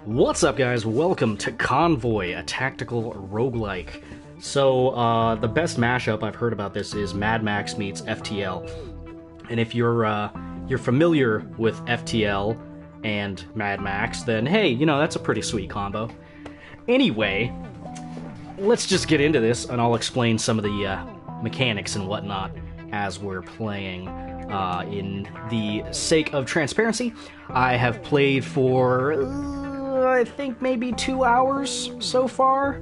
What's up, guys? Welcome to Convoy, a tactical roguelike. So, the best mashup I've heard about this is Mad Max meets FTL. And if you're familiar with FTL and Mad Max, then hey, that's a pretty sweet combo. Anyway, let's just get into this, and I'll explain some of the mechanics and whatnot as we're playing. In the sake of transparency, I have played for, I think maybe 2 hours so far.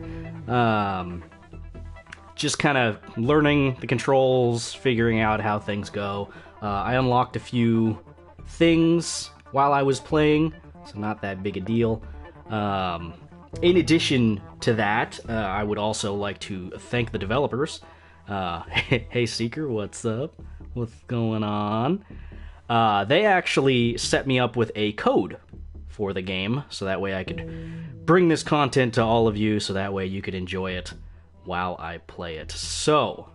Just kind of learning the controls, figuring out how things go. I unlocked a few things while I was playing, so not that big a deal. In addition to that, I would also like to thank the developers. Hey Seeker, what's up? What's going on? They actually set me up with a code for the game, so that way I could bring this content to all of you, so that way you could enjoy it while I play it. So,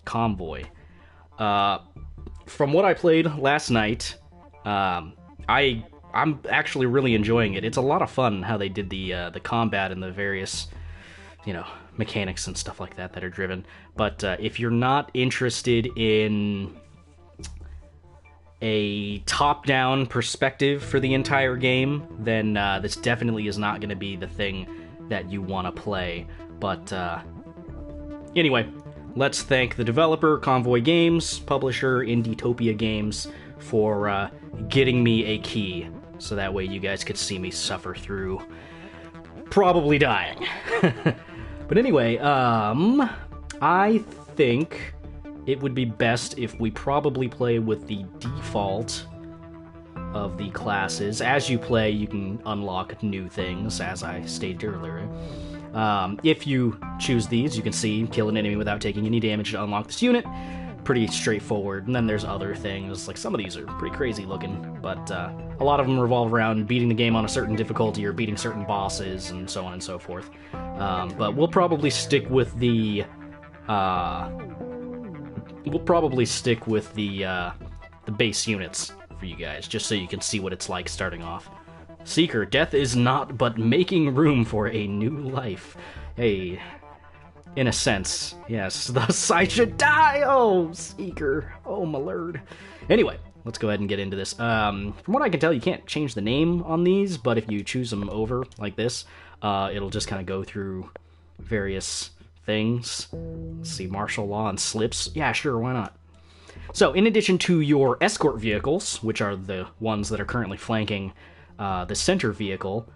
Convoy. From what I played last night, I'm actually really enjoying it. It's a lot of fun how they did the combat and the various, mechanics and stuff like that are driven. But if you're not interested in a top-down perspective for the entire game, then this definitely is not going to be the thing that you want to play. But anyway, let's thank the developer, Convoy Games, publisher, Indietopia Games, for getting me a key, so that way you guys could see me suffer through probably dying. But anyway, I think it would be best if we probably play with the default of the classes. As you play, you can unlock new things, as I stated earlier. If you choose these, you can see kill an enemy without taking any damage to unlock this unit. Pretty straightforward. And then there's other things, like some of these are pretty crazy looking, but a lot of them revolve around beating the game on a certain difficulty or beating certain bosses and so on and so forth. But we'll probably stick with the base units for you guys, just so you can see what it's like starting off. Seeker, death is not but making room for a new life. Hey, in a sense, yes, thus I should die! Oh, Seeker. Oh, my lord. Anyway, let's go ahead and get into this. From what I can tell, you can't change the name on these, but if you choose them over, like this, it'll just kind of go through various things. Let's see, martial law and slips. Yeah, sure, why not? So, in addition to your escort vehicles, which are the ones that are currently flanking the center vehicle,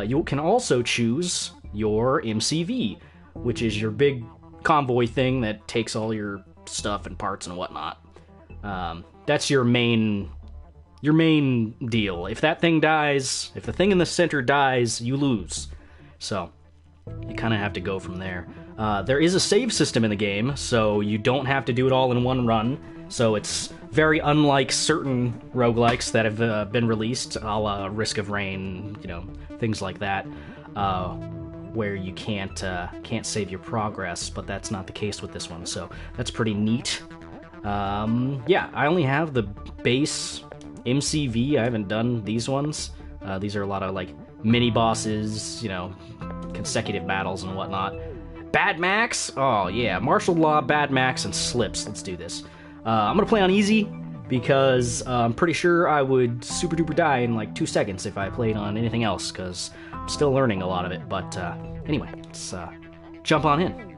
you can also choose your MCV, which is your big convoy thing that takes all your stuff and parts and whatnot. That's your main deal. If that thing dies, if the thing in the center dies, you lose. So, you kind of have to go from there. There is a save system in the game, so you don't have to do it all in one run. So it's very unlike certain roguelikes that have been released, a la Risk of Rain, things like that, where you can't save your progress, but that's not the case with this one, so that's pretty neat. Yeah, I only have the base MCV. I haven't done these ones. These are a lot of, mini-bosses, consecutive battles and whatnot. Bad Max? Oh, yeah. Martial Law, Bad Max, and Slips. Let's do this. I'm gonna play on easy, because I'm pretty sure I would super-duper die in, 2 seconds if I played on anything else, because I'm still learning a lot of it. But, anyway, let's jump on in.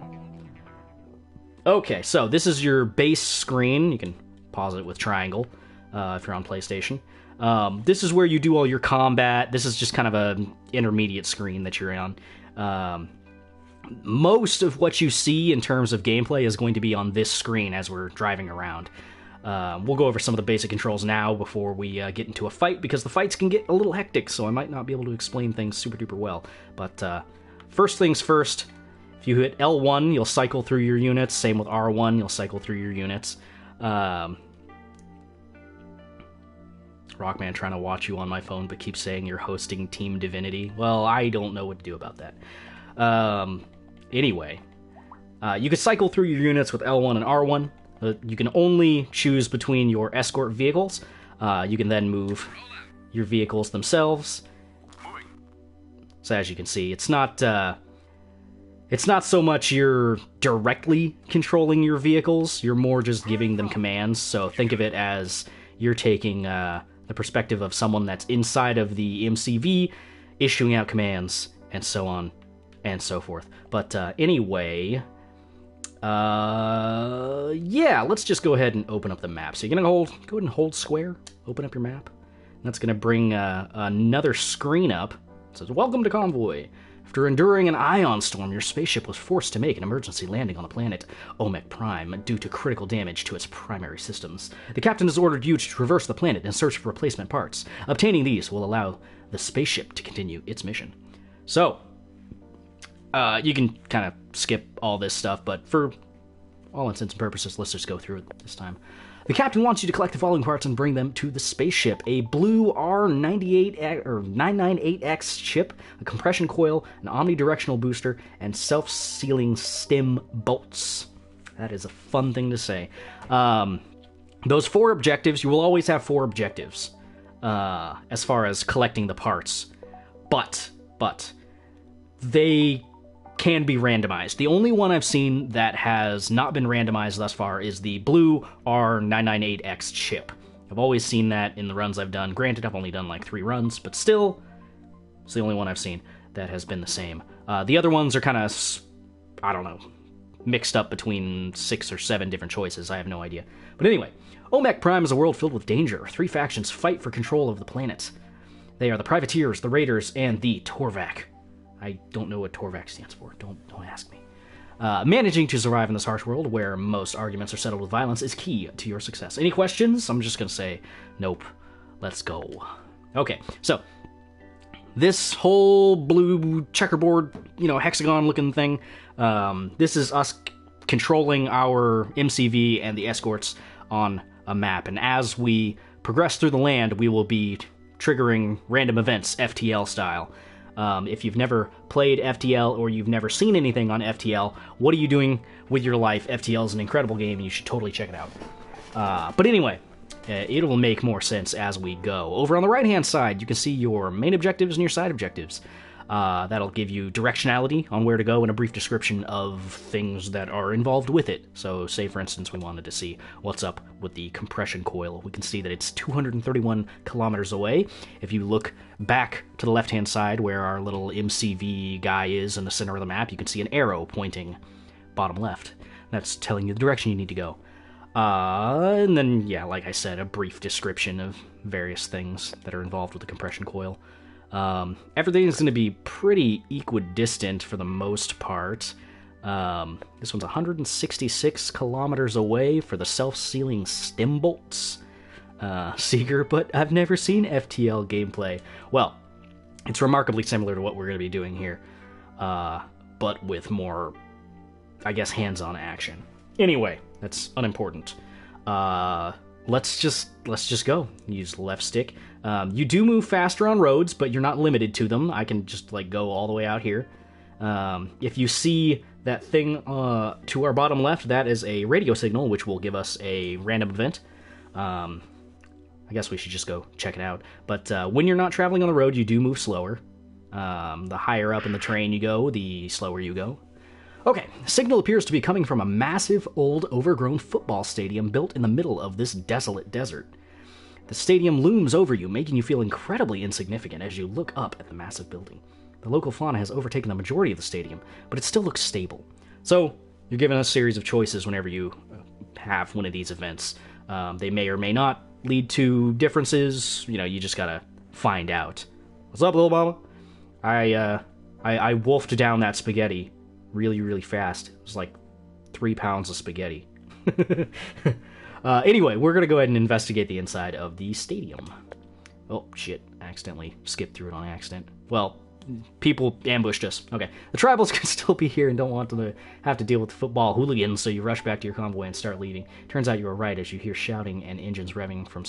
Okay, so this is your base screen. You can pause it with triangle if you're on PlayStation. This is where you do all your combat. This is just kind of an intermediate screen that you're on. Most of what you see in terms of gameplay is going to be on this screen as we're driving around. We'll go over some of the basic controls now before we get into a fight, because the fights can get a little hectic, so I might not be able to explain things super duper well. But first things first, if you hit L1, you'll cycle through your units. Same with R1, you'll cycle through your units. Rockman trying to watch you on my phone, but keeps saying you're hosting Team Divinity. Well, I don't know what to do about that. Anyway, you can cycle through your units with L1 and R1. You can only choose between your escort vehicles. You can then move your vehicles themselves. So as you can see, it's not so much you're directly controlling your vehicles, you're more just giving them commands. So think of it as you're taking the perspective of someone that's inside of the MCV, issuing out commands, and so on and so forth. But anyway, yeah, let's just go ahead and open up the map. So you're gonna go ahead and hold square, open up your map. That's gonna bring another screen up. It says, "Welcome to Convoy. After enduring an ion storm, your spaceship was forced to make an emergency landing on the planet Olmec Prime due to critical damage to its primary systems. The captain has ordered you to traverse the planet in search of replacement parts. Obtaining these will allow the spaceship to continue its mission." So, you can kind of skip all this stuff, but for all intents and purposes, let's just go through it this time. The captain wants you to collect the following parts and bring them to the spaceship: a blue R998X chip, a compression coil, an omnidirectional booster, and self-sealing stem bolts. That is a fun thing to say. Those 4 objectives, you will always have 4 objectives as far as collecting the parts, but they can be randomized. The only one I've seen that has not been randomized thus far is the blue R998X chip. I've always seen that in the runs I've done. Granted, I've only done like 3 runs, but still, it's the only one I've seen that has been the same. The other ones are kind of, I don't know, mixed up between 6 or 7 different choices. I have no idea. But anyway, Olmec Prime is a world filled with danger. 3 factions fight for control of the planet. They are the Privateers, the Raiders, and the Torvac. I don't know what Torvac stands for. Don't ask me. Managing to survive in this harsh world where most arguments are settled with violence is key to your success. Any questions? I'm just going to say, nope. Let's go. Okay, so this whole blue checkerboard, hexagon-looking thing, this is us controlling our MCV and the escorts on a map. And as we progress through the land, we will be triggering random events, FTL style. If you've never played FTL or you've never seen anything on FTL, what are you doing with your life? FTL is an incredible game and you should totally check it out. But anyway, it will make more sense as we go. Over on the right-hand side, you can see your main objectives and your side objectives. That'll give you directionality on where to go and a brief description of things that are involved with it. So, say for instance, we wanted to see what's up with the compression coil. We can see that it's 231 kilometers away. If you look back to the left-hand side where our little MCV guy is in the center of the map, you can see an arrow pointing bottom left. That's telling you the direction you need to go. And then, yeah, like I said, a brief description of various things that are involved with the compression coil. Everything is going to be pretty equidistant for the most part. This one's 166 kilometers away for the self-sealing stem bolts. Seeker, but I've never seen FTL gameplay. Well, it's remarkably similar to what we're going to be doing here, but with more, I guess, hands-on action. Anyway, that's unimportant. Let's just go. Use the left stick. You do move faster on roads, but you're not limited to them. I can just go all the way out here. If you see that thing to our bottom left, that is a radio signal, which will give us a random event. I guess we should just go check it out. But when you're not traveling on the road, you do move slower. The higher up in the terrain you go, the slower you go. Okay, the signal appears to be coming from a massive, old, overgrown football stadium built in the middle of this desolate desert. The stadium looms over you, making you feel incredibly insignificant as you look up at the massive building. The local fauna has overtaken the majority of the stadium, but it still looks stable. So, you're given a series of choices whenever you have one of these events. They may or may not lead to differences. You just gotta find out. What's up, little mama? I wolfed down that spaghetti really, really fast. It was like 3 pounds of spaghetti. Anyway, we're going to go ahead and investigate the inside of the stadium. Oh, shit. I accidentally skipped through it on accident. Well, people ambushed us. Okay. The tribals can still be here and don't want to have to deal with the football hooligans, so you rush back to your convoy and start leaving. Turns out you were right as you hear shouting and engines revving from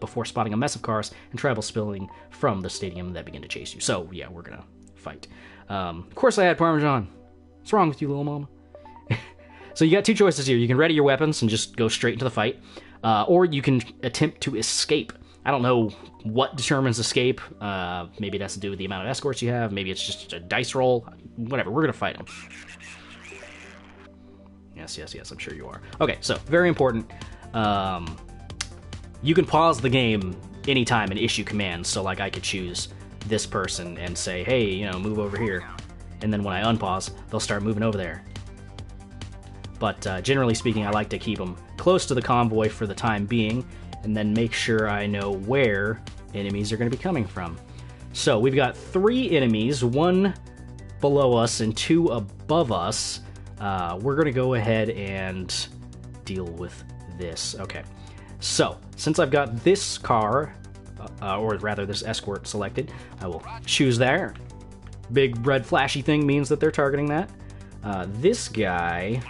before spotting a mess of cars and tribals spilling from the stadium that begin to chase you. So, yeah, we're going to fight. Of course I had Parmesan. What's wrong with you, little mama? So you got 2 choices here. You can ready your weapons and just go straight into the fight, or you can attempt to escape. I don't know what determines escape. Maybe it has to do with the amount of escorts you have. Maybe it's just a dice roll. Whatever, we're going to fight him. Yes, I'm sure you are. Okay, so, very important. You can pause the game anytime and issue commands. So, like, I could choose this person and say, hey, you know, move over here. And then when I unpause, they'll start moving over there. But generally speaking, I like to keep them close to the convoy for the time being, and then make sure I know where enemies are going to be coming from. So we've got 3 enemies, 1 below us and 2 above us. We're going to go ahead and deal with this. Okay, so since I've got this car, or rather this escort selected, I will choose there. Big red flashy thing means that they're targeting that. This guy,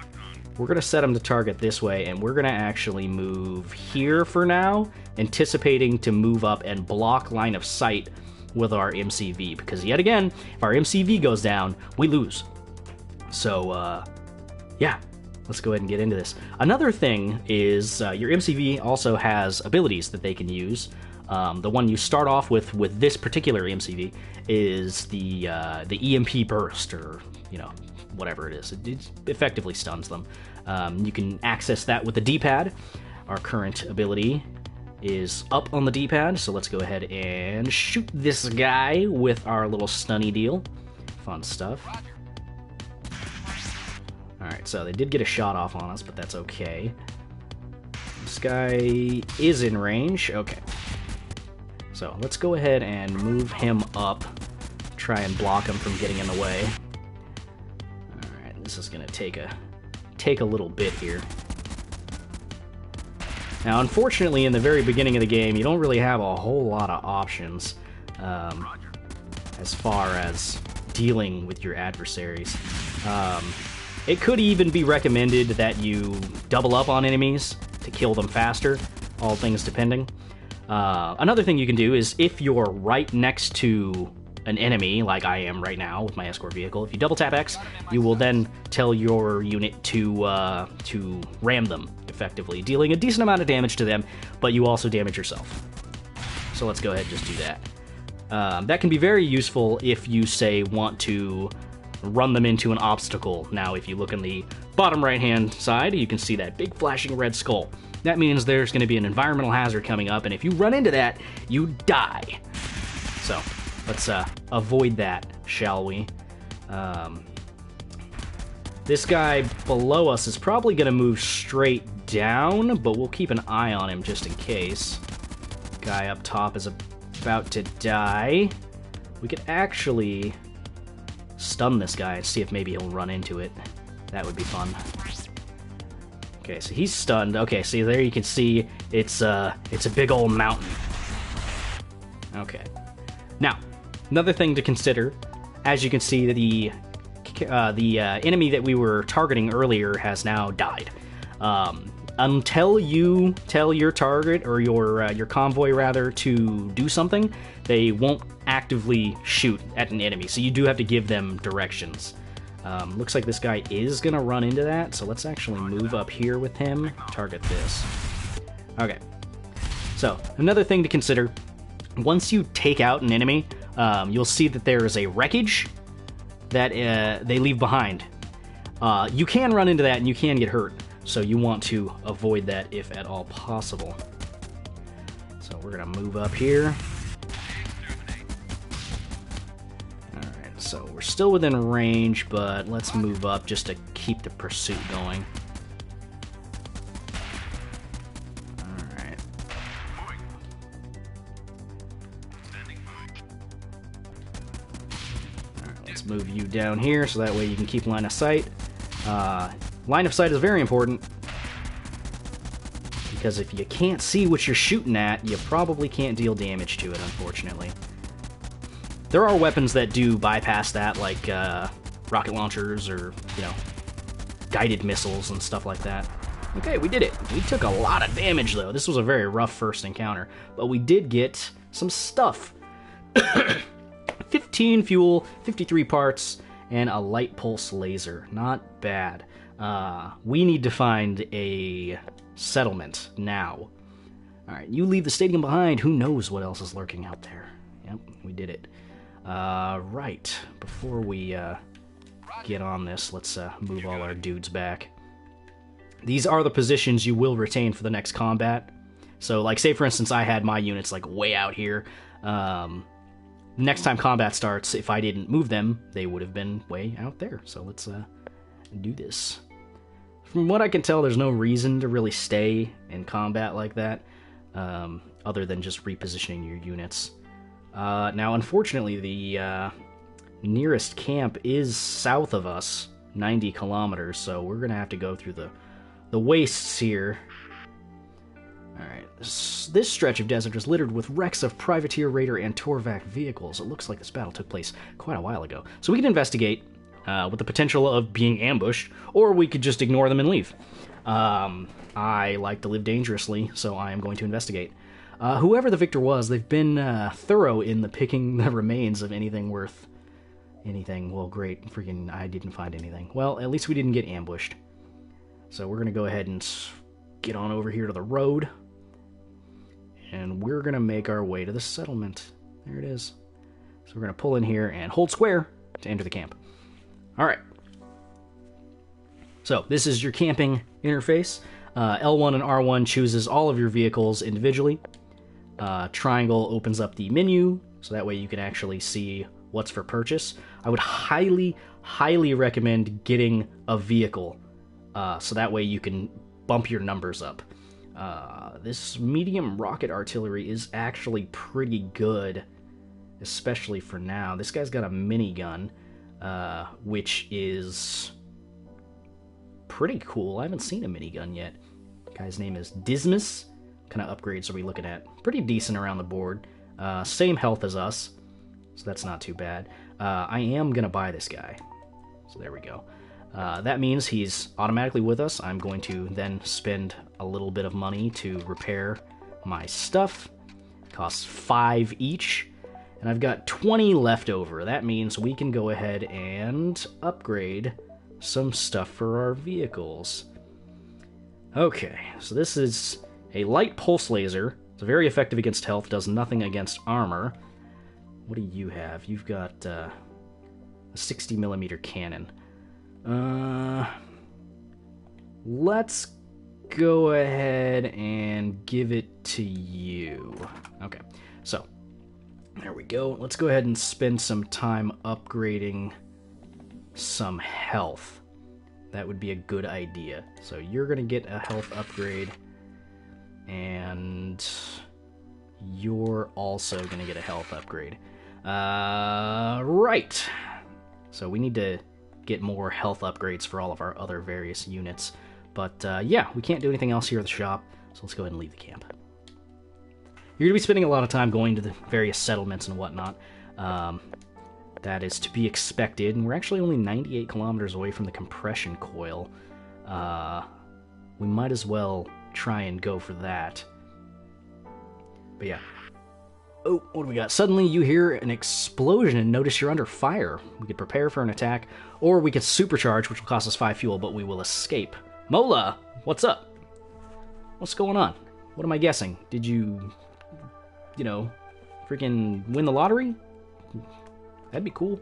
we're going to set him to target this way, and we're going to actually move here for now, anticipating to move up and block line of sight with our MCV, because yet again, if our MCV goes down, we lose. So, yeah, let's go ahead and get into this. Another thing is your MCV also has abilities that they can use. The one you start off with this particular MCV is the EMP burst, or, you know, whatever it is. It effectively stuns them. You can access that with the D-pad. Our current ability is up on the D-pad, so let's go ahead and shoot this guy with our little stunny deal. Fun stuff. Alright, so they did get a shot off on us, but that's okay. This guy is in range. Okay. So let's go ahead and move him up. Try and block him from getting in the way. Alright, this is going to take a little bit here. Now, unfortunately, in the very beginning of the game, you don't really have a whole lot of options as far as dealing with your adversaries. It could even be recommended that you double up on enemies to kill them faster, all things depending. Another thing you can do is, if you're right next to an enemy, like I am right now with my escort vehicle, if you double tap X, you will then tell your unit to ram them effectively, dealing a decent amount of damage to them, but you also damage yourself. So let's go ahead and just do that. That can be very useful if you, say, want to run them into an obstacle. Now, if you look on the bottom right-hand side, you can see that big flashing red skull. That means there's going to be an environmental hazard coming up, and if you run into that, you die. So, let's avoid that, shall we? This guy below us is probably going to move straight down, but we'll keep an eye on him just in case. Guy up top is about to die. We could actually stun this guy and see if maybe he'll run into it. That would be fun. Okay, so he's stunned. Okay, see, there you can see it's a big old mountain. Okay. Now, another thing to consider, as you can see, the enemy that we were targeting earlier has now died. Until you tell your target, or your convoy rather, to do something, they won't actively shoot at an enemy, so you do have to give them directions. Looks like this guy is gonna run into that, so let's actually move up here with him, target this. Okay, so another thing to consider, once you take out an enemy, you'll see that there is a wreckage that they leave behind. You can run into that and you can get hurt, so you want to avoid that if at all possible. So we're gonna move up here. Alright, so we're still within range, but let's move up just to keep the pursuit going. Alright. Alright, let's move you down here so that way you can keep line of sight. Line of sight is very important, because if you can't see what you're shooting at, you probably can't deal damage to it, unfortunately. There are weapons that do bypass that, like rocket launchers or, you know, guided missiles and stuff like that. Okay, we did it. We took a lot of damage, though. This was a very rough first encounter, but we did get some stuff. 15 fuel, 53 parts, and a light pulse laser. Not bad. We need to find a settlement now. Alright, you leave the stadium behind. Who knows what else is lurking out there? Yep, we did it. Right. Before we get on this, let's move all our dudes back. These are the positions you will retain for the next combat. So, like, say for instance I had my units, like, way out here. Next time combat starts, if I didn't move them, they would have been way out there. So let's do this. From what I can tell, there's no reason to really stay in combat like that, other than just repositioning your units. Now, unfortunately, the nearest camp is south of us, 90 kilometers, so we're going to have to go through the wastes here. Alright, this stretch of desert is littered with wrecks of privateer, raider, and Torvac vehicles. It looks like this battle took place quite a while ago. So we can investigate with the potential of being ambushed, or we could just ignore them and leave. I like to live dangerously, so I am going to investigate. Whoever the victor was, they've been thorough in the picking the remains of anything worth anything. Well, great. Freaking, I didn't find anything. Well, at least we didn't get ambushed. So we're going to go ahead and get on over here to the road. And we're going to make our way to the settlement. There it is. So we're going to pull in here and hold square to enter the camp. Alright. So, this is your camping interface. L1 and R1 chooses all of your vehicles individually. Triangle opens up the menu, so that way you can actually see what's for purchase. I would highly, highly recommend getting a vehicle, so that way you can bump your numbers up. This medium rocket artillery is actually pretty good, especially for now. This guy's got a minigun, which is pretty cool. I haven't seen a minigun yet. Guy's name is Dismas. What kind of upgrades are we looking at? Pretty decent around the board. Same health as us, so that's not too bad. I am going to buy this guy. So there we go. That means he's automatically with us. I'm going to then spend a little bit of money to repair my stuff. Costs 5 each. And I've got 20 left over. That means we can go ahead and upgrade some stuff for our vehicles. Okay, so this is a light pulse laser. It's very effective against health, does nothing against armor. What do you have? You've got a 60mm cannon. Let's go ahead and give it to you. Okay, so there we go. Let's go ahead and spend some time upgrading some health. That would be a good idea. So you're going to get a health upgrade, and you're also going to get a health upgrade. Right. So we need to get more health upgrades for all of our other various units. But yeah, we can't do anything else here at the shop, so let's go ahead and leave the camp. You're going to be spending a lot of time going to the various settlements and whatnot. That is to be expected, and we're actually only 98 kilometers away from the compression coil. We might as well try and go for that. But yeah. Oh, what do we got? Suddenly you hear an explosion and notice you're under fire. We could prepare for an attack, or we could supercharge, which will cost us 5 fuel, but we will escape. Mola, what's up? What's going on? What am I guessing? Did you know, freaking win the lottery? That'd be cool.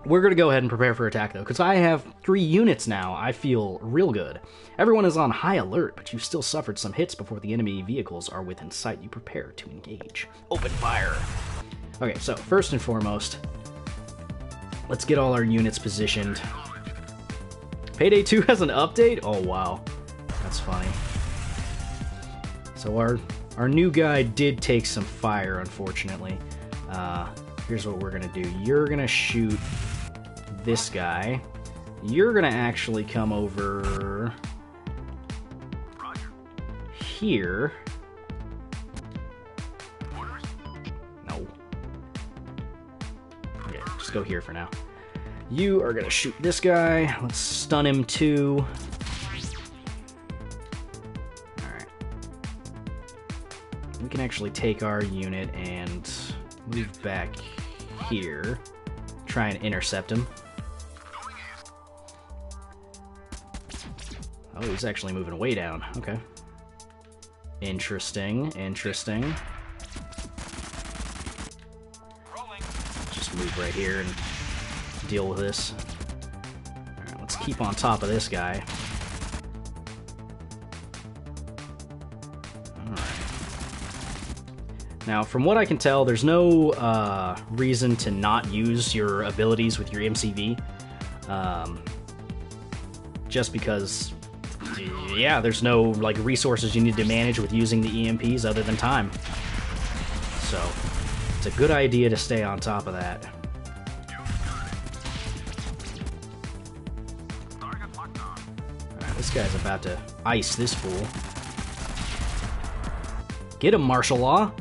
We're going to go ahead and prepare for attack, though, because I have 3 units now. I feel real good. Everyone is on high alert, but you've still suffered some hits before the enemy vehicles are within sight. You prepare to engage. Open fire. Okay, so first and foremost, let's get all our units positioned. Payday 2 has an update? Oh, wow. That's funny. So our new guy did take some fire, unfortunately. Here's what we're going to do. You're going to shoot this guy. You're going to actually come over here. No. Okay, just go here for now. You are going to shoot this guy. Let's stun him too. Alright. We can actually take our unit and move back here. Try and intercept him. Oh, he's actually moving way down. Okay. Interesting, interesting. Just move right here and deal with this. Alright, let's keep on top of this guy. Now, from what I can tell, there's no reason to not use your abilities with your MCV. Just because, yeah, there's no like resources you need to manage with using the EMPs other than time. So, it's a good idea to stay on top of that. Alright, this guy's about to ice this fool. Get him, martial law!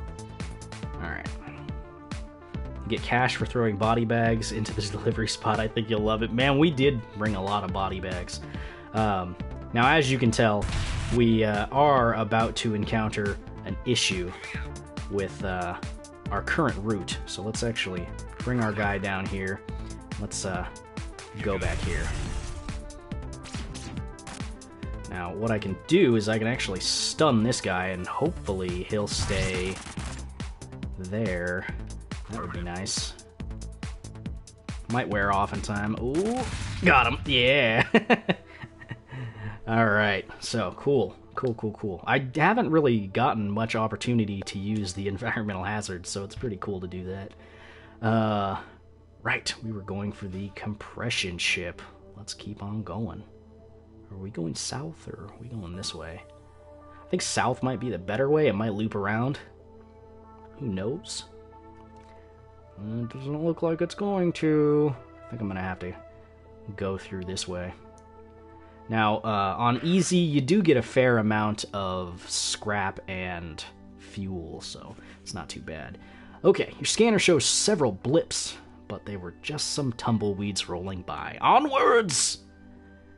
Get cash for throwing body bags into this delivery spot. I think you'll love it. Man, we did bring a lot of body bags. Now, as you can tell, we are about to encounter an issue with our current route. So let's actually bring our guy down here. Let's go back here. Now, what I can do is I can actually stun this guy, and hopefully he'll stay there. That would be nice. Might wear off in time. Ooh, got him. Yeah. Alright, so cool. Cool. I haven't really gotten much opportunity to use the environmental hazards, so it's pretty cool to do that. Right, we were going for the compression ship. Let's keep on going. Are we going south, or are we going this way? I think south might be the better way. It might loop around. Who knows? It doesn't look like it's going to. I think I'm going to have to go through this way. Now, on easy, you do get a fair amount of scrap and fuel, so it's not too bad. Okay, your scanner shows several blips, but they were just some tumbleweeds rolling by. Onwards!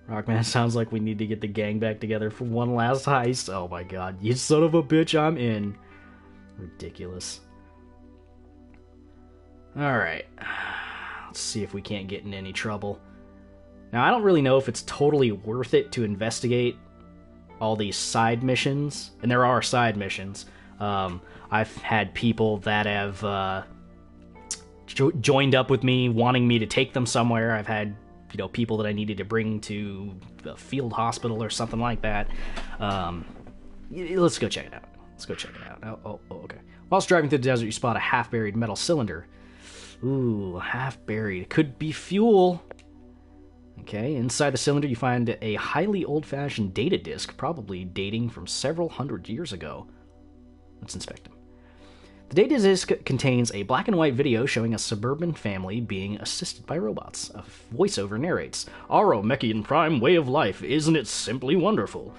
Rockman, sounds like we need to get the gang back together for one last heist. Oh my god, you son of a bitch, I'm in. Ridiculous. Alright, let's see if we can't get in any trouble. Now, I don't really know if it's totally worth it to investigate all these side missions, and there are side missions. I've had people that have joined up with me, wanting me to take them somewhere. I've had, people that I needed to bring to a field hospital or something like that. Let's go check it out. Oh, okay. Whilst driving through the desert, you spot a half-buried metal cylinder. Ooh, half-buried. Could be fuel. Okay, inside the cylinder you find a highly old-fashioned data disk, probably dating from several hundred years ago. Let's inspect them. The data disk contains a black and white video showing a suburban family being assisted by robots. A voiceover narrates, "Our Omekian prime way of life, isn't it simply wonderful?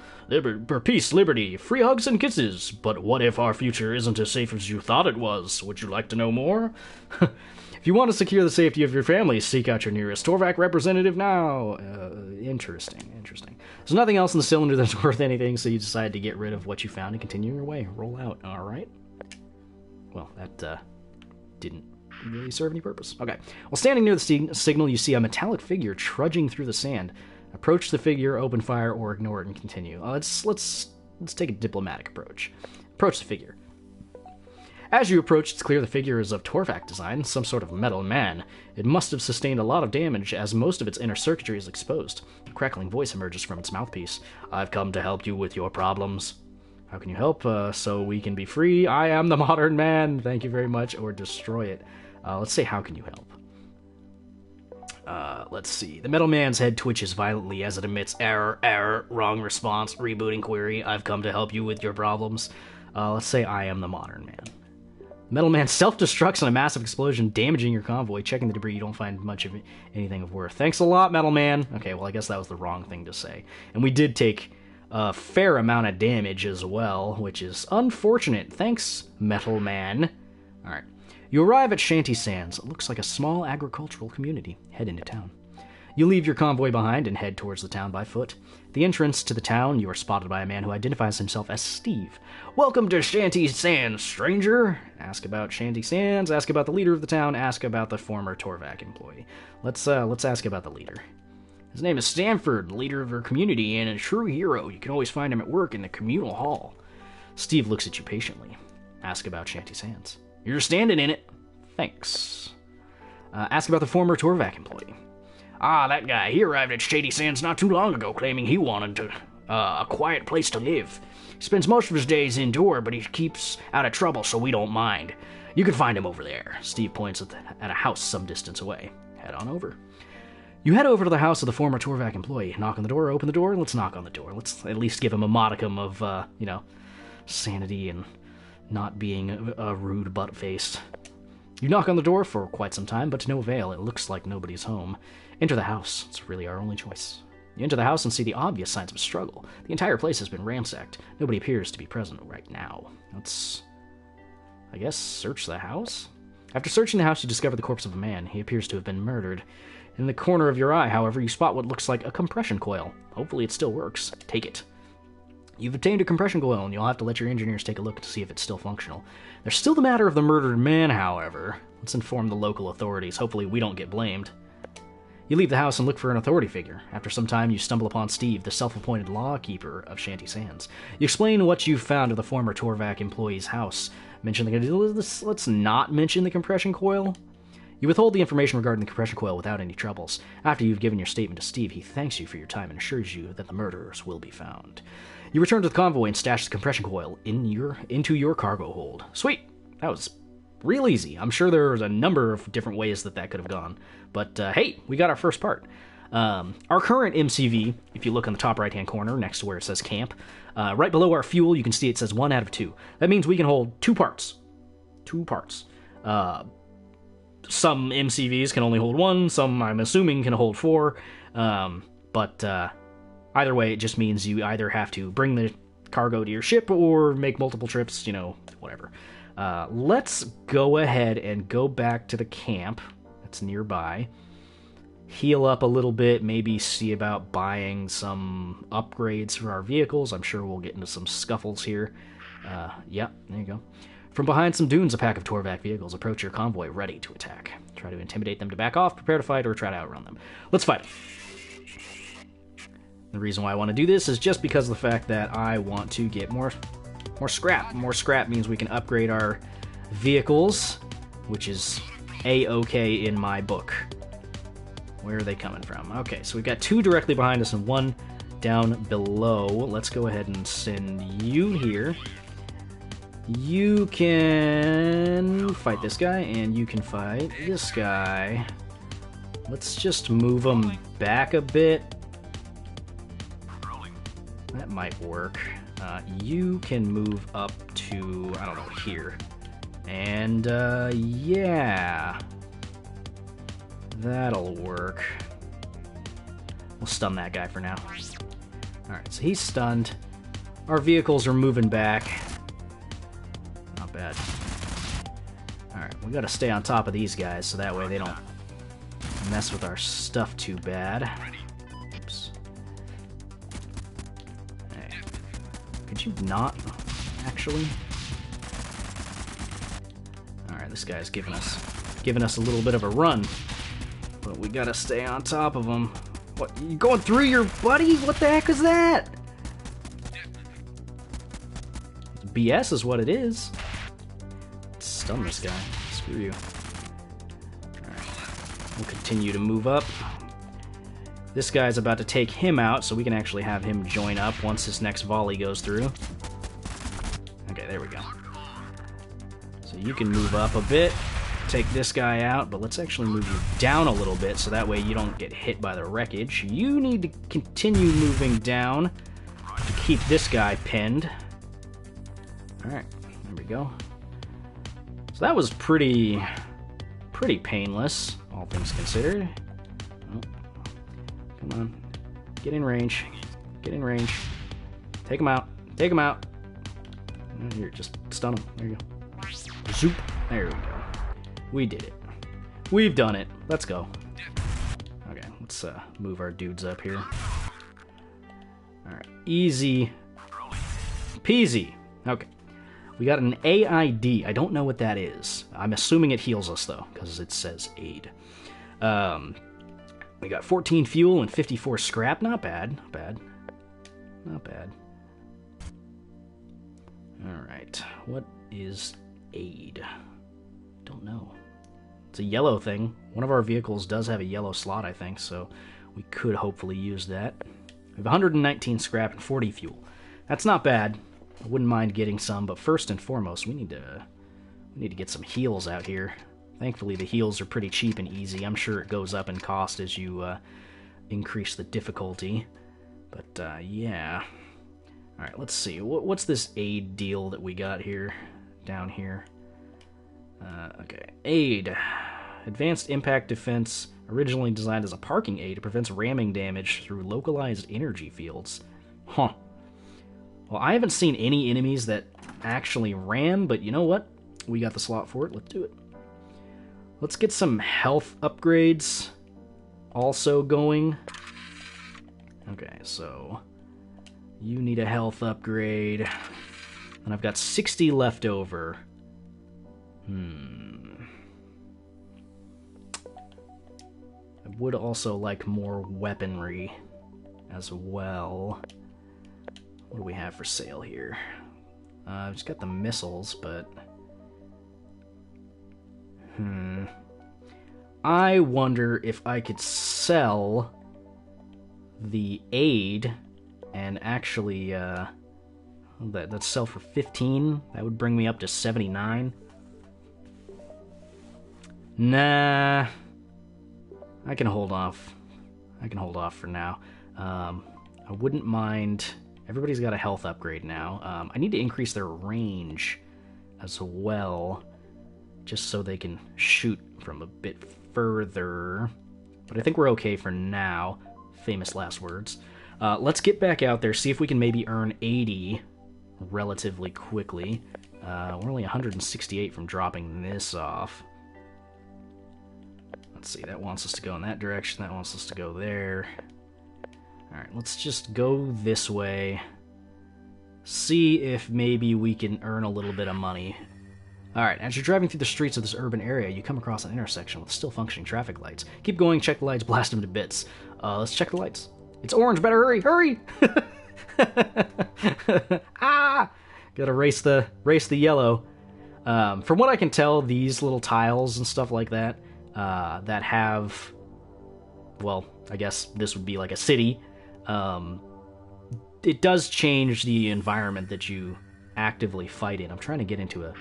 Peace, liberty, free hugs and kisses. But what if our future isn't as safe as you thought it was? Would you like to know more? If you want to secure the safety of your family, seek out your nearest Torvac representative now." Interesting. There's nothing else in the cylinder that's worth anything, so you decide to get rid of what you found and continue your way. Roll out. Alright. Well, that didn't really serve any purpose. Okay. While standing near the signal, you see a metallic figure trudging through the sand. Approach the figure, open fire, or ignore it and continue. Let's take a diplomatic approach. Approach the figure. As you approach, it's clear the figure is of Torvac design, some sort of metal man. It must have sustained a lot of damage, as most of its inner circuitry is exposed. A crackling voice emerges from its mouthpiece. "I've come to help you with your problems." "How can you help? So we can be free? I am the modern man. Thank you very much." Or destroy it. Let's say, "How can you help?" Let's see. The metal man's head twitches violently as it emits error, wrong response, rebooting query. "I've come to help you with your problems." Let's say, "I am the modern man." Metal Man self-destructs in a massive explosion, damaging your convoy. Checking the debris, you don't find much of anything of worth. "Thanks a lot, Metal Man." Okay, well, I guess that was the wrong thing to say. And we did take a fair amount of damage as well, which is unfortunate. Thanks, Metal Man. Alright. You arrive at Shanty Sands. It looks like a small agricultural community. Head into town. You leave your convoy behind and head towards the town by foot. At the entrance to the town, you are spotted by a man who identifies himself as Steve. "Welcome to Shanty Sands, stranger." Ask about Shanty Sands, ask about the leader of the town, ask about the former Torvac employee. Let's ask about the leader. His name is Stanford, leader of our community and a true hero. You can always find him at work in the communal hall. Steve looks at you patiently. Ask about Shanty's hands. You're standing in it. Thanks. Ask about the former Torvac employee. Ah, that guy. He arrived at Shady Sands not too long ago, claiming he wanted a quiet place to live. He spends most of his days indoor, but he keeps out of trouble, so we don't mind. You can find him over there. Steve points at a house some distance away. Head on over. You head over to the house of the former Torvac employee. Knock on the door, open the door, let's knock on the door. Let's at least give him a modicum of, sanity and not being a rude butt-faced. You knock on the door for quite some time, but to no avail. It looks like nobody's home. Enter the house. It's really our only choice. You enter the house and see the obvious signs of a struggle. The entire place has been ransacked. Nobody appears to be present right now. Let's, I guess, search the house? After searching the house, you discover the corpse of a man. He appears to have been murdered. In the corner of your eye, however, you spot what looks like a compression coil. Hopefully it still works. Take it. You've obtained a compression coil, and you'll have to let your engineers take a look to see if it's still functional. There's still the matter of the murdered man, however. Let's inform the local authorities. Hopefully we don't get blamed. You leave the house and look for an authority figure. After some time, you stumble upon Steve, the self-appointed lawkeeper of Shanty Sands. You explain what you've found of the former Torvac employee's house. Let's not mention the compression coil. You withhold the information regarding the compression coil without any troubles. After you've given your statement to Steve, he thanks you for your time and assures you that the murderers will be found. You return to the convoy and stash the compression coil into your cargo hold. Sweet! That was real easy. I'm sure there's a number of different ways that could have gone. But, hey, we got our first part. Our current MCV, if you look in the top right-hand corner, next to where it says camp, right below our fuel, you can see it says 1 out of 2. That means we can hold 2 parts. 2 parts. Some MCVs can only hold 1, some, I'm assuming, can hold 4. But either way, it just means you either have to bring the cargo to your ship or make multiple trips, whatever. Let's go ahead and go back to the camp that's nearby. Heal up a little bit, maybe see about buying some upgrades for our vehicles. I'm sure we'll get into some scuffles here. Yep, there you go. From behind some dunes, a pack of Torvac vehicles approach your convoy, ready to attack. Try to intimidate them to back off, prepare to fight, or try to outrun them. Let's fight. The reason why I want to do this is just because of the fact that I want to get more scrap. More scrap means we can upgrade our vehicles, which is A-okay in my book. Where are they coming from? Okay, so we've got 2 directly behind us and 1 down below. Let's go ahead and send you here. You can fight this guy, and you can fight this guy. Let's just move them back a bit. That might work. You can move up to, I don't know, here. And, yeah. That'll work. We'll stun that guy for now. Alright, so he's stunned. Our vehicles are moving back. Not bad. Alright, we gotta stay on top of these guys so that way they don't mess with our stuff too bad. Oops. Hey. Could you not, actually? Alright, this guy's giving us a little bit of a run. But we gotta stay on top of him. What, you going through your buddy? What the heck is that? BS is what it is. Let's stun this guy. Screw you. Alright. We'll continue to move up. This guy's about to take him out, so we can actually have him join up once this next volley goes through. Okay, there we go. So you can move up a bit. Take this guy out, but let's actually move you down a little bit so that way you don't get hit by the wreckage. You need to continue moving down to keep this guy pinned. Alright, there we go. So that was pretty painless, all things considered. Oh, come on. Get in range. Get in range. Take him out. Take him out. Here, just stun him. There you go. Zoop. There we go. We did it. We've done it. Let's go. Okay, let's move our dudes up here. Alright, easy peasy. Okay. We got an AID. I don't know what that is. I'm assuming it heals us, though, because it says aid. We got 14 fuel and 54 scrap. Not bad. Not bad. Not bad. Alright, what is aid? Don't know. It's a yellow thing. One of our vehicles does have a yellow slot, I think, so we could hopefully use that. We have 119 scrap and 40 fuel. That's not bad. I wouldn't mind getting some, but first and foremost, we need to get some heals out here. Thankfully, the heals are pretty cheap and easy. I'm sure it goes up in cost as you increase the difficulty. But, yeah. Alright, let's see. What's this aid deal that we got here? Down here. Okay. Aid. Advanced impact defense. Originally designed as a parking aid. It prevents ramming damage through localized energy fields. Huh. Well, I haven't seen any enemies that actually ram, but you know what? We got the slot for it. Let's do it. Let's get some health upgrades also going. Okay, so you need a health upgrade. And I've got 60 left over. I would also like more weaponry as well. What do we have for sale here? I've just got the missiles, but... I wonder if I could sell the aid and actually, that'd sell for 15. That would bring me up to 79. Nah. I can hold off. I can hold off for now. I wouldn't mind... Everybody's got a health upgrade now. I need to increase their range as well, just so they can shoot from a bit further. But I think we're okay for now. Famous last words. Let's get back out there, see if we can maybe earn 80 relatively quickly. We're only 168 from dropping this off. Let's see, that wants us to go in that direction, that wants us to go there. Alright, let's just go this way. See if maybe we can earn a little bit of money. Alright, as you're driving through the streets of this urban area, you come across an intersection with still functioning traffic lights. Keep going, check the lights, blast them to bits. Let's check the lights. It's orange, better hurry, hurry! Ah! Gotta race the yellow. From what I can tell, these little tiles and stuff like that, that have, well, I guess this would be like a city. It does change the environment that you actively fight in. I'm trying to get into a...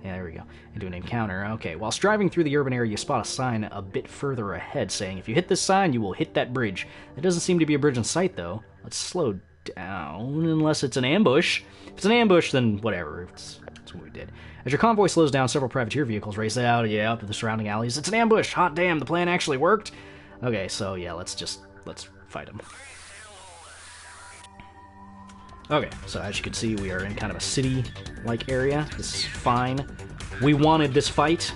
Yeah, there we go. Into an encounter. Okay, whilst driving through the urban area, you spot a sign a bit further ahead saying, if you hit this sign, you will hit that bridge. There doesn't seem to be a bridge in sight, though. Let's slow down, unless it's an ambush. If it's an ambush, then whatever. That's what we did. As your convoy slows down, several privateer vehicles race out, up to the surrounding alleys. It's an ambush! Hot damn, the plan actually worked! Okay, so yeah, let's fight them. Okay, so as you can see, we are in kind of a city-like area. This is fine. We wanted this fight,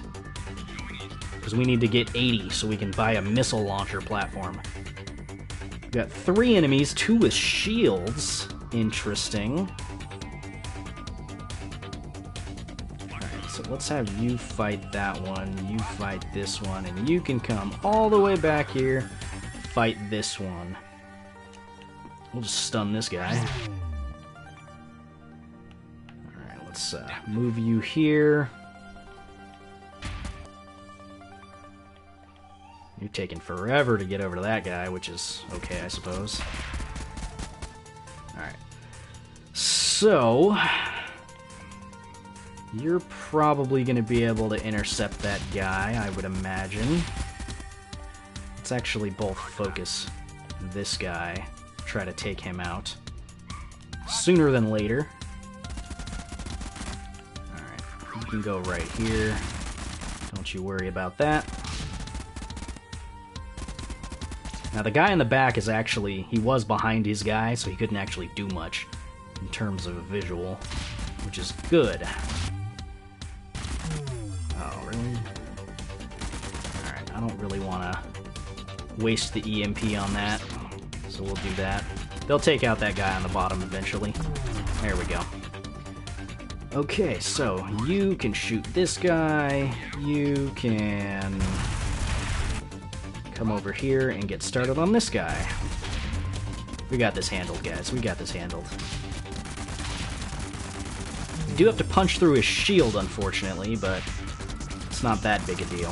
because we need to get 80 so we can buy a missile launcher platform. We've got 3 enemies, 2 with shields. Interesting. Alright, so let's have you fight that one, you fight this one, and you can come all the way back here, fight this one. We'll just stun this guy. Let's move you here. You're taking forever to get over to that guy, which is okay, I suppose. Alright. So, you're probably going to be able to intercept that guy, I would imagine. Let's actually both focus this guy, try to take him out sooner than later. You can go right here. Don't you worry about that. Now the guy in the back is actually, he was behind his guy, so he couldn't actually do much in terms of a visual, which is good. Oh, really? Alright, I don't really want to waste the EMP on that, so we'll do that. They'll take out that guy on the bottom eventually. There we go. Okay, so you can shoot this guy, you can come over here and get started on this guy. We got this handled, guys, we got this handled. do have to punch through his shield, unfortunately, but it's not that big a deal.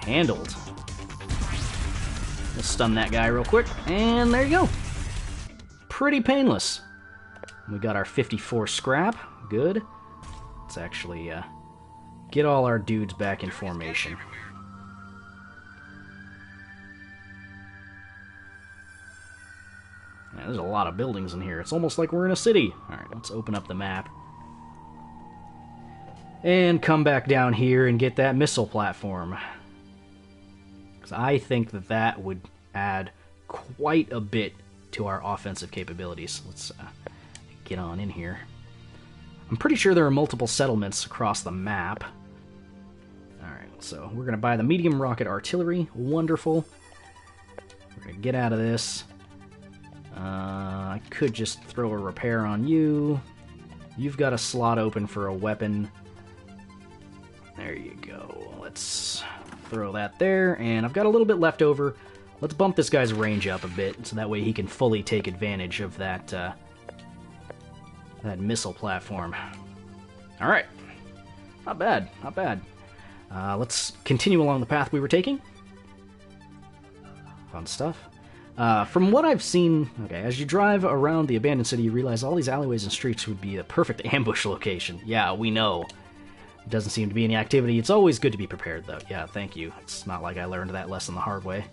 Handled. Let's stun that guy real quick, and there you go. Pretty painless. We got our 54 scrap. Good. Let's actually get all our dudes back in formation. Yeah, there's a lot of buildings in here. It's almost like we're in a city. Alright, let's open up the map. And come back down here and get that missile platform. Because I think that that would add quite a bit to our offensive capabilities. Let's get on in here. I'm pretty sure there are multiple settlements across the map. Alright, so we're going to buy the medium rocket artillery. Wonderful. We're going to get out of this. I could just throw a repair on you. You've got a slot open for a weapon. There you go. Let's throw that there, and I've got a little bit left over. Let's bump this guy's range up a bit, so that way he can fully take advantage of that, that missile platform. Alright. Not bad, not bad. Let's continue along the path we were taking. Fun stuff. From what I've seen, okay, as you drive around the abandoned city, you realize all these alleyways and streets would be a perfect ambush location. Yeah, we know. Doesn't seem to be any activity. It's always good to be prepared, though. Yeah, thank you. It's not like I learned that lesson the hard way.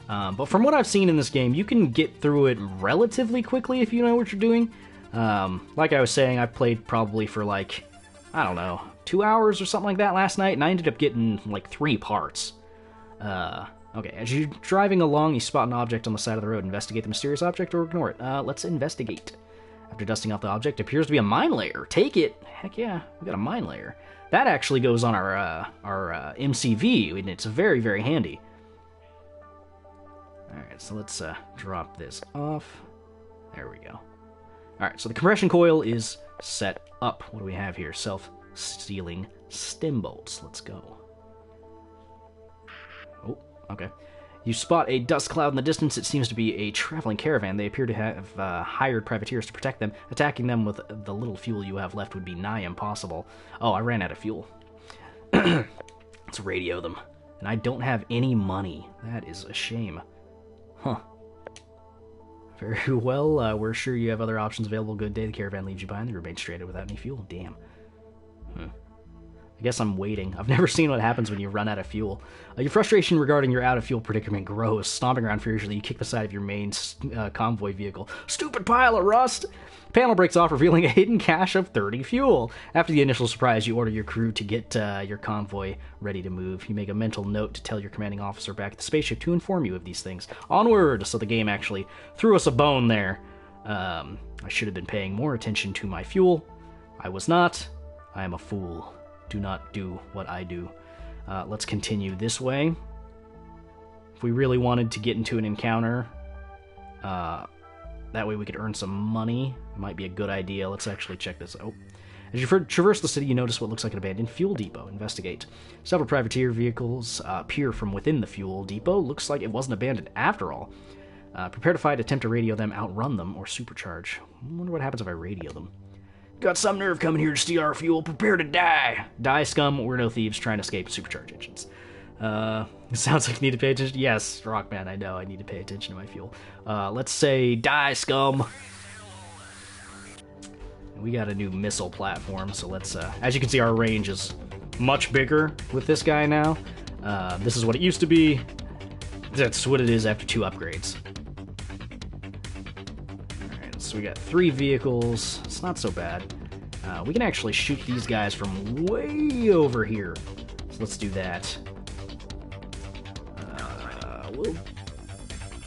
But from what I've seen in this game, you can get through it relatively quickly if you know what you're doing. Like I was saying, I played probably for like, I don't know, 2 hours or something like that last night, and I ended up getting like 3 parts. Okay, as you're driving along, you spot an object on the side of the road. Investigate the mysterious object or ignore it. Let's investigate. After dusting off the object, it appears to be a mine layer. Take it! Heck yeah, we got a mine layer. That actually goes on our MCV, and it's very, very handy. Alright, so let's drop this off. There we go. Alright, so the compression coil is set up. What do we have here? Self-sealing stem bolts. Let's go. Oh, okay. You spot a dust cloud in the distance. It seems to be a traveling caravan. They appear to have hired privateers to protect them. Attacking them with the little fuel you have left would be nigh impossible. Oh, I ran out of fuel. Let's radio them. And I don't have any money. That is a shame. Huh. Very well. We're sure you have other options available. Good day. The caravan leaves you behind. They remain stranded without any fuel. Damn. I guess I'm waiting. I've never seen what happens when you run out of fuel. Your frustration regarding your out-of-fuel predicament grows. Stomping around furiously, you kick the side of your main convoy vehicle. Stupid pile of rust! Panel breaks off, revealing a hidden cache of 30 fuel. After the initial surprise, you order your crew to get your convoy ready to move. You make a mental note to tell your commanding officer back at the spaceship to inform you of these things. Onward! So the game actually threw us a bone there. I should have been paying more attention to my fuel. I was not. I am a fool. Do not do what I do. Let's continue this way. If we really wanted to get into an encounter, that way we could earn some money. Might be a good idea. Let's actually check this out. As you traverse the city, you notice what looks like an abandoned fuel depot. Investigate. Several privateer vehicles appear from within the fuel depot. Looks like it wasn't abandoned after all. Prepare to fight, attempt to radio them, outrun them, or supercharge. I wonder what happens if I radio them. Got some nerve coming here to steal our fuel. Prepare to die. Die, scum. We're no thieves trying to escape supercharge engines. It sounds like you need to pay attention. Yes, Rockman, I know. I need to pay attention to my fuel. Let's say die, scum. We got a new missile platform, so let's... as you can see, our range is much bigger with this guy now. This is what it used to be. That's what it is after 2 upgrades. So we got 3 vehicles. It's not so bad. We can actually shoot these guys from way over here. So let's do that. We'll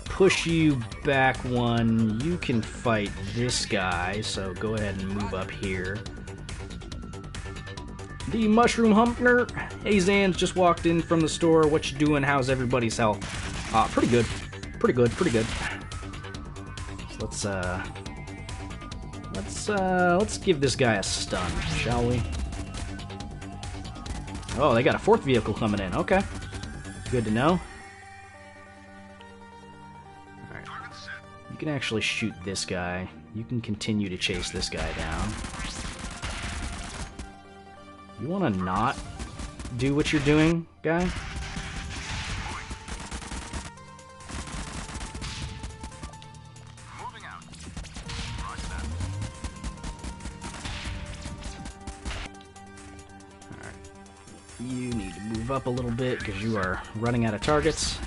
push you back 1. You can fight this guy, so go ahead and move up here. The Mushroom Humpner. Hey, Zans, just walked in from the store. What you doing? How's everybody's health? Pretty good. Pretty good, pretty good. So let's give this guy a stun, shall we? Oh, they got a 4th vehicle coming in. Okay. Good to know. Alright. You can actually shoot this guy. You can continue to chase this guy down. You want to not do what you're doing, guy? Moving out. Roger that. Alright. You need to move up a little bit because you are running out of targets.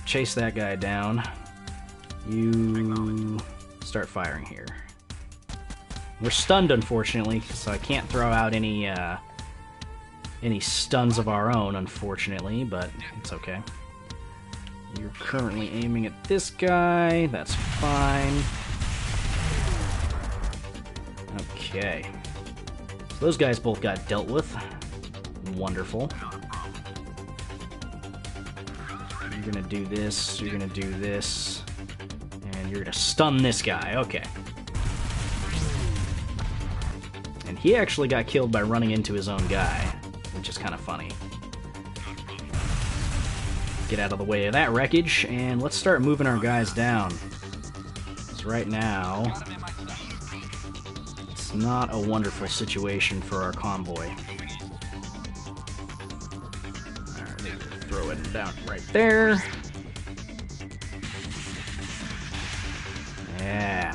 Chase that guy down. You start firing here. We're stunned, unfortunately, so I can't throw out any stuns of our own, unfortunately, but it's okay. You're currently aiming at this guy. That's fine. Okay. So those guys both got dealt with. Wonderful. You're gonna do this, you're gonna do this, and you're gonna stun this guy. Okay. And he actually got killed by running into his own guy, which is kind of funny. Get out of the way of that wreckage, and let's start moving our guys down. Because right now, it's not a wonderful situation for our convoy. Throw it down right there. Yeah.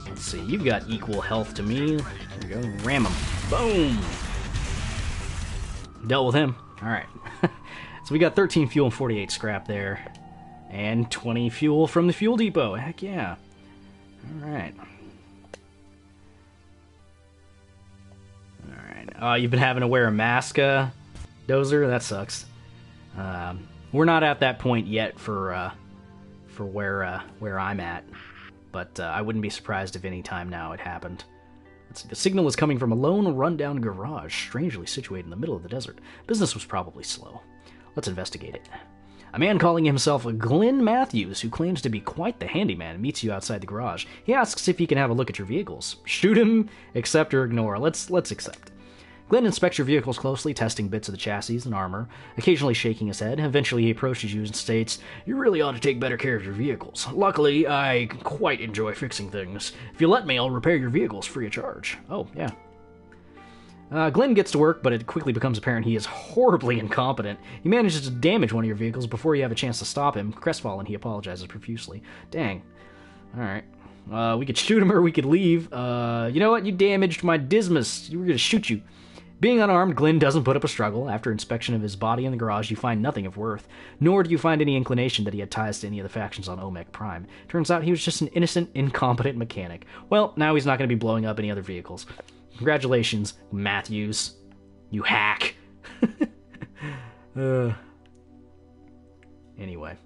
Let's see, you've got equal health to me. There you go, ram him. Boom! Dealt with him. Alright. So we got 13 fuel and 48 scrap there. And 20 fuel from the fuel depot. Heck yeah. Alright. You've been having to wear a mask, Dozer? That sucks. We're not at that point yet for where I'm at, but I wouldn't be surprised if any time now it happened. Let's see, the signal is coming from a lone, run-down garage, strangely situated in the middle of the desert. Business was probably slow. Let's investigate it. A man calling himself Glenn Matthews, who claims to be quite the handyman, meets you outside the garage. He asks if he can have a look at your vehicles. Shoot him, accept or ignore. Let's accept. Glenn inspects your vehicles closely, testing bits of the chassis and armor, occasionally shaking his head. Eventually he approaches you and states, "You really ought to take better care of your vehicles. Luckily, I quite enjoy fixing things. If you let me, I'll repair your vehicles free of charge." Oh, yeah. Glenn gets to work, but it quickly becomes apparent he is horribly incompetent. He manages to damage one of your vehicles before you have a chance to stop him. Crestfallen, he apologizes profusely. Dang. Alright. We could shoot him or we could leave. You know what? You damaged my Dismas. You were gonna shoot you. Being unarmed, Glenn doesn't put up a struggle. After inspection of his body in the garage, you find nothing of worth, nor do you find any inclination that he had ties to any of the factions on Omeg Prime. Turns out he was just an innocent, incompetent mechanic. Well, now he's not going to be blowing up any other vehicles. Congratulations, Matthews. You hack. Anyway.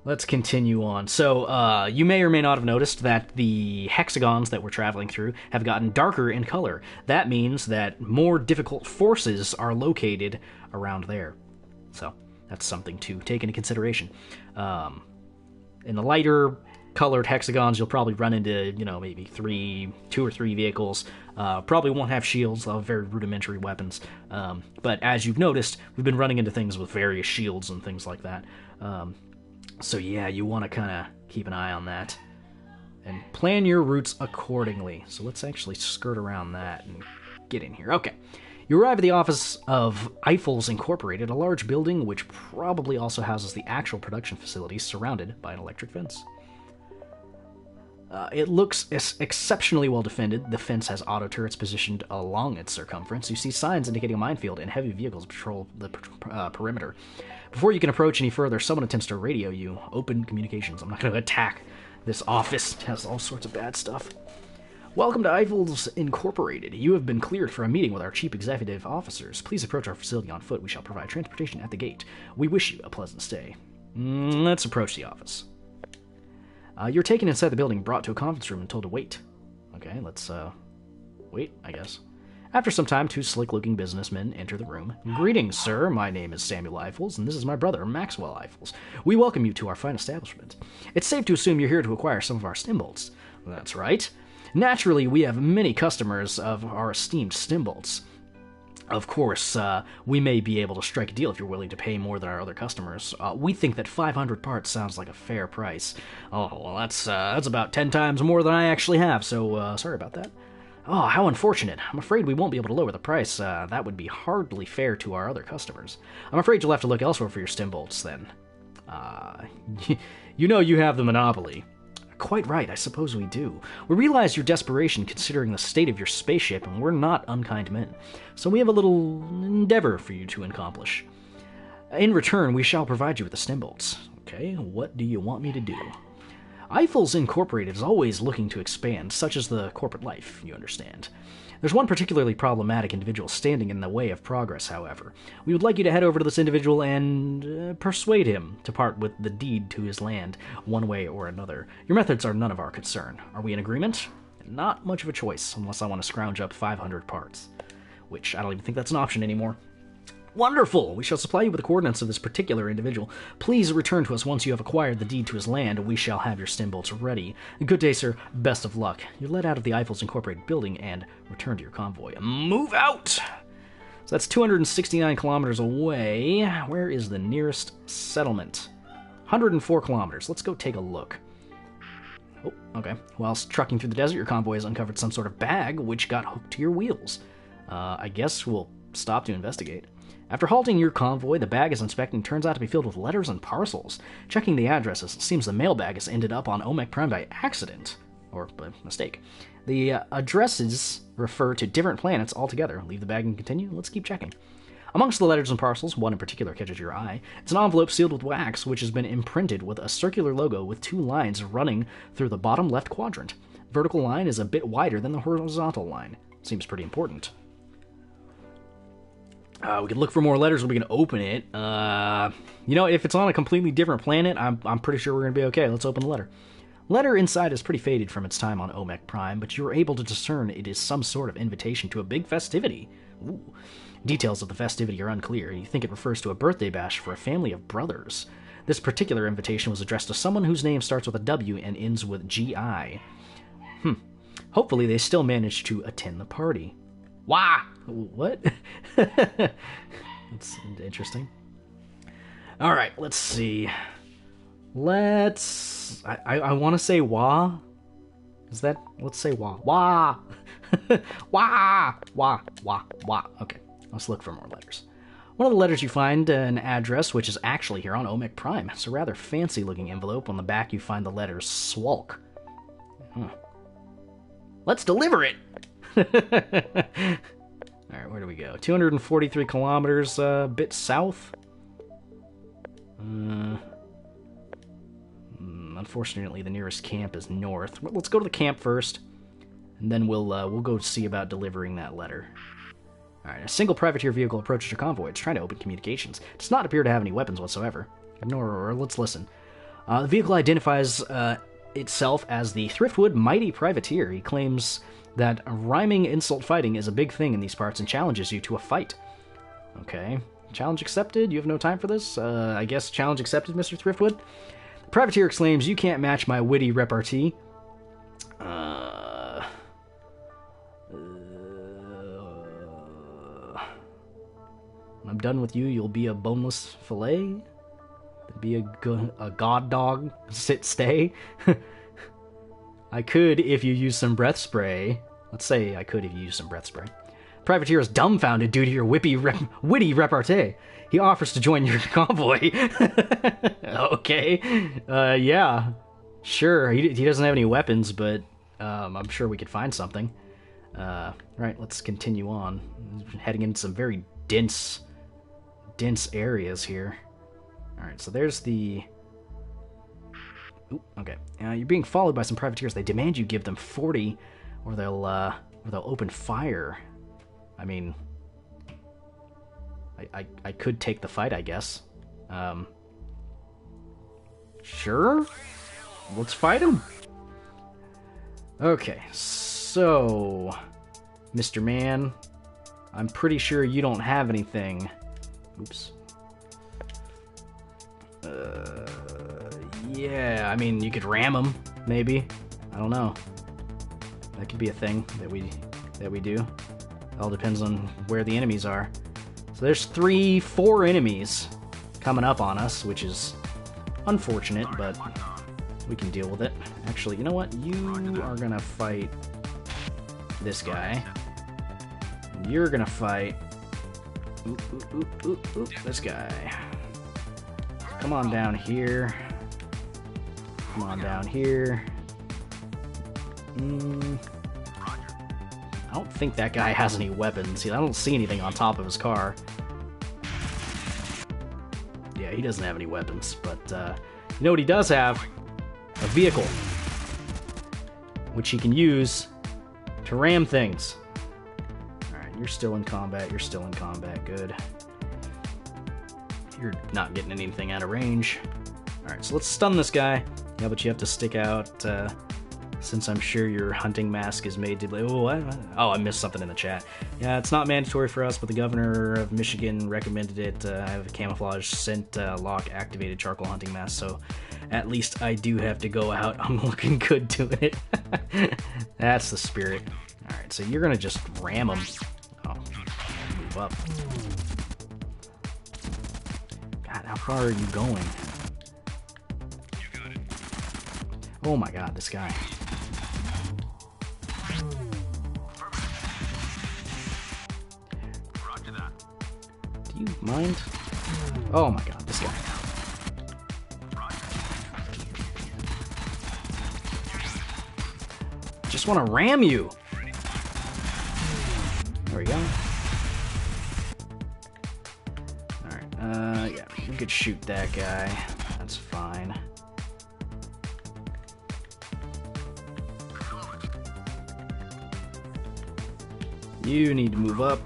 Let's continue on. So, you may or may not have noticed that the hexagons that we're traveling through have gotten darker in color. That means that more difficult forces are located around there. So, that's something to take into consideration. In the lighter colored hexagons, you'll probably run into, maybe 2 or 3 vehicles. Probably won't have shields, they'll have very rudimentary weapons. But as you've noticed, we've been running into things with various shields and things like that. So yeah, you want to kind of keep an eye on that. And plan your routes accordingly. So let's actually skirt around that and get in here. Okay. You arrive at the office of Eiffels Incorporated, a large building which probably also houses the actual production facilities surrounded by an electric fence. It looks exceptionally well defended. The fence has auto turrets positioned along its circumference. You see signs indicating a minefield, and heavy vehicles patrol the perimeter. Before you can approach any further, someone attempts to radio you. Open communications. I'm not going to attack this office. It has all sorts of bad stuff. Welcome to Eiffels Incorporated. You have been cleared for a meeting with our chief executive officers. Please approach our facility on foot. We shall provide transportation at the gate. We wish you a pleasant stay. Let's approach the office. You're taken inside the building, brought to a conference room, and told to wait. Okay, let's, wait, I guess. After some time, 2 slick-looking businessmen enter the room. Greetings, sir. My name is Samuel Eiffels, and this is my brother, Maxwell Eiffels. We welcome you to our fine establishment. It's safe to assume you're here to acquire some of our stimbolts. That's right. Naturally, we have many customers of our esteemed Stimbolts. Of course, we may be able to strike a deal if you're willing to pay more than our other customers. We think that 500 parts sounds like a fair price. Oh, well, that's about 10 times more than I actually have, so sorry about that. Oh, how unfortunate. I'm afraid we won't be able to lower the price. That would be hardly fair to our other customers. I'm afraid you'll have to look elsewhere for your Stimbolts, then. You know you have the monopoly. Quite right, I suppose we do. We realize your desperation considering the state of your spaceship, and we're not unkind men. So we have a little endeavor for you to accomplish. In return, we shall provide you with the Stimbolts. Okay, what do you want me to do? Eiffels Incorporated is always looking to expand, such as the corporate life, you understand. There's one particularly problematic individual standing in the way of progress, however. We would like you to head over to this individual and persuade him to part with the deed to his land, one way or another. Your methods are none of our concern. Are we in agreement? Not much of a choice, unless I want to scrounge up 500 parts. Which, I don't even think that's an option anymore. Wonderful! We shall supply you with the coordinates of this particular individual. Please return to us once you have acquired the deed to his land, and we shall have your Stimbolts ready. Good day, sir. Best of luck. You're let out of the Eiffels Incorporated building and return to your convoy. Move out! So that's 269 kilometers away. Where is the nearest settlement? 104 kilometers. Let's go take a look. Oh, okay. Whilst trucking through the desert, your convoy has uncovered some sort of bag which got hooked to your wheels. I guess we'll stop to investigate. After halting your convoy, the bag is inspected and turns out to be filled with letters and parcels. Checking the addresses, it seems the mail bag has ended up on Omek Prime by accident. Or by mistake. The addresses refer to different planets altogether. Leave the bag and continue. Let's keep checking. Amongst the letters and parcels, one in particular catches your eye. It's an envelope sealed with wax, which has been imprinted with a circular logo with two lines running through the bottom left quadrant. The vertical line is a bit wider than the horizontal line. Seems pretty important. We could look for more letters when we can open it. If it's on a completely different planet, I'm pretty sure we're going to be okay. Let's open the letter. Letter inside is pretty faded from its time on Omek Prime, but you're able to discern it is some sort of invitation to a big festivity. Ooh. Details of the festivity are unclear. You think it refers to a birthday bash for a family of brothers. This particular invitation was addressed to someone whose name starts with a W and ends with G-I. Hopefully they still managed to attend the party. Wah! What? That's interesting. Alright, let's see. I want to say wah. Is that? Let's say wah. Wah! Wah! Wah! Wah! Wah. Okay, let's look for more letters. One of the letters you find an address, which is actually here on Omek Prime. It's a rather fancy-looking envelope. On the back you find the letters Swalk. Let's deliver it! Alright, where do we go? 243 kilometers, a bit south. Unfortunately, the nearest camp is north. Let's go to the camp first, and then we'll go see about delivering that letter. Alright, a single privateer vehicle approaches your convoy. It's trying to open communications. It does not appear to have any weapons whatsoever. Ignore or let's listen. The vehicle identifies itself as the Thriftwood Mighty Privateer. He claims that rhyming insult fighting is a big thing in these parts and challenges you to a fight. Okay. Challenge accepted? You have no time for this? I guess challenge accepted, Mr. Thriftwood? The privateer exclaims, "You can't match my witty repartee." I'm done with you, you'll be a boneless fillet? Be a god dog? Stay? I could if you use some breath spray. Let's say I could if you use some breath spray. Privateer is dumbfounded due to your witty repartee. He offers to join your convoy. Okay. Yeah. Sure. He doesn't have any weapons, but I'm sure we could find something. Right, let's continue on. Heading into some very dense areas here. Alright, so there's the... Ooh, okay. You're being followed by some privateers. They demand you give them 40, or they'll open fire. I mean, I could take the fight, I guess. Sure. Let's fight him. Okay, so, Mr. Man, I'm pretty sure you don't have anything. Oops. Yeah, I mean, you could ram him, maybe. I don't know. That could be a thing that we do. All depends on where the enemies are. So there's 4 enemies coming up on us, which is unfortunate, but we can deal with it. Actually, you know what? You are gonna fight this guy. You're gonna fight this guy. Come on down here. Come on down here. I don't think that guy has any weapons. I don't see anything on top of his car. Yeah, he doesn't have any weapons, but you know what he does have? A vehicle, which he can use to ram things. Alright, you're still in combat, you're still in combat, good. You're not getting anything out of range. Alright, so let's stun this guy. Yeah, but you have to stick out, since I'm sure your hunting mask is made to... Oh, I missed something in the chat. Yeah, it's not mandatory for us, but the governor of Michigan recommended it. I have a camouflage scent lock activated charcoal hunting mask, so at least I do have to go out. I'm looking good doing it. That's the spirit. Alright, so you're gonna just ram him. Oh, move up. God, how far are you going? Oh my god, this guy. Do you mind? Oh my god, this guy. Just want to ram you. There we go. Alright, yeah, we could shoot that guy. That's fine. You need to move up.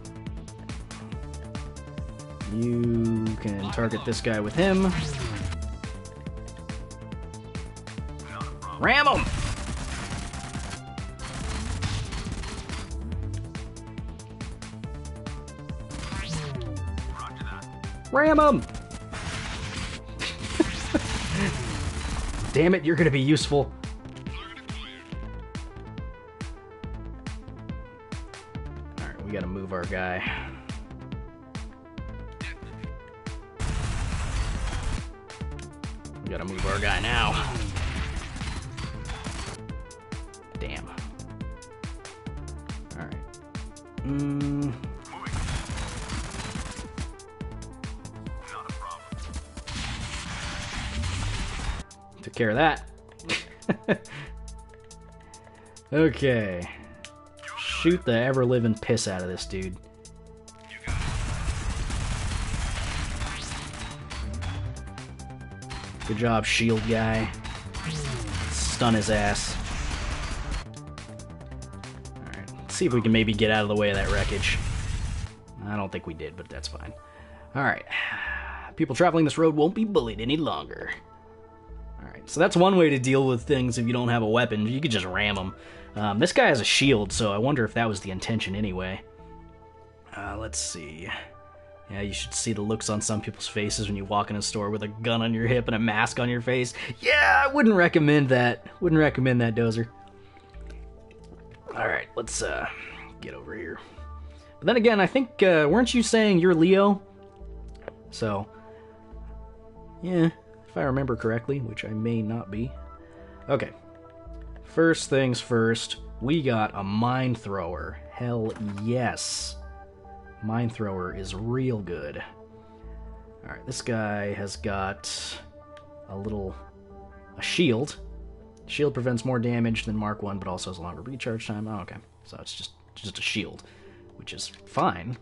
You can target this guy with him. Ram him! Ram him! Damn it, you're gonna be useful. Alright, we gotta move our guy. We gotta move our guy now. Damn. Alright. Took care of that. Okay. Shoot the ever-living piss out of this dude. Good job, shield guy. Stun his ass. Alright, let's see if we can maybe get out of the way of that wreckage. I don't think we did, but that's fine. Alright. People traveling this road won't be bullied any longer. Alright, so that's one way to deal with things if you don't have a weapon. You could just ram them. This guy has a shield, so I wonder if that was the intention anyway. Let's see. Yeah, you should see the looks on some people's faces when you walk in a store with a gun on your hip and a mask on your face. Yeah, I wouldn't recommend that. Wouldn't recommend that, Dozer. Alright, let's get over here. But then again, I think, weren't you saying you're Leo? So, yeah, if I remember correctly, which I may not be. Okay. First things first, we got a mine thrower. Hell yes. Mine thrower is real good. Alright, this guy has got a shield. Shield prevents more damage than Mark 1, but also has a longer recharge time. Oh, okay. So it's just a shield, which is fine.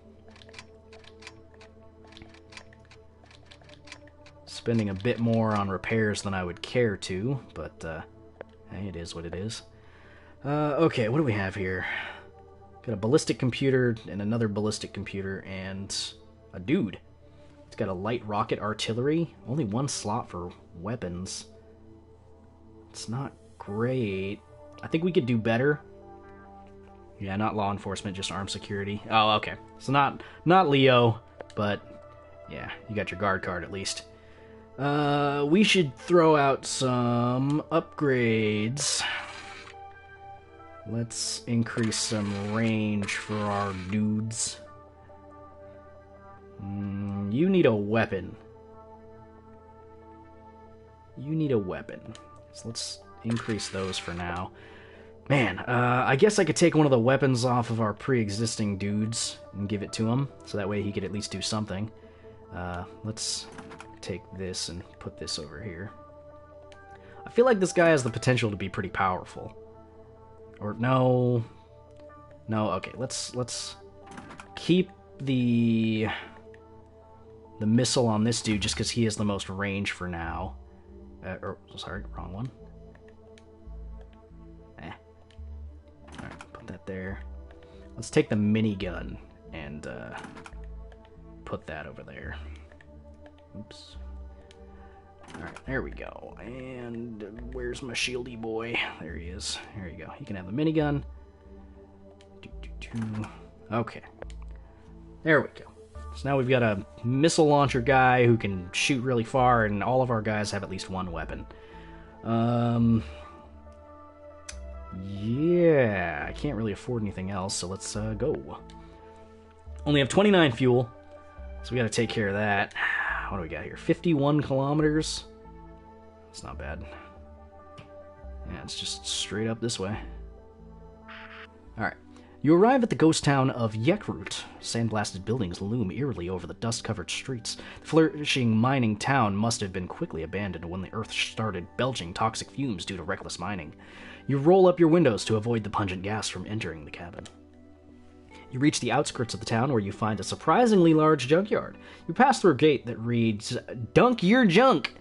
Spending a bit more on repairs than I would care to, but hey, it is what it is. Okay, what do we have here? Got a ballistic computer and another ballistic computer and a dude. It's got a light rocket artillery. Only one slot for weapons. It's not great. I think we could do better. Yeah, not law enforcement, just armed security. Oh, okay. So not Leo, but yeah, you got your guard card at least. We should throw out some upgrades. Let's increase some range for our dudes. You need a weapon. You need a weapon. So let's increase those for now. Man, I guess I could take one of the weapons off of our pre-existing dudes and give it to him, so that way he could at least do something. Let's take this and put this over here. I feel like this guy has the potential to be pretty powerful. Or no, okay, let's keep the missile on this dude just because he has the most range for now. Sorry, wrong one. Alright, put that there. Let's take the minigun and put that over there. Oops. Alright, there we go. And where's my shieldy boy? There he is. There you go. He can have the minigun. Okay. There we go. So now we've got a missile launcher guy who can shoot really far, and all of our guys have at least one weapon. Yeah, I can't really afford anything else, so let's go. Only have 29 fuel, so we gotta take care of that. What do we got here? 51 kilometers? That's not bad. Yeah, it's just straight up this way. Alright. You arrive at the ghost town of Yekrut. Sandblasted buildings loom eerily over the dust-covered streets. The flourishing mining town must have been quickly abandoned when the earth started belching toxic fumes due to reckless mining. You roll up your windows to avoid the pungent gas from entering the cabin. You reach the outskirts of the town where you find a surprisingly large junkyard. You pass through a gate that reads, "Dunk your junk!"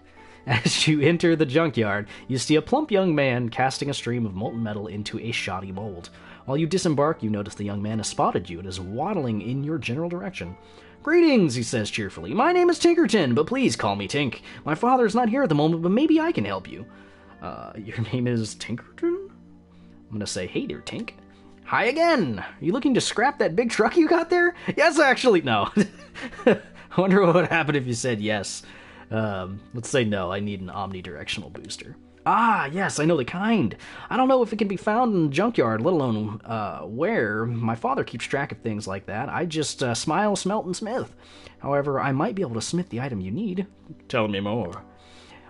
As you enter the junkyard, you see a plump young man casting a stream of molten metal into a shoddy mold. While you disembark, you notice the young man has spotted you and is waddling in your general direction. "Greetings," he says cheerfully. "My name is Tinkerton, but please call me Tink. My father's not here at the moment, but maybe I can help you." Your name is Tinkerton? I'm gonna say, "Hey there, Tink." "Hi again! Are you looking to scrap that big truck you got there?" "Yes, actually." No. I wonder what would happen if you said yes. Let's say no, I need an omnidirectional booster. "Ah, yes, I know the kind. I don't know if it can be found in the junkyard, let alone where. My father keeps track of things like that. I just smile, smelt, and smith. However, I might be able to smith the item you need." "Tell me more."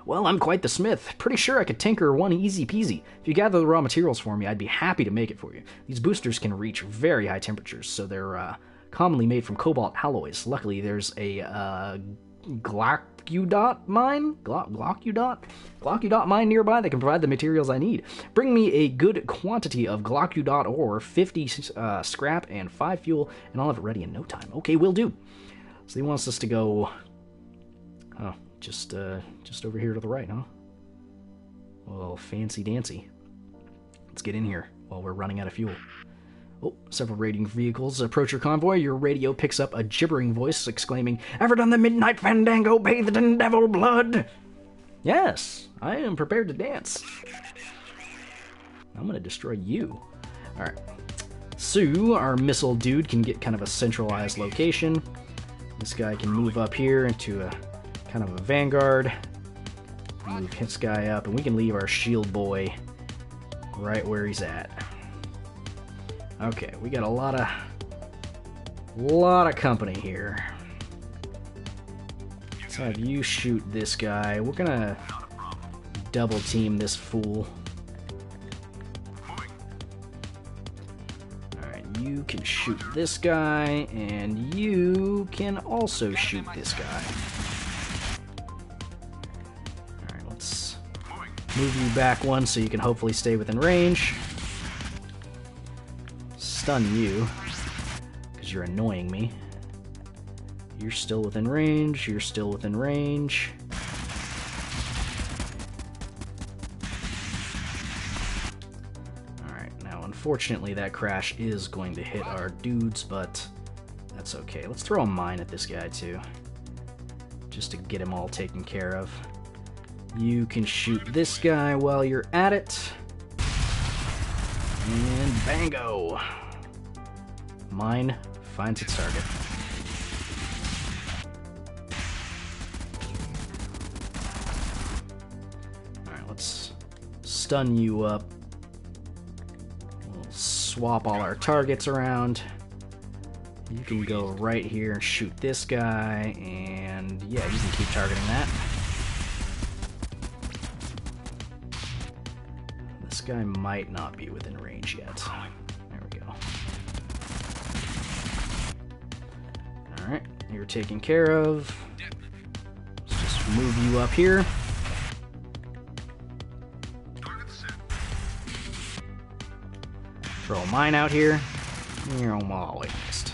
"Well, I'm quite the smith. Pretty sure I could tinker one easy peasy. If you gather the raw materials for me, I'd be happy to make it for you. These boosters can reach very high temperatures, so they're commonly made from cobalt alloys. Luckily, there's a Glockudot mine? Glockudot mine nearby that can provide the materials I need. Bring me a good quantity of Glockudot ore, 50 scrap, and 5 fuel, and I'll have it ready in no time." "Okay, will do." So he wants us to go... Oh, just over here to the right, huh? Well, fancy-dancy. Let's get in here while we're running out of fuel. Oh, several raiding vehicles approach your convoy. Your radio picks up a gibbering voice exclaiming, "Ever done the midnight fandango bathed in devil blood?" "Yes, I am prepared to dance." I'm gonna destroy you. Alright. Sue, our missile dude, can get kind of a centralized location. This guy can move up here into a kind of a vanguard. Move this guy up, and we can leave our shield boy right where he's at. Okay, we got a lot of company here. Let's have you shoot this guy. We're gonna double team this fool. Alright, you can shoot this guy, and you can also shoot this guy. Alright, let's move you back one so you can hopefully stay within range. Stun you, because you're annoying me. You're still within range, you're still within range. Alright, now unfortunately that crash is going to hit our dudes, but that's okay. Let's throw a mine at this guy too, just to get him all taken care of. You can shoot this guy while you're at it. And bango! Mine finds its target. Alright, let's stun you up. We'll swap all our targets around. You can go right here and shoot this guy, and yeah, you can keep targeting that. This guy might not be within range yet. There we go. Alright, you're taken care of. Let's just move you up here. Throw a mine out here. You're all missed.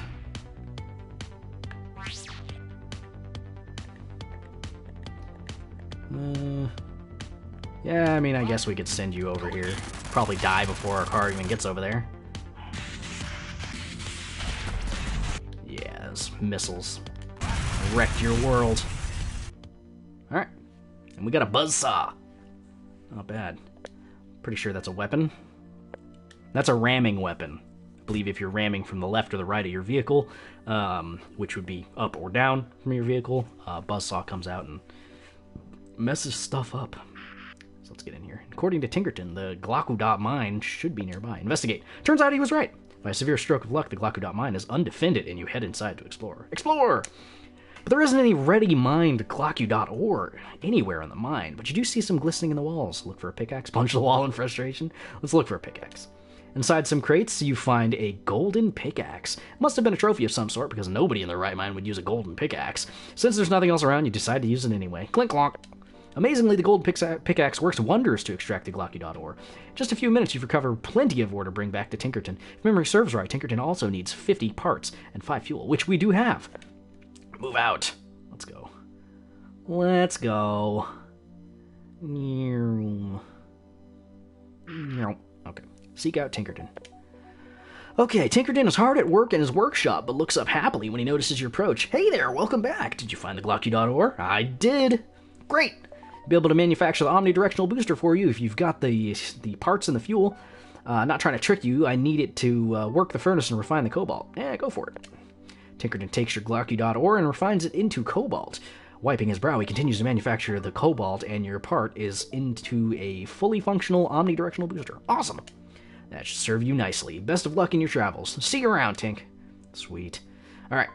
Yeah, I mean, I guess we could send you over here. Probably die before our car even gets over there. Yeah, those missiles wrecked your world. Alright, and we got a buzzsaw. Not bad. Pretty sure that's a weapon. That's a ramming weapon. I believe if you're ramming from the left or the right of your vehicle, which would be up or down from your vehicle, buzzsaw comes out and messes stuff up. So let's get in here. According to Tinkerton, the Glocku mine should be nearby. Investigate. Turns out he was right. By a severe stroke of luck, the Glocku mine is undefended, and you head inside to explore. Explore! But there isn't any ready-mined Glocku ore anywhere in the mine, but you do see some glistening in the walls. Look for a pickaxe. Punch the wall in frustration. Let's look for a pickaxe. Inside some crates, you find a golden pickaxe. Must have been a trophy of some sort, because nobody in their right mind would use a golden pickaxe. Since there's nothing else around, you decide to use it anyway. Clink clonk. Amazingly, the gold pickaxe works wonders to extract the Glocku ore. In just a few minutes, you've recovered plenty of ore to bring back to Tinkerton. If memory serves right, Tinkerton also needs 50 parts and 5 fuel, which we do have. Move out. Let's go. Let's go. Okay. Seek out Tinkerton. Okay, Tinkerton is hard at work in his workshop, but looks up happily when he notices your approach. Hey there, welcome back. Did you find the Glocku ore? I did. Great. Be able to manufacture the omnidirectional booster for you if you've got the parts and the fuel. Not trying to trick you. I need it to work the furnace and refine the cobalt. Yeah, go for it. Tinkerton takes your Glocku ore and refines it into cobalt. Wiping his brow, he continues to manufacture the cobalt, and your part is into a fully functional omnidirectional booster. Awesome. That should serve you nicely. Best of luck in your travels. See you around, Tink. Sweet. Alright.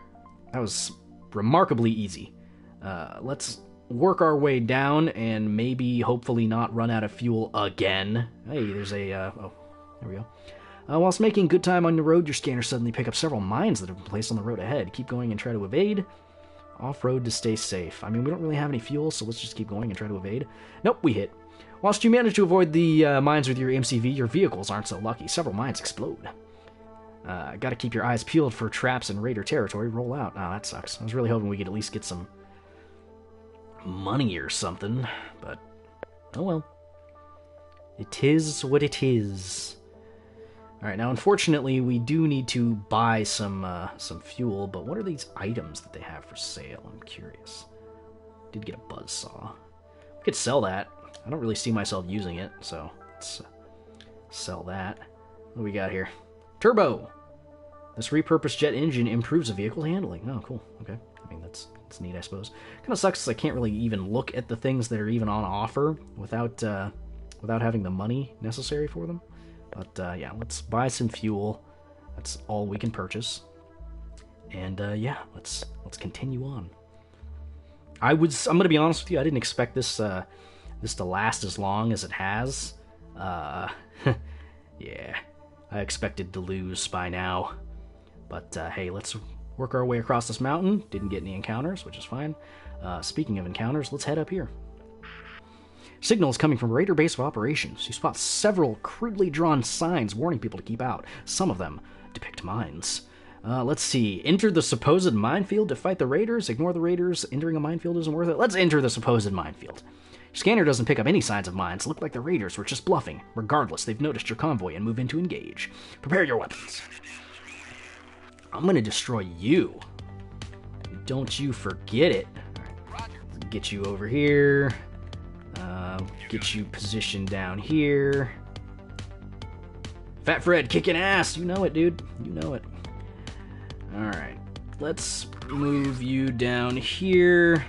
That was remarkably easy. Let's work our way down and maybe, hopefully, not run out of fuel again. Hey, there's a, oh, there we go. Whilst making good time on the road, your scanners suddenly pick up several mines that have been placed on the road ahead. Keep going and try to evade. Off-road to stay safe. I mean, we don't really have any fuel, so let's just keep going and try to evade. Nope, we hit. Whilst you manage to avoid the mines with your MCV, your vehicles aren't so lucky. Several mines explode. Gotta keep your eyes peeled for traps in raider territory. Roll out. Oh, that sucks. I was really hoping we could at least get some money or something, but oh well. It is what it is. Alright, now unfortunately we do need to buy some fuel, but what are these items that they have for sale? I'm curious. Did get a buzzsaw. We could sell that. I don't really see myself using it, so let's sell that. What do we got here? Turbo! This repurposed jet engine improves the vehicle handling. Oh, cool. Okay. I mean, that's neat, I suppose. Kind of sucks I can't really even look at the things that are even on offer without having the money necessary for them. But, yeah, let's buy some fuel. That's all we can purchase. And, yeah, let's continue on. I'm gonna be honest with you, I didn't expect this to last as long as it has. Yeah, I expected to lose by now. But, hey, let's work our way across this mountain. Didn't get any encounters, which is fine. Speaking of encounters, let's head up here. Signals coming from Raider Base of Operations. You spot several crudely drawn signs warning people to keep out. Some of them depict mines. Let's see. Enter the supposed minefield to fight the raiders. Ignore the raiders. Entering a minefield isn't worth it. Let's enter the supposed minefield. Your scanner doesn't pick up any signs of mines. Look like the raiders were just bluffing. Regardless, they've noticed your convoy and move in to engage. Prepare your weapons. I'm gonna destroy you. Don't you forget it. Get you over here. Get you positioned down here. Fat Fred kicking ass. You know it, dude. You know it. Alright. Let's move you down here.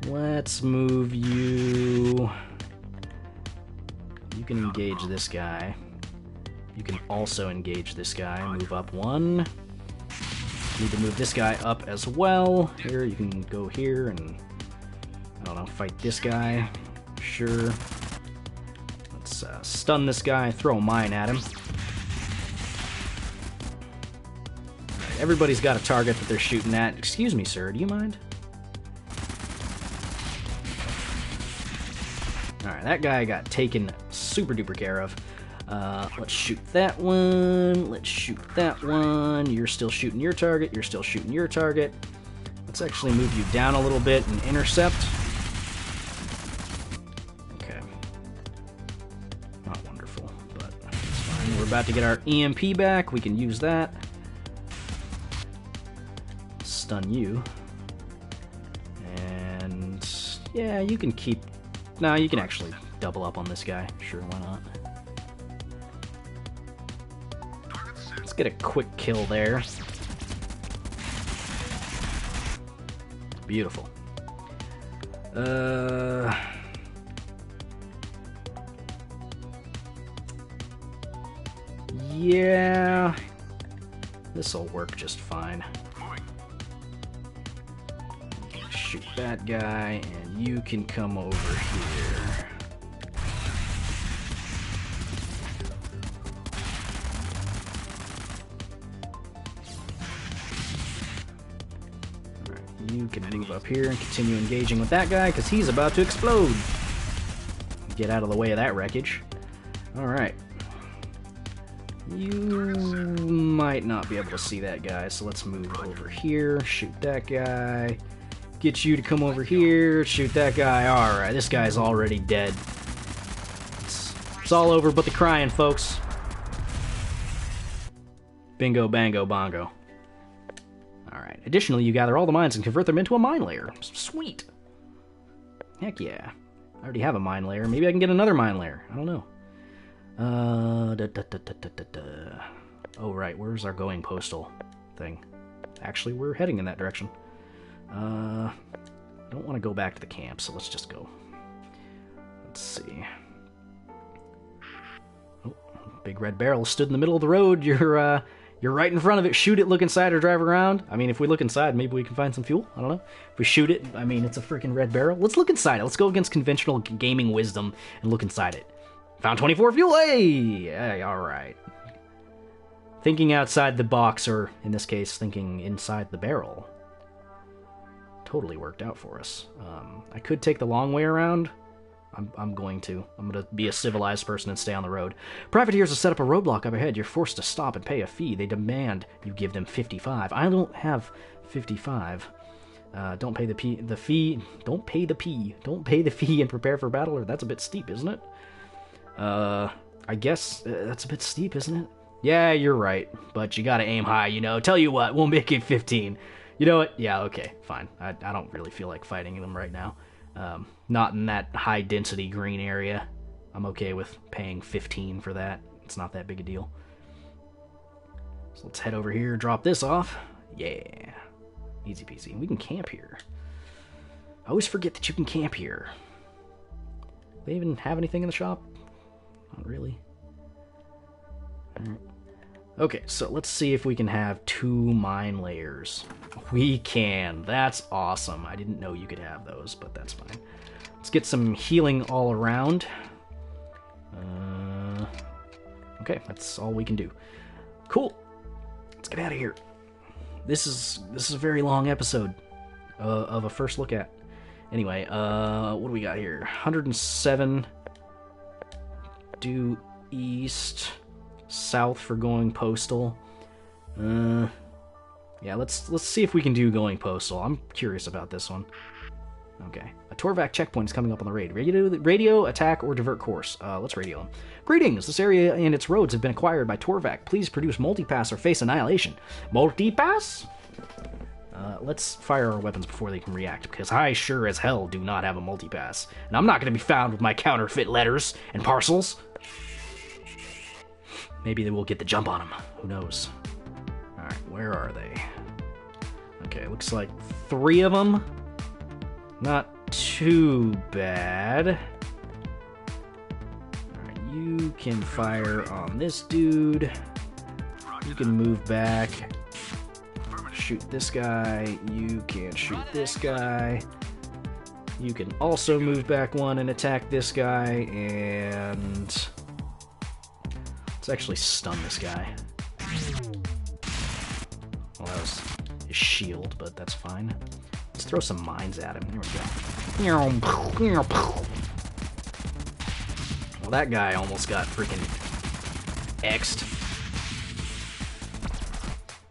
Let's move you. You can engage this guy. You can also engage this guy. Move up one. Need to move this guy up as well. Here, you can go here and, I don't know, fight this guy. Sure. Let's stun this guy, throw a mine at him. Alright, everybody's got a target that they're shooting at. Excuse me, sir, do you mind? Alright, that guy got taken super duper care of. Let's shoot that one. Let's shoot that one. You're still shooting your target. You're still shooting your target. Let's actually move you down a little bit and intercept. Okay. Not wonderful, but it's fine. We're about to get our EMP back. We can use that. Stun you. And yeah, you can keep... No, you can actually double up on this guy. Sure, why not? Let's get a quick kill there. Beautiful. Yeah. This'll work just fine. Shoot that guy, and you can come over here. You can move up here and continue engaging with that guy, because he's about to explode. Get out of the way of that wreckage. Alright. You might not be able to see that guy, so let's move over here, shoot that guy. Get you to come over here, shoot that guy. Alright, this guy's already dead. It's all over but the crying, folks. Bingo, bango, bongo. Alright, additionally, you gather all the mines and convert them into a mine layer. Sweet. Heck yeah. I already have a mine layer. Maybe I can get another mine layer. I don't know. Oh, right, where's our going postal thing? Actually, we're heading in that direction. I don't want to go back to the camp, so let's just go. Let's see. Oh, big red barrel stood in the middle of the road. You're right in front of it. Shoot it, look inside, or drive around. I mean, if we look inside, maybe we can find some fuel. I don't know. If we shoot it, I mean, it's a freaking red barrel. Let's look inside it. Let's go against conventional gaming wisdom and look inside it. Found 24 fuel. Hey, all right. Thinking outside the box, or in this case, thinking inside the barrel. Totally worked out for us. I could take the long way around. I'm going to be a civilized person and stay on the road. Privateers have set up a roadblock up ahead. You're forced to stop and pay a fee. They demand you give them 55. I don't have 55. Don't pay the fee. Don't pay the fee and prepare for battle. Or that's a bit steep, isn't it? I guess that's a bit steep, isn't it? Yeah, you're right. But you gotta aim high, you know. Tell you what, we'll make it 15. You know what? Yeah, okay, fine. I don't really feel like fighting them right now. Not in that high-density green area. I'm okay with paying 15 for that. It's not that big a deal. So let's head over here, drop this off. Yeah. Easy peasy. We can camp here. I always forget that you can camp here. They even have anything in the shop? Not really. Alright. Okay, so let's see if we can have 2 mine layers. We can. That's awesome. I didn't know you could have those, but that's fine. Let's get some healing all around. Okay, that's all we can do. Cool. Let's get out of here. This is a very long episode of a first look at. Anyway, what do we got here? 107 due east. South for going postal. Yeah, let's see if we can do going postal. I'm curious about this one. Okay. A Torvac checkpoint is coming up on the raid. Radio, attack, or divert course. Let's radio them. Greetings! This area and its roads have been acquired by Torvac. Please produce multipass or face annihilation. Multipass? Let's fire our weapons before they can react, because I sure as hell do not have a multipass. And I'm not going to be found with my counterfeit letters and parcels. Maybe they will get the jump on them. Who knows? Alright, where are they? Okay, looks like 3 of them. Not too bad. Alright, you You can fire on this dude. You can move back. Shoot this guy. You can shoot this guy. You can also move back one and attack this guy, and let's actually stun this guy. Well, that was his shield, but that's fine. Let's throw some mines at him. Here we go. Well, that guy almost got freaking X'd.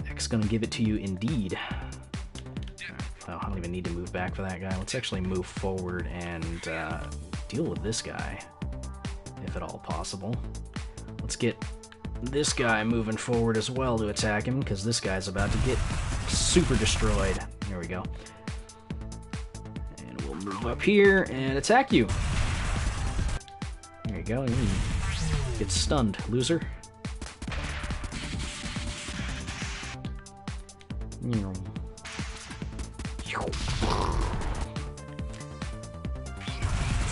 X gonna give it to you indeed. Oh, I don't even need to move back for that guy. Let's actually move forward and deal with this guy, if at all possible. Let's get this guy moving forward as well to attack him, because this guy's about to get super destroyed. There we go. And we'll move up here and attack you. There you go. Get stunned, loser.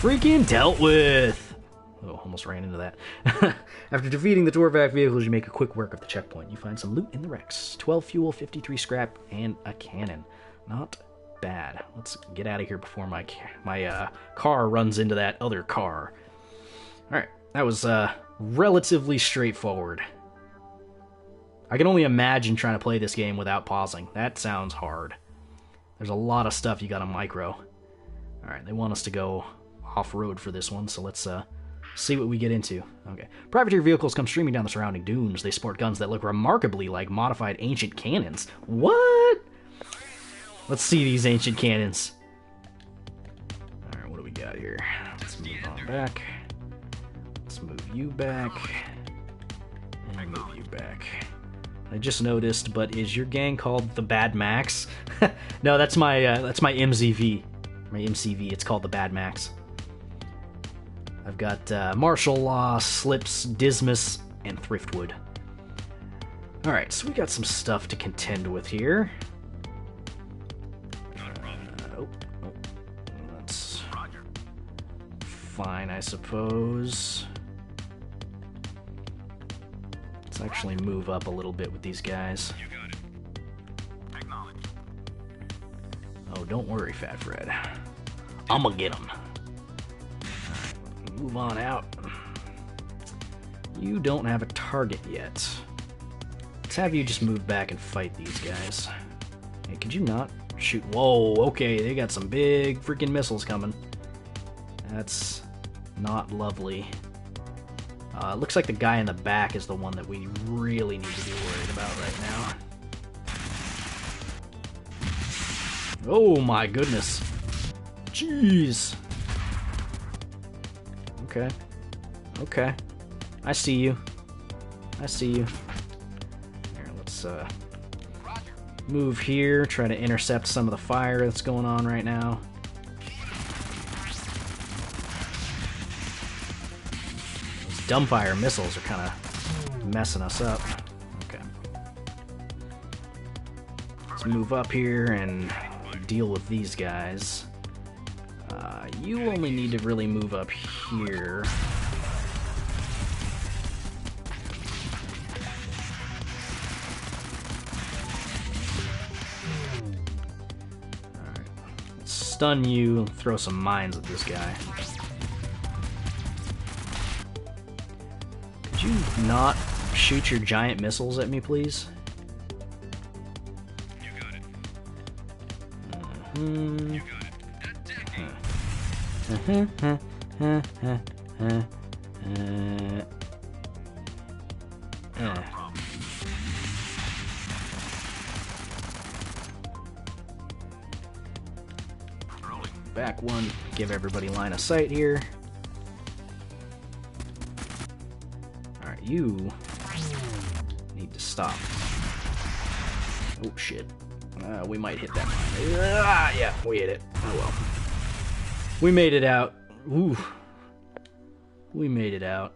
Freaking dealt with! Oh, almost ran into that. After defeating the Torvac vehicles, you make a quick work of the checkpoint. You find some loot in the wrecks. 12 fuel, 53 scrap, and a cannon. Not bad. Let's get out of here before my car runs into that other car. Alright, that was relatively straightforward. I can only imagine trying to play this game without pausing. That sounds hard. There's a lot of stuff you gotta micro. Alright, they want us to go off-road for this one, so let's see what we get into. Okay. Privateer vehicles come streaming down the surrounding dunes. They sport guns that look remarkably like modified ancient cannons. What? Let's see these ancient cannons. Alright, what do we got here? Let's move on back. Let's move you back. And move you back. I just noticed, but is your gang called the Bad Max? No, that's my MZV. My MCV, it's called the Bad Max. I've got Martial Law, Slips, Dismas, and Thriftwood. Alright, so we got some stuff to contend with here. That's fine, I suppose. Let's actually move up a little bit with these guys. You got it. Acknowledge. Oh, don't worry, Fat Fred. I'ma get him. Move on out. You don't have a target yet. Let's have you just move back and fight these guys. Hey, could you not shoot? Whoa, okay, they got some big freaking missiles coming. That's not lovely. Looks like the guy in the back is the one that we really need to be worried about right now. Oh my goodness. Jeez. Okay. Okay. I see you. I see you. Here, let's move here, try to intercept some of the fire that's going on right now. Those dumbfire missiles are kind of messing us up. Okay. Let's move up here and deal with these guys. You only need to really move up here. Alright. Let's stun you and throw some mines at this guy. Could you not shoot your giant missiles at me, please? You got it. Mm-hmm. You got it. Attacking. Not a problem. Rolling. Back one, give everybody line of sight here. Alright, you need to stop. Oh shit. We might hit that mine. Yeah, we hit it. Oh well. We made it out. Ooh. We made it out.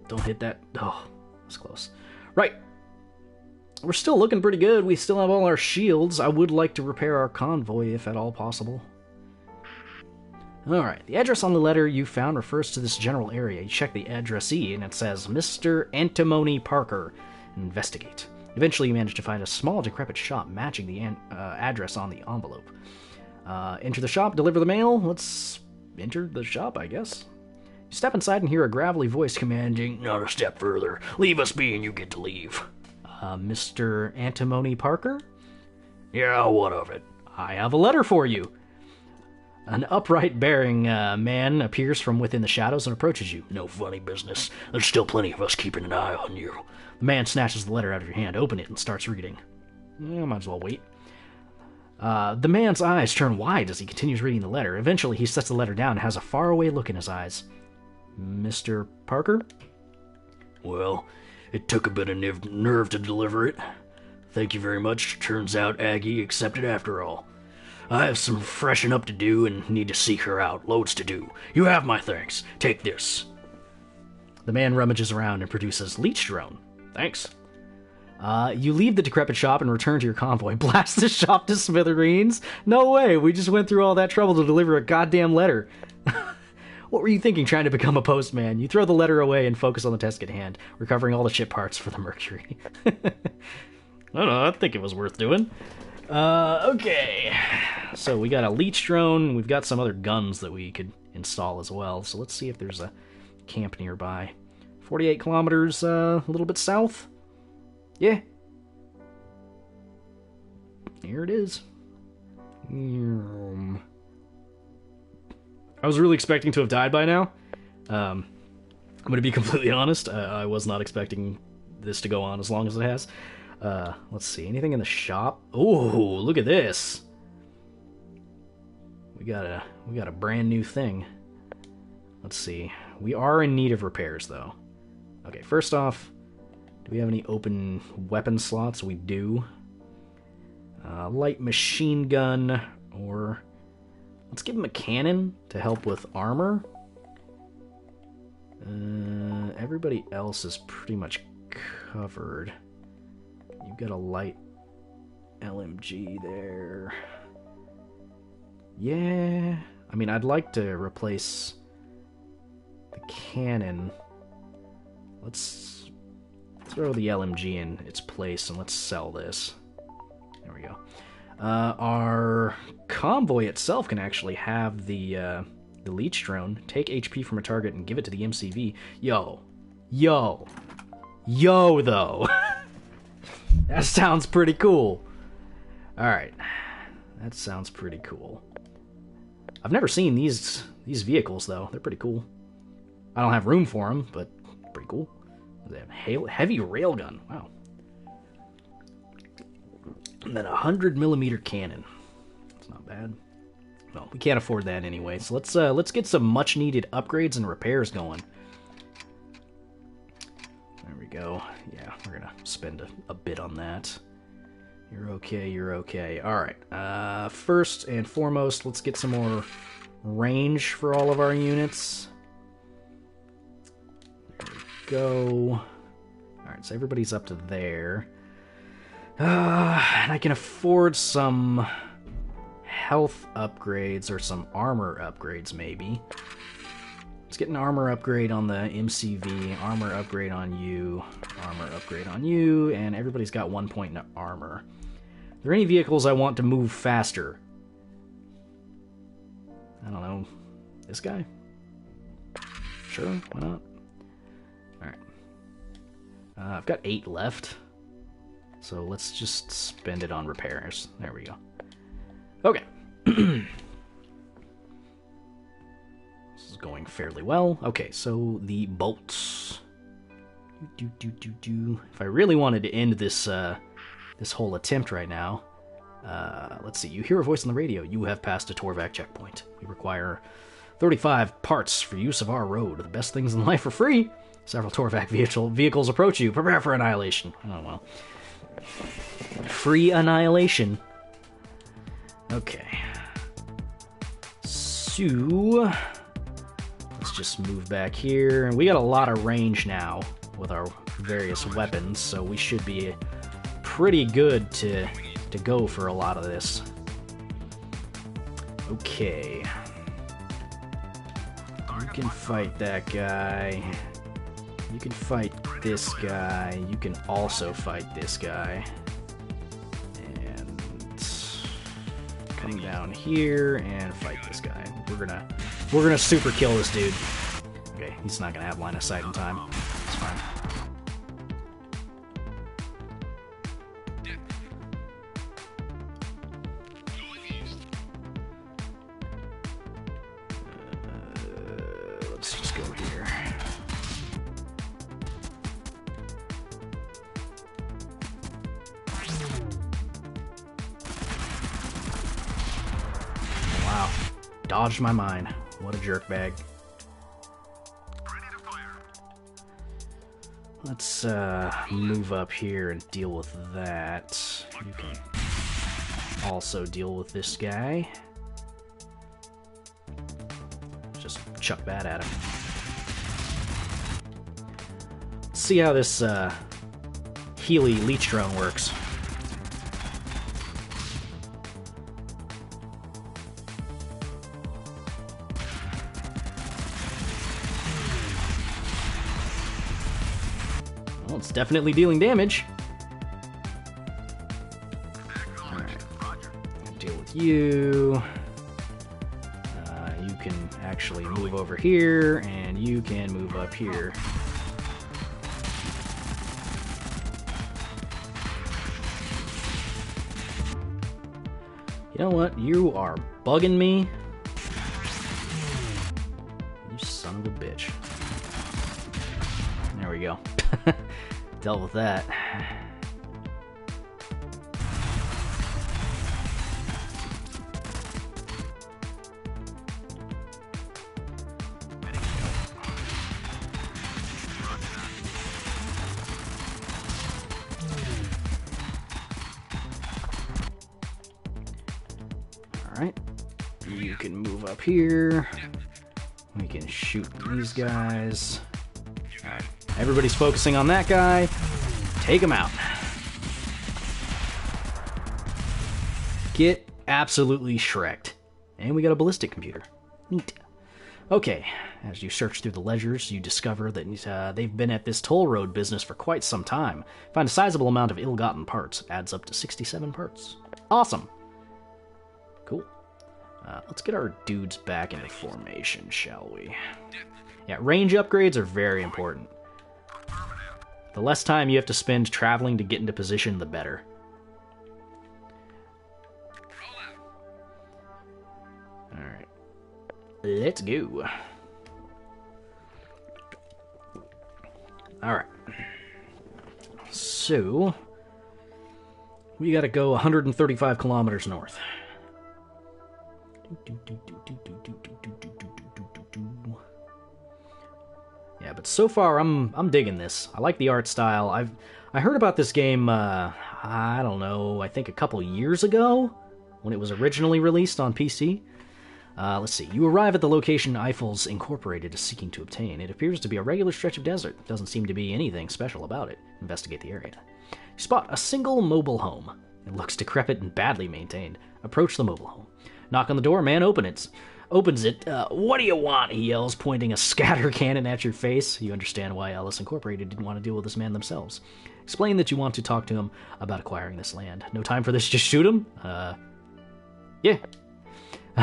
Don't hit that. Oh, that's close. Right. We're still looking pretty good. We still have all our shields. I would like to repair our convoy if at all possible. Alright, the address on the letter you found refers to this general area. You check the addressee, and it says, Mr. Antimony Parker. Investigate. Eventually, you manage to find a small, decrepit shop matching the address on the envelope. Enter the shop, deliver the mail. Let's enter the shop, I guess. You step inside and hear a gravelly voice commanding, Not a step further. Leave us be and you get to leave. Mr. Antimony Parker? Yeah, what of it? I have a letter for you. An upright bearing man appears from within the shadows and approaches you. No funny business. There's still plenty of us keeping an eye on you. The man snatches the letter out of your hand, open it, and starts reading. Might as well wait. The man's eyes turn wide as he continues reading the letter. Eventually, he sets the letter down and has a faraway look in his eyes. Mr. Parker? Well, it took a bit of nerve to deliver it. Thank you very much. Turns out Aggie accepted after all. I have some freshen up to do and need to seek her out. Loads to do. You have my thanks. Take this. The man rummages around and produces leech drone. Thanks. You leave the decrepit shop and return to your convoy. Blast the shop to smithereens? No way, we just went through all that trouble to deliver a goddamn letter. What were you thinking trying to become a postman? You throw the letter away and focus on the task at hand, recovering all the ship parts for the Mercury. I don't know, I think it was worth doing. Okay. So we got a leech drone, we've got some other guns that we could install as well, so let's see if there's a camp nearby. 48 kilometers, a little bit south? Yeah. Here it is. I was really expecting to have died by now. I'm going to be completely honest. I was not expecting this to go on as long as it has. Let's see. Anything in the shop? Oh, look at this. We got a brand new thing. Let's see. We are in need of repairs, though. Okay, first off, do we have any open weapon slots? We do. Light machine gun, or let's give him a cannon to help with armor. Everybody else is pretty much covered. You've got a light LMG there. Yeah, I mean, I'd like to replace the cannon. Let's throw the LMG in its place and let's sell this. There we go. Our convoy itself can actually have the leech drone take HP from a target and give it to the MCV. Yo, though. That sounds pretty cool. Alright. That sounds pretty cool. I've never seen these vehicles, though. They're pretty cool. I don't have room for them, but pretty cool. They have heavy railgun. Wow. And then a 100mm cannon. That's not bad. Well, we can't afford that anyway, so let's get some much-needed upgrades and repairs going. There we go. Yeah, we're gonna spend a bit on that. You're okay. Alright, first and foremost, let's get some more range for all of our units. There we go. Alright, so everybody's up to there. And I can afford some health upgrades or some armor upgrades, maybe. Let's get an armor upgrade on the MCV, armor upgrade on you, armor upgrade on you, and everybody's got 1 point in armor. Are there any vehicles I want to move faster? I don't know. This guy? Sure, why not? Alright. I've got 8 left. So let's just spend it on repairs. There we go. Okay. This is going fairly well. Okay, so the bolts. If I really wanted to end this this whole attempt right now, let's see. You hear a voice on the radio. You have passed a Torvac checkpoint. We require 35 parts for use of our road. The best things in life are free. Several Torvac vehicles approach you. Prepare for annihilation. Oh, well. Free annihilation. Okay. So, let's just move back here. We got a lot of range now with our various weapons, so we should be pretty good to go for a lot of this. Okay. You can fight that guy. You can fight this guy. You can also fight this guy. And come down here and fight this guy. We're gonna super kill this dude. Okay, he's not gonna have line of sight in time. It's fine. Let's just go here. Wow. Dodged my mind. What a jerkbag. Let's move up here and deal with that. You can also deal with this guy. Just chuck that at him. Let's see how this Healy leech drone works. Well, it's definitely dealing damage. Alright. Deal with you. You can actually move over here, and you can move up here. You know what? You are bugging me. You son of a bitch. There we go. Dealt with that. Alright. You can move up here. We can shoot these guys. Alright. Everybody's focusing on that guy. Take him out. Get absolutely shreked. And we got a ballistic computer. Neat. Okay, as you search through the ledgers, you discover that they've been at this toll road business for quite some time. Find a sizable amount of ill-gotten parts. Adds up to 67 parts. Awesome. Cool. Let's get our dudes back into formation, shall we? Yeah, range upgrades are very important. The less time you have to spend traveling to get into position, the better. Alright. Let's go. Alright. So, we gotta go 135 kilometers north. Yeah, but so far I'm digging this. I like the art style. I heard about this game I don't know, I think a couple years ago when it was originally released on PC. Let's see. You arrive at the location Eiffels Incorporated is seeking to obtain. It appears to be a regular stretch of desert. Doesn't seem to be anything special about it. Investigate the area. You spot a single mobile home. It looks decrepit and badly maintained. Approach the mobile home. Knock on the door, man, opens it. What do you want? He yells, pointing a scatter cannon at your face. You understand why Ellis Incorporated didn't want to deal with this man themselves. Explain that you want to talk to him about acquiring this land. No time for this, just shoot him? Yeah.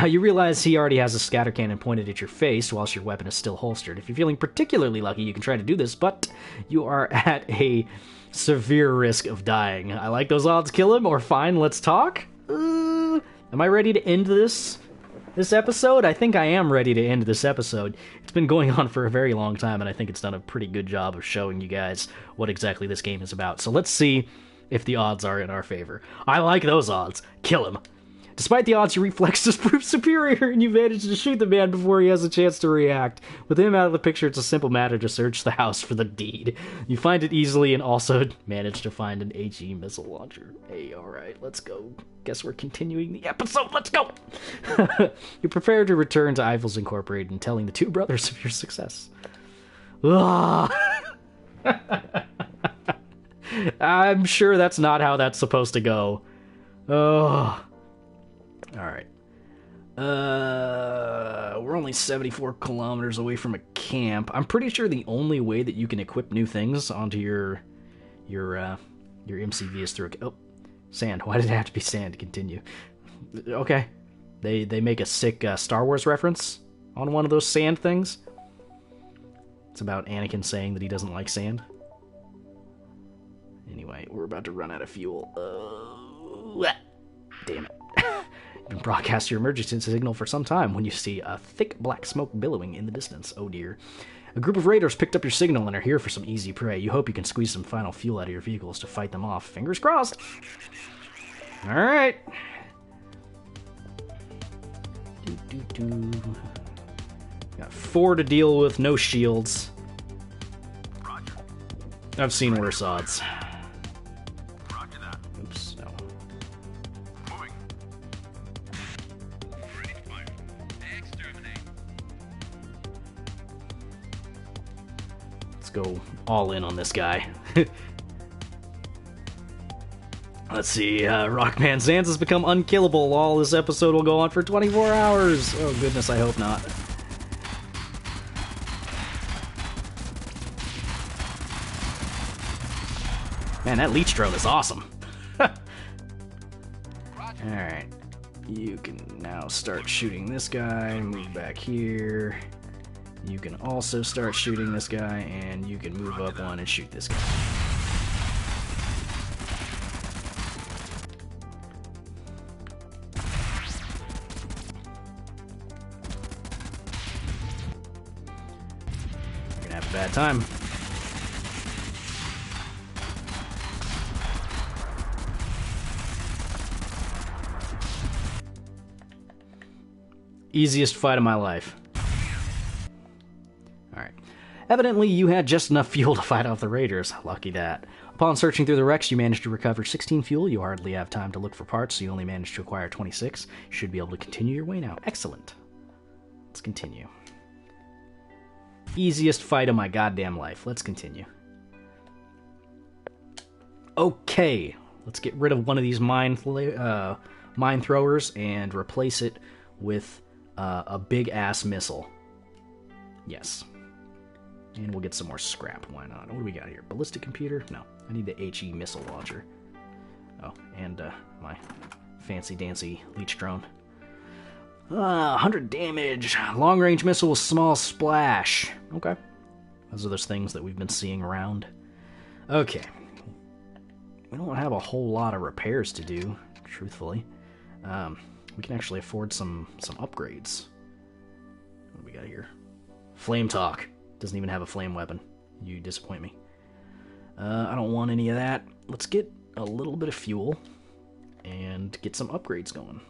You realize he already has a scatter cannon pointed at your face whilst your weapon is still holstered. If you're feeling particularly lucky, you can try to do this, but you are at a severe risk of dying. I like those odds, kill him, or fine, let's talk? Am I ready to end this episode? I think I am ready to end this episode. It's been going on for a very long time, and I think it's done a pretty good job of showing you guys what exactly this game is about. So let's see if the odds are in our favor. I like those odds. Kill him. Despite the odds, your reflexes prove superior, and you manage to shoot the man before he has a chance to react. With him out of the picture, it's a simple matter to search the house for the deed. You find it easily and also manage to find an HE missile launcher. Hey, alright, let's go. Guess we're continuing the episode. Let's go! You prepare to return to Eiffels Incorporated and telling the two brothers of your success. I'm sure that's not how that's supposed to go. Oh. Alright. We're only 74 kilometers away from a camp. I'm pretty sure the only way that you can equip new things onto your MCV is through oh, sand. Why did it have to be sand to continue? Okay. They make a sick Star Wars reference on one of those sand things. It's about Anakin saying that he doesn't like sand. Anyway, we're about to run out of fuel. Damn it. You've been broadcast your emergency signal for some time when you see a thick black smoke billowing in the distance. Oh dear. A group of raiders picked up your signal and are here for some easy prey. You hope you can squeeze some final fuel out of your vehicles to fight them off. Fingers crossed. Alright. Got 4 to deal with, no shields. Roger. I've seen worse odds. Roger that. Oops, no. Moving. Ready to fire. Exterminate. Let's go all in on this guy. Let's see, Rockman Sans has become unkillable. All this episode will go on for 24 hours. Oh goodness, I hope not. Man, that leech drone is awesome. Alright. You can now start shooting this guy, move back here. You can also start shooting this guy, and you can move up one and shoot this guy. You're gonna have a bad time. Easiest fight of my life. Alright. Evidently, you had just enough fuel to fight off the raiders. Lucky that. Upon searching through the wrecks, you managed to recover 16 fuel. You hardly have time to look for parts, so you only managed to acquire 26. You should be able to continue your way now. Excellent. Let's continue. Easiest fight of my goddamn life. Let's continue. Okay. Let's get rid of one of these mine throwers and replace it with a big-ass missile. Yes. And we'll get some more scrap. Why not? What do we got here? Ballistic computer? No. I need the HE missile launcher. Oh, and my fancy-dancy leech drone. 100 damage. Long-range missile with small splash. Okay. Those are those things that we've been seeing around. Okay. We don't have a whole lot of repairs to do, truthfully. We can actually afford some upgrades. What do we got here? Flame Talk. Doesn't even have a flame weapon. You disappoint me. I don't want any of that. Let's get a little bit of fuel and get some upgrades going.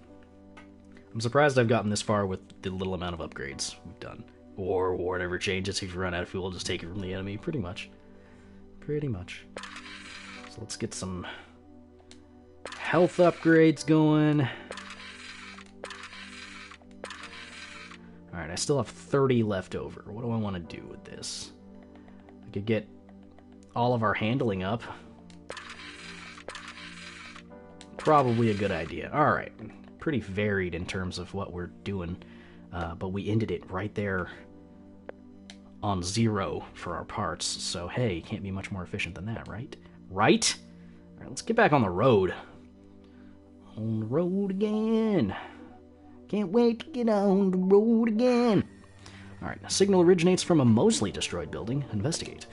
I'm surprised I've gotten this far with the little amount of upgrades we've done. Or whatever changes, if you run out of fuel, just take it from the enemy. Pretty much. Pretty much. So let's get some health upgrades going. Alright, I still have 30 left over. What do I want to do with this? I could get all of our handling up. Probably a good idea. Alright, pretty varied in terms of what we're doing. But we ended it right there on 0 for our parts. So, hey, can't be much more efficient than that, right? Right? Alright, let's get back on the road. On the road again. Can't wait to get on the road again. Alright, a signal originates from a mostly destroyed building. Investigate.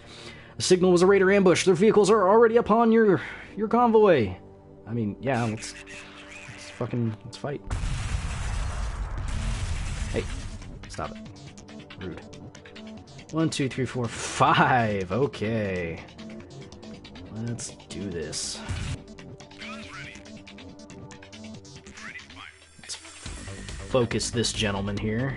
The signal was a raider ambush. Their vehicles are already upon your convoy. I mean, yeah, let's fight. Hey, stop it. Rude. 1, 2, 3, 4, 5. Okay. Let's do this. Focus this gentleman here.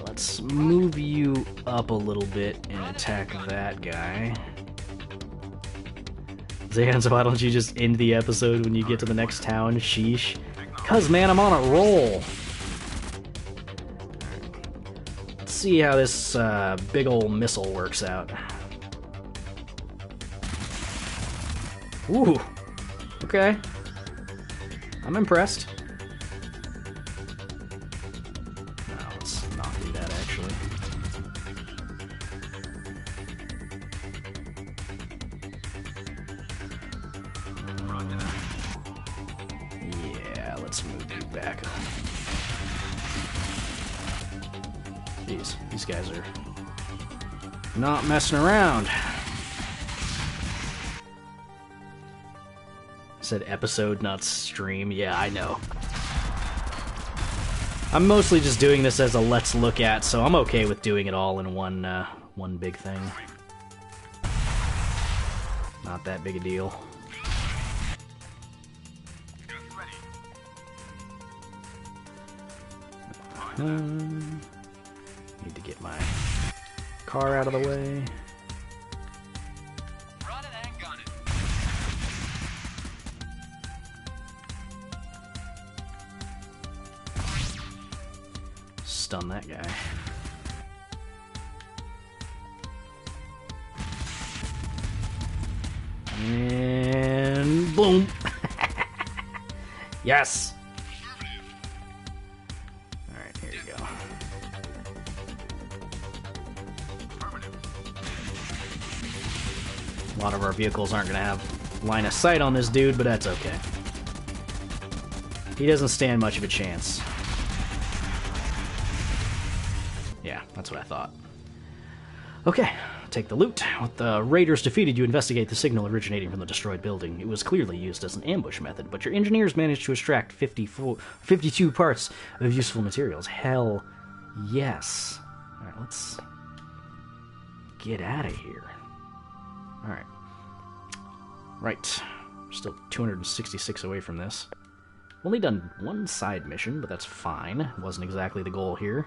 Let's move you up a little bit and attack that guy. Zans, why don't you just end the episode when you get to the next town? Sheesh. Cause, man, I'm on a roll. Let's see how this big old missile works out. Ooh. Okay. I'm impressed. actually. Yeah, let's move you back. Jeez, these guys are not messing around. Said episode, not stream. Yeah, I know. I'm mostly just doing this as a let's look at, so I'm okay with doing it all in one big thing. Not that big a deal. Need to get my car out of the way. Run it and gun it. Stun that guy. And boom! Yes! Alright, here you go. A lot of our vehicles aren't going to have line of sight on this dude, but that's okay. He doesn't stand much of a chance. Yeah, that's what I thought. Okay, take the loot. With the raiders defeated, you investigate the signal originating from the destroyed building. It was clearly used as an ambush method, but your engineers managed to extract 52 parts of useful materials. Hell yes. Alright, let's get out of here. Alright. Right. We're still 266 away from this. Only done one side mission, but that's fine. It wasn't exactly the goal here.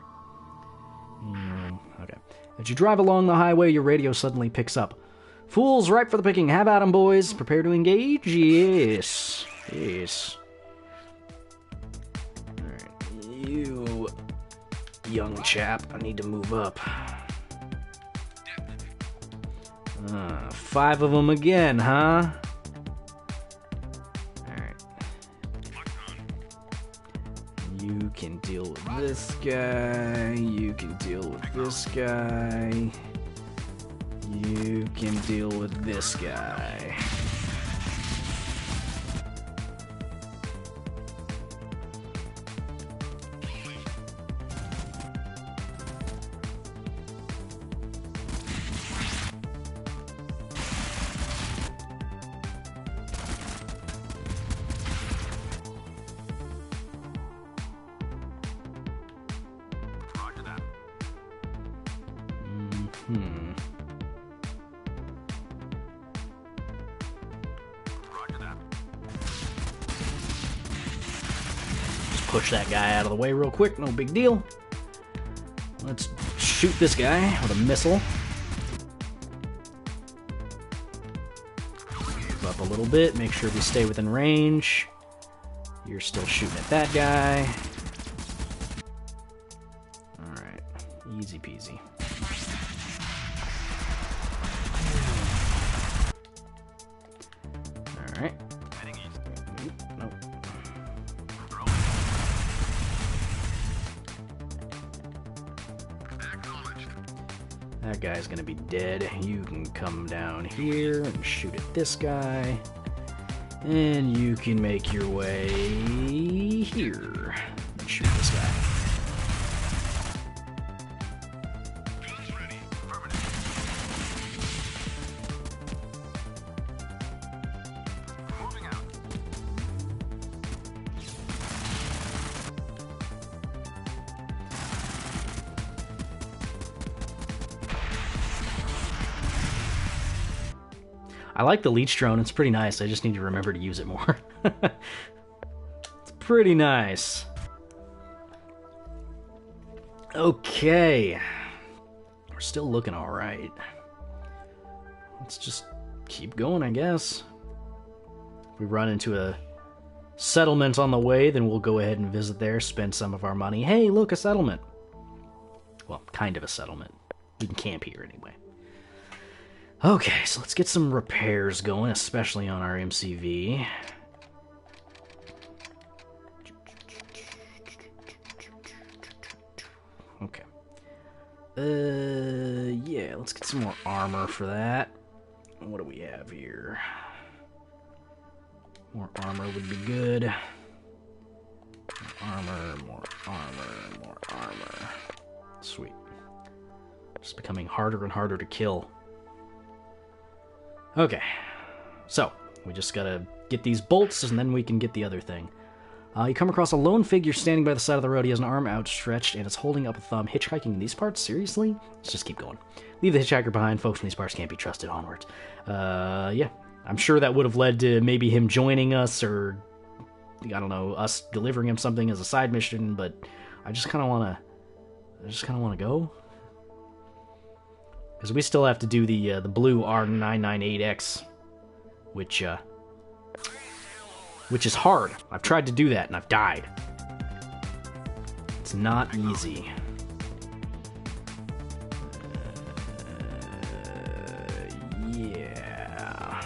Okay. As you drive along the highway, your radio suddenly picks up. Fools ripe for the picking. Have at 'em, boys. Prepare to engage? Yes. Yes. Alright. You young chap, I need to move up. 5 of them again, huh? Alright. You can deal with this guy. You can deal with this guy. You can deal with this guy. Push that guy out of the way real quick, no big deal. Let's shoot this guy with a missile. Move up a little bit, make sure we stay within range. You're still shooting at that guy. Alright, easy peasy. Alright. Nope. That guy's gonna be dead. You can come down here and shoot at this guy. And you can make your way here and shoot this guy. I like the leech drone, it's pretty nice. I just need to remember to use it more. It's pretty nice. Okay. We're still looking alright. Let's just keep going, I guess. If we run into a settlement on the way, then we'll go ahead and visit there, spend some of our money. Hey, look, a settlement. Well, kind of a settlement. We can camp here anyway. Okay, so let's get some repairs going, especially on our MCV. Okay. Yeah, let's get some more armor for that. What do we have here? More armor would be good. More armor, more armor, more armor. Sweet. Just becoming harder and harder to kill. Okay. So, we just gotta get these bolts, and then we can get the other thing. You come across a lone figure standing by the side of the road. He has an arm outstretched, and it's holding up a thumb. Hitchhiking in these parts? Seriously? Let's just keep going. Leave the hitchhiker behind. Folks in these parts can't be trusted. Onward. Yeah. I'm sure that would have led to maybe him joining us, or, I don't know, us delivering him something as a side mission, but I just kind of want to go. Because we still have to do the blue R998X, which is hard. I've tried to do that, and I've died. It's not easy. Yeah.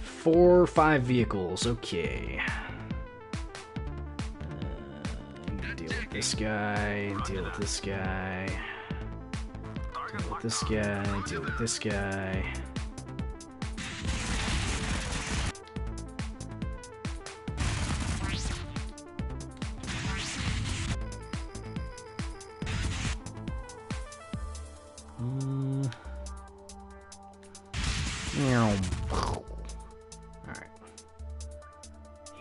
4 or 5 vehicles, okay. Deal with this guy, deal with this guy, deal with this guy, deal with this guy. Alright.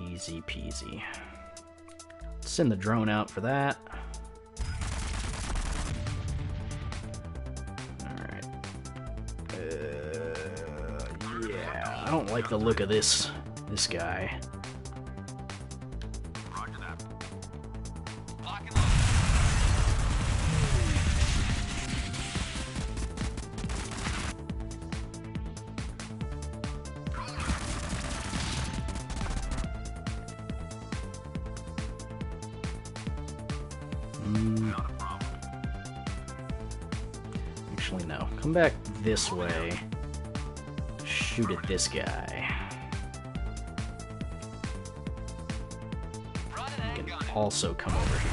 Easy peasy. Send the drone out for that. Alright. Yeah, I don't like the look of this guy. Roger that. Lock and Not a problem. Actually, no. Come back this way. Shoot at this guy. You can also come over here.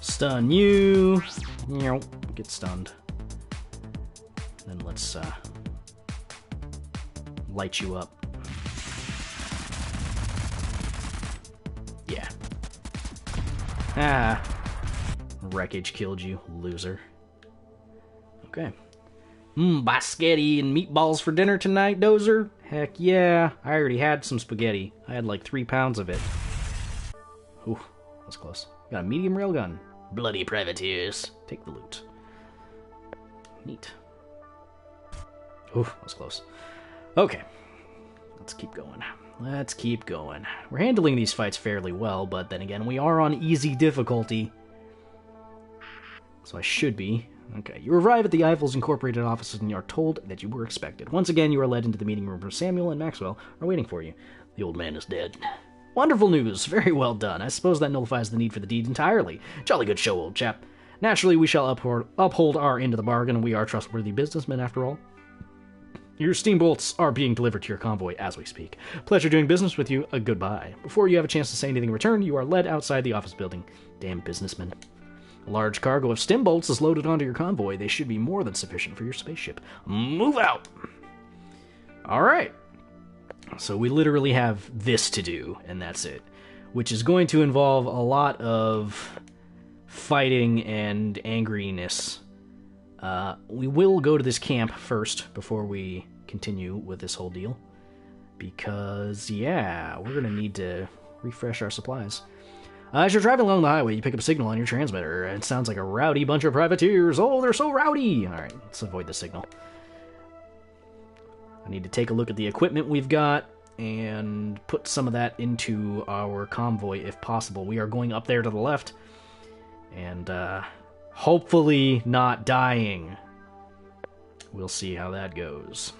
Stun you. Get stunned. Then let's light you up. Yeah. Ah. Wreckage killed you, loser. Okay. Spaghetti and meatballs for dinner tonight, Dozer? Heck yeah. I already had some spaghetti. I had like 3 pounds of it. Ooh, that's close. Got a medium railgun. Bloody privateers. Take the loot. Neat. Ooh, that was close. Okay. Let's keep going. Let's keep going. We're handling these fights fairly well, but then again, we are on easy difficulty. So I should be. Okay, you arrive at the Eiffels Incorporated offices and you are told that you were expected. Once again, you are led into the meeting room where Samuel and Maxwell are waiting for you. The old man is dead. Wonderful news. Very well done. I suppose that nullifies the need for the deed entirely. Jolly good show, old chap. Naturally, we shall uphold our end of the bargain. We are trustworthy businessmen, after all. Your steambolts are being delivered to your convoy as we speak. Pleasure doing business with you. Goodbye. Before you have a chance to say anything in return, you are led outside the office building. Damn businessmen. A large cargo of stimbolts is loaded onto your convoy. They should be more than sufficient for your spaceship. Move out! Alright. So we literally have this to do, and that's it. Which is going to involve a lot of fighting and angriness. We will go to this camp first before we continue with this whole deal. Because, yeah, we're going to need to refresh our supplies. As you're driving along the highway, you pick up a signal on your transmitter. It sounds like a rowdy bunch of privateers. Oh, they're so rowdy! Alright, let's avoid the signal. I need to take a look at the equipment we've got and put some of that into our convoy if possible. We are going up there to the left, and Hopefully not dying. We'll see how that goes.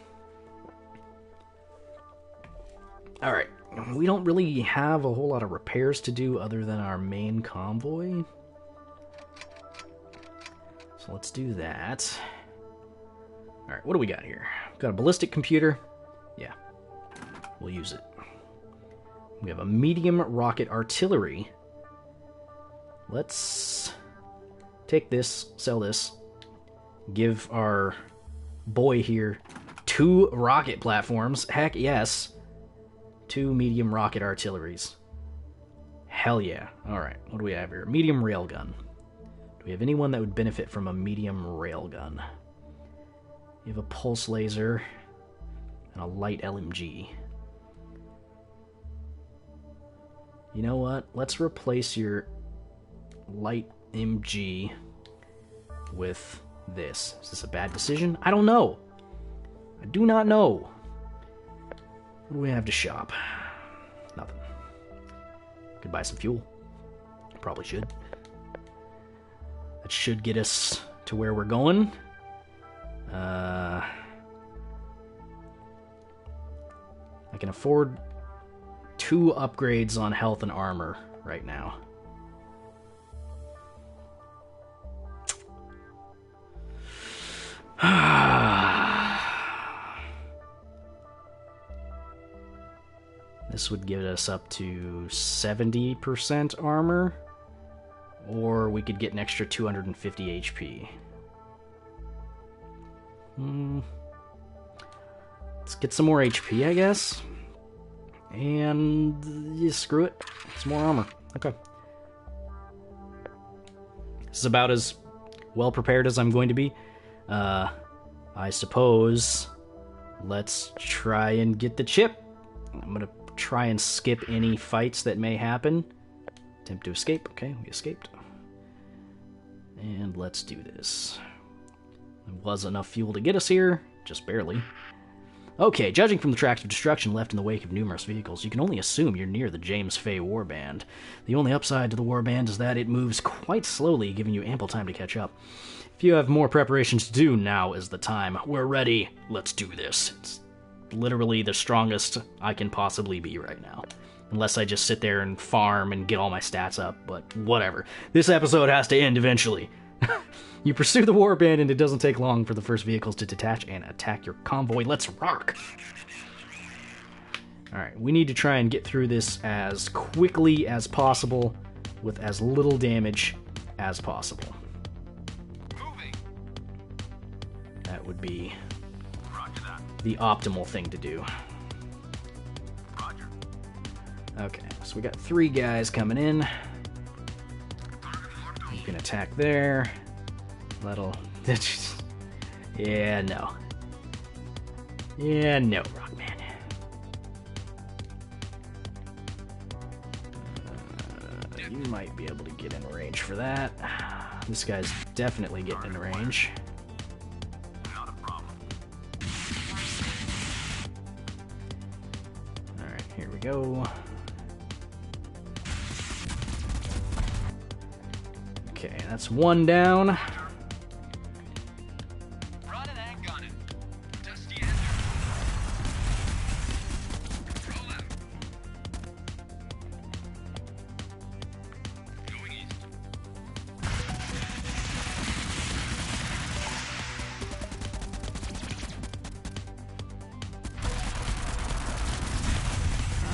Alright, we don't really have a whole lot of repairs to do other than our main convoy. So let's do that. Alright, what do we got here? We've got a ballistic computer. Yeah, we'll use it. We have a medium rocket artillery. Let's take this, sell this, give our boy here 2 rocket platforms. Heck yes. 2 medium rocket artilleries. Hell yeah. Alright, what do we have here? Medium railgun. Do we have anyone that would benefit from a medium railgun? You have a pulse laser and a light LMG. You know what? Let's replace your light MG with this. Is this a bad decision? I don't know. I do not know. What do we have to shop? Nothing. Could buy some fuel. Probably should. That should get us to where we're going. I can afford 2 upgrades on health and armor right now. This would give us up to 70% armor, or we could get an extra 250 HP. Let's get some more HP, I guess. And yeah, screw it. Some more armor. Okay. This is about as well prepared as I'm going to be. I suppose let's try and get the chip. I'm gonna try and skip any fights that may happen. Attempt to escape. Okay, we escaped. And let's do this. There was enough fuel to get us here, just barely. Okay, judging from the tracks of destruction left in the wake of numerous vehicles, you can only assume you're near the James Fay warband. The only upside to the warband is that it moves quite slowly, giving you ample time to catch up. If you have more preparations to do, now is the time. We're ready. Let's do this. It's literally the strongest I can possibly be right now. Unless I just sit there and farm and get all my stats up, but whatever. This episode has to end eventually. You pursue the warband, and it doesn't take long for the first vehicles to detach and attack your convoy. Let's rock! Alright, we need to try and get through this as quickly as possible with as little damage as possible. Moving. That would be Roger that. the optimal thing to do. Roger. Okay, so we got 3 guys coming in. You can attack there. That'll... yeah, no. Yeah, no, Rockman. You might be able to get in range for that. This guy's definitely getting in range. Not a problem. Alright, here we go. Okay, that's 1 down. Running and gunning. Dusty engine. Rolling. Going east.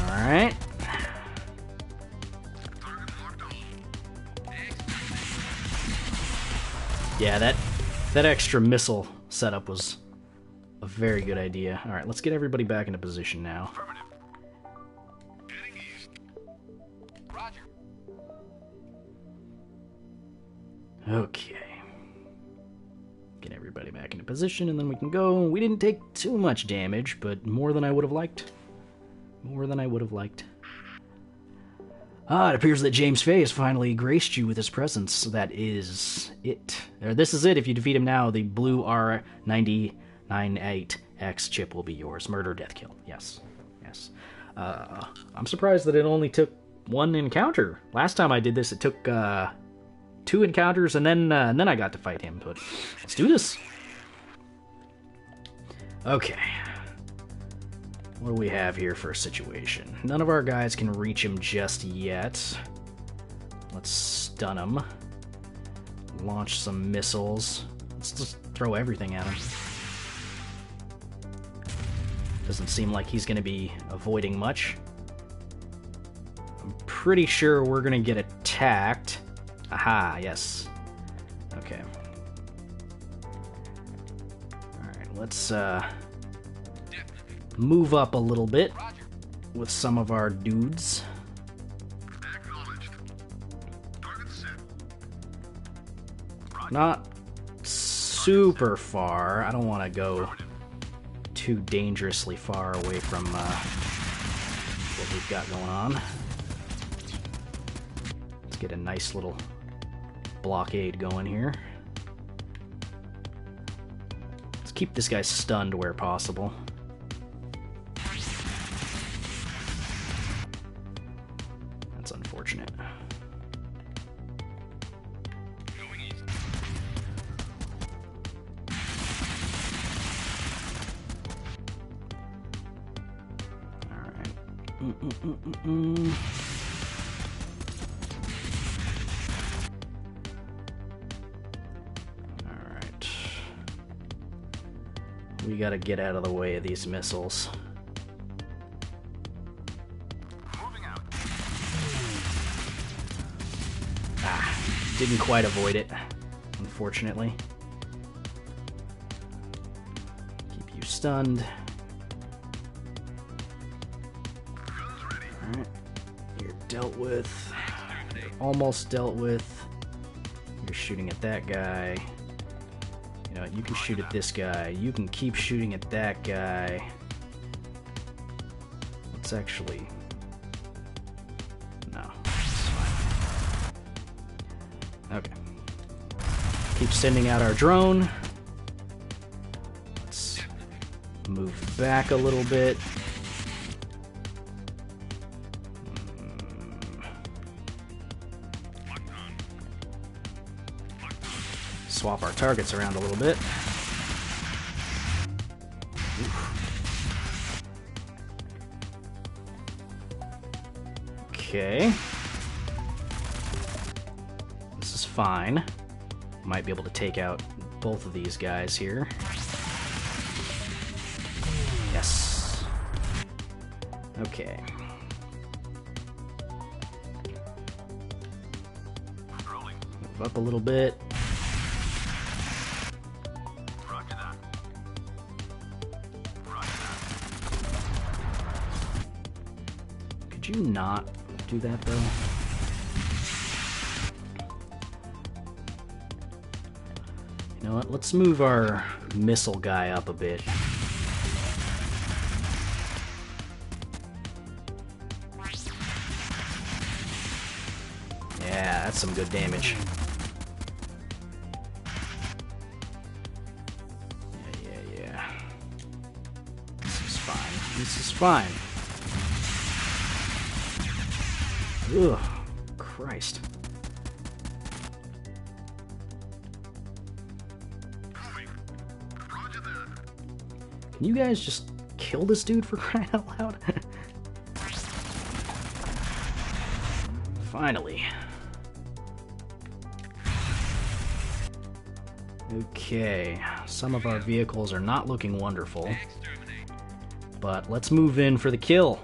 Alright. Target marked on. Yeah, that extra missile setup was a very good idea. Alright, let's get everybody back into position now. Affirmative. Heading east. Roger. Okay. Get everybody back into position, and then we can go. We didn't take too much damage, but more than I would have liked. More than I would have liked. Ah, it appears that James Fay has finally graced you with his presence. That is it. Or this is it. If you defeat him now, the blue R998X chip will be yours. Murder, death, kill. Yes. Yes. I'm surprised that it only took 1 encounter. Last time I did this, it took 2 2 encounters, and then I got to fight him. But let's do this. Okay. What do we have here for a situation? None of our guys can reach him just yet. Let's stun him. Launch some missiles. Let's just throw everything at him. Doesn't seem like he's going to be avoiding much. I'm pretty sure we're going to get attacked. Aha, yes. Okay. Alright, let's move up a little bit with some of our dudes. Not super far. I don't want to go too dangerously far away from what we've got going on. Let's get a nice little blockade going here. Let's keep this guy stunned where possible. That's unfortunate. Alright. We gotta get out of the way of these missiles. Didn't quite avoid it, unfortunately. Keep you stunned. Alright, you're dealt with. You're almost dealt with. You're shooting at that guy. You know what, you can shoot at this guy. You can keep shooting at that guy. Let's actually... No, it's fine. Okay. Keep sending out our drone. Let's move back a little bit. Swap our targets around a little bit. Oof. Okay. This is fine. Might be able to take out both of these guys here. Yes. Okay. Move up a little bit. Could you not do that, though? You know what? Let's move our missile guy up a bit. Yeah, that's some good damage. Yeah. This is fine. This is fine. Ugh, Christ. Can you guys just kill this dude for crying out loud? Finally. Okay, some of our vehicles are not looking wonderful, but let's move in for the kill.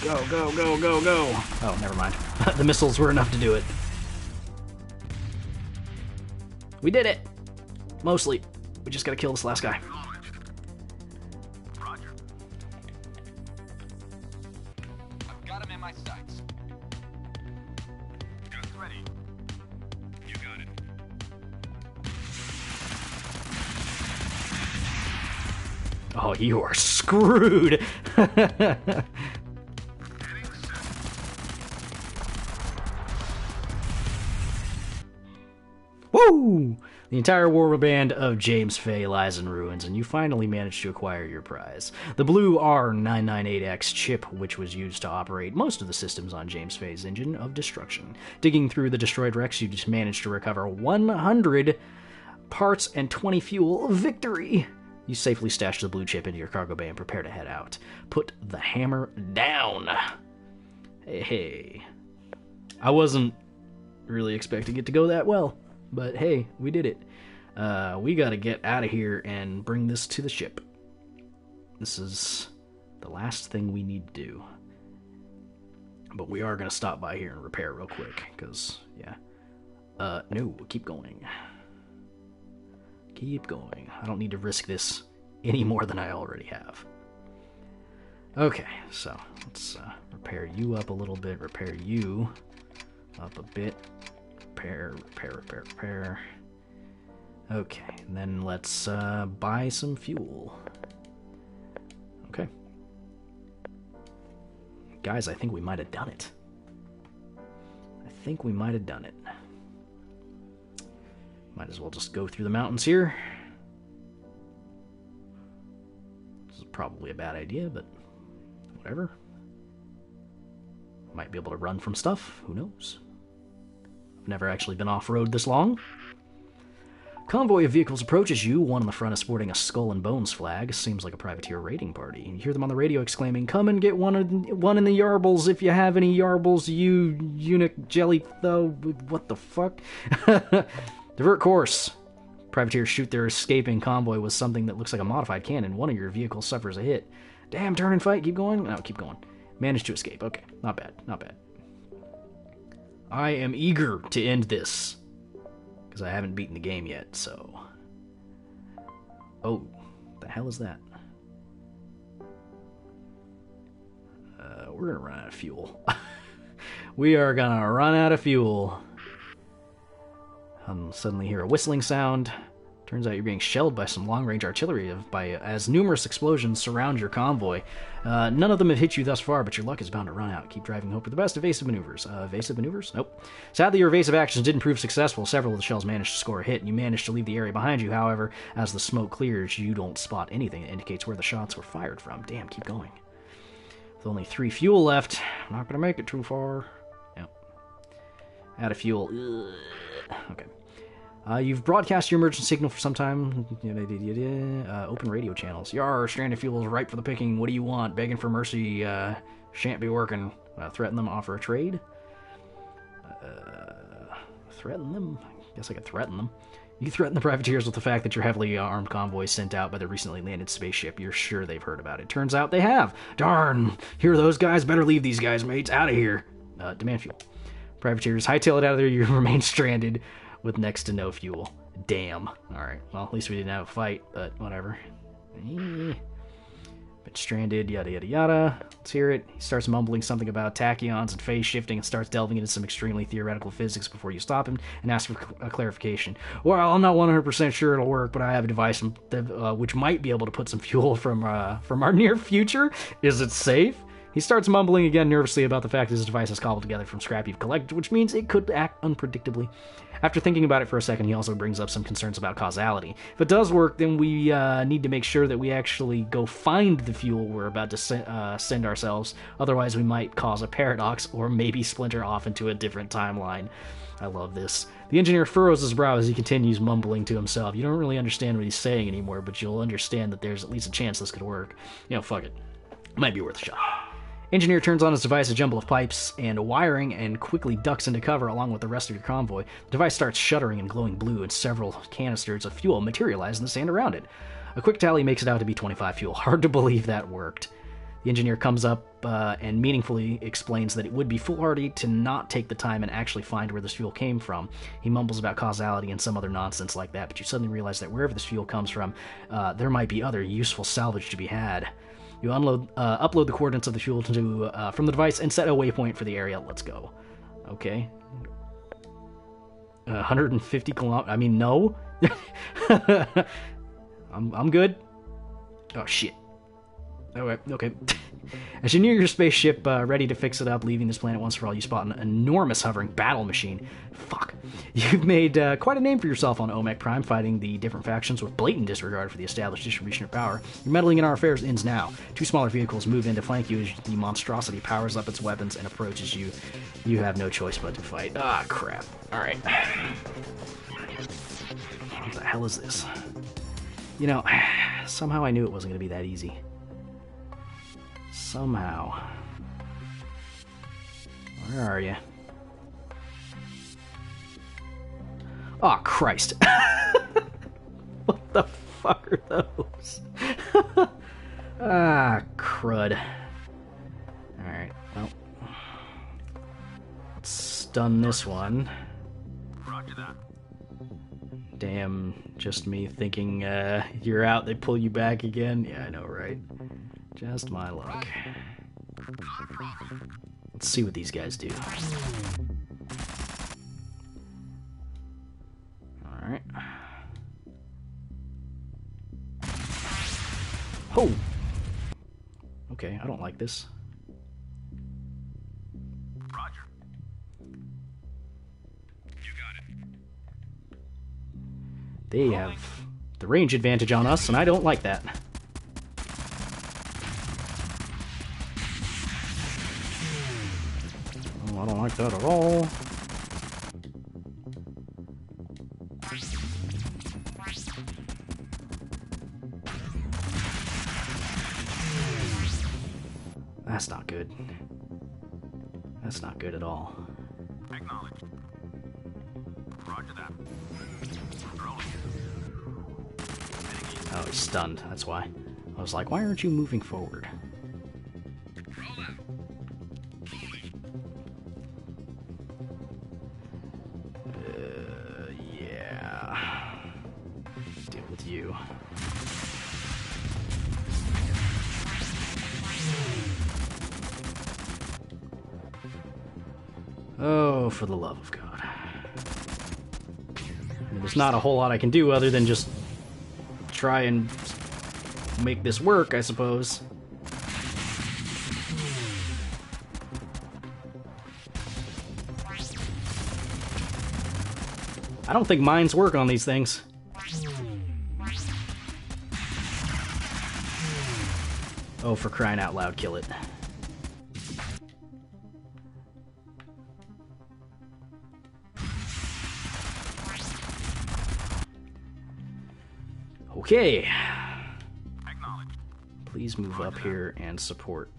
Go, go, go, go, go! Oh, never mind. The missiles were enough to do it. We did it! Mostly. We just gotta kill this last guy. Roger. I've got him in my sights. Guns ready. You got it. Oh, you are screwed! Woo! The entire warband of James Fay lies in ruins, and you finally manage to acquire your prize. The blue R998X chip, which was used to operate most of the systems on James Fay's engine of destruction. Digging through the destroyed wrecks, you just managed to recover 100 parts and 20 fuel. Victory! You safely stash the blue chip into your cargo bay and prepare to head out. Put the hammer down. Hey. I wasn't really expecting it to go that well, but hey, we did it. We gotta get out of here and bring this to the ship. This is the last thing we need to do. But we are gonna stop by here and repair real quick, because, yeah. No, keep going. Keep going. I don't need to risk this any more than I already have. Okay, so let's repair you up a little bit, repair you up a bit. Repair. Okay, and then let's buy some fuel. Okay. Guys, I think we might have done it. Might as well just go through the mountains here. This is probably a bad idea, but whatever. Might be able to run from stuff, who knows? I've never actually been off-road this long. Convoy of vehicles approaches you. One on the front is sporting a skull and bones flag. Seems like a privateer raiding party. You hear them on the radio exclaiming, "Come and get one in the yarbles if you have any yarbles, you eunuch jelly though." What the fuck? Divert course. Privateers shoot their escaping convoy with something that looks like a modified cannon. One of your vehicles suffers a hit. Damn, turn and fight. Keep going? No, keep going. Managed to escape. Okay, not bad. I am eager to end this, because I haven't beaten the game yet, so... Oh, the hell is that? We're gonna run out of fuel. We are gonna run out of fuel. Suddenly hear a whistling sound. Turns out you're being shelled by some long-range artillery as numerous explosions surround your convoy. None of them have hit you thus far, but your luck is bound to run out. Keep driving, hope for the best. Evasive maneuvers. Evasive maneuvers? Nope. Sadly, your evasive actions didn't prove successful. Several of the shells managed to score a hit, and you managed to leave the area behind you. However, as the smoke clears, you don't spot anything that indicates where the shots were fired from. Damn, keep going. With only 3 fuel left, I'm not going to make it too far. Yep. Out of fuel. Ugh. Okay. You've broadcast your emergency signal for some time. Open radio channels. Yar, stranded fuel is ripe for the picking. What do you want? Begging for mercy shan't be working. Threaten them, offer a trade. Threaten them? I guess I could threaten them. You threaten the privateers with the fact that your heavily armed convoy sent out by the recently landed spaceship. You're sure they've heard about it. Turns out they have. Darn! Hear those guys? Better leave these guys, mates. Out of here. Demand fuel. Privateers hightail it out of there. You remain stranded with next to no fuel. Damn. Alright, well, at least we didn't have a fight, but whatever. Been stranded, yada yada yada. Let's hear it. He starts mumbling something about tachyons and phase shifting and starts delving into some extremely theoretical physics before you stop him and ask for a clarification. Well, I'm not 100% sure it'll work, but I have a device which might be able to put some fuel from our near future. Is it safe? He starts mumbling again nervously about the fact that his device is cobbled together from scrap you've collected, which means it could act unpredictably. After thinking about it for a second, he also brings up some concerns about causality. If it does work, then we need to make sure that we actually go find the fuel we're about to send ourselves. Otherwise, we might cause a paradox or maybe splinter off into a different timeline. I love this. The engineer furrows his brow as he continues mumbling to himself. You don't really understand what he's saying anymore, but you'll understand that there's at least a chance this could work. You know, fuck it. Might be worth a shot. Engineer turns on his device, a jumble of pipes and wiring, and quickly ducks into cover along with the rest of your convoy. The device starts shuddering and glowing blue, and several canisters of fuel materialize in the sand around it. A quick tally makes it out to be 25 fuel. Hard to believe that worked. The engineer comes up and meaningfully explains that it would be foolhardy to not take the time and actually find where this fuel came from. He mumbles about causality and some other nonsense like that, but you suddenly realize that wherever this fuel comes from, there might be other useful salvage to be had. You upload the coordinates of the fuel from the device and set a waypoint for the area. Let's go. Okay. 150 kilometers. I mean, no. I'm good. Oh, shit. Okay. As you near your spaceship, ready to fix it up, leaving this planet once for all, you spot an enormous hovering battle machine. Fuck. You've made quite a name for yourself on Omec Prime, fighting the different factions with blatant disregard for the established distribution of power. You're meddling in our affairs ends now. Two smaller vehicles move in to flank you as the monstrosity powers up its weapons and approaches you. You have no choice but to fight. Ah, crap. Alright. What the hell is this? You know, somehow I knew it wasn't going to be that easy. Somehow. Where are you? Oh, Christ. What the fuck are those? Ah, crud. Alright, well. Let's stun this one. Roger that. Damn, just me thinking you're out, they pull you back again. Yeah, I know, right? Just my luck. Let's see what these guys do. Alright. Oh! Okay, I don't like this. Roger. You got it. They have the range advantage on us, and I don't like that. Oh, I don't like that at all. That's not good. That's not good at all. Acknowledged. Roger that. Rolling. Oh, he's stunned. That's why. I was like, why aren't you moving forward? Roll out. Rolling. Yeah. Deal with you. Oh, for the love of God. I mean, there's not a whole lot I can do other than just try and make this work, I suppose. I don't think mines work on these things. Oh, for crying out loud, kill it. Okay. Acknowledged. Please move up here and support.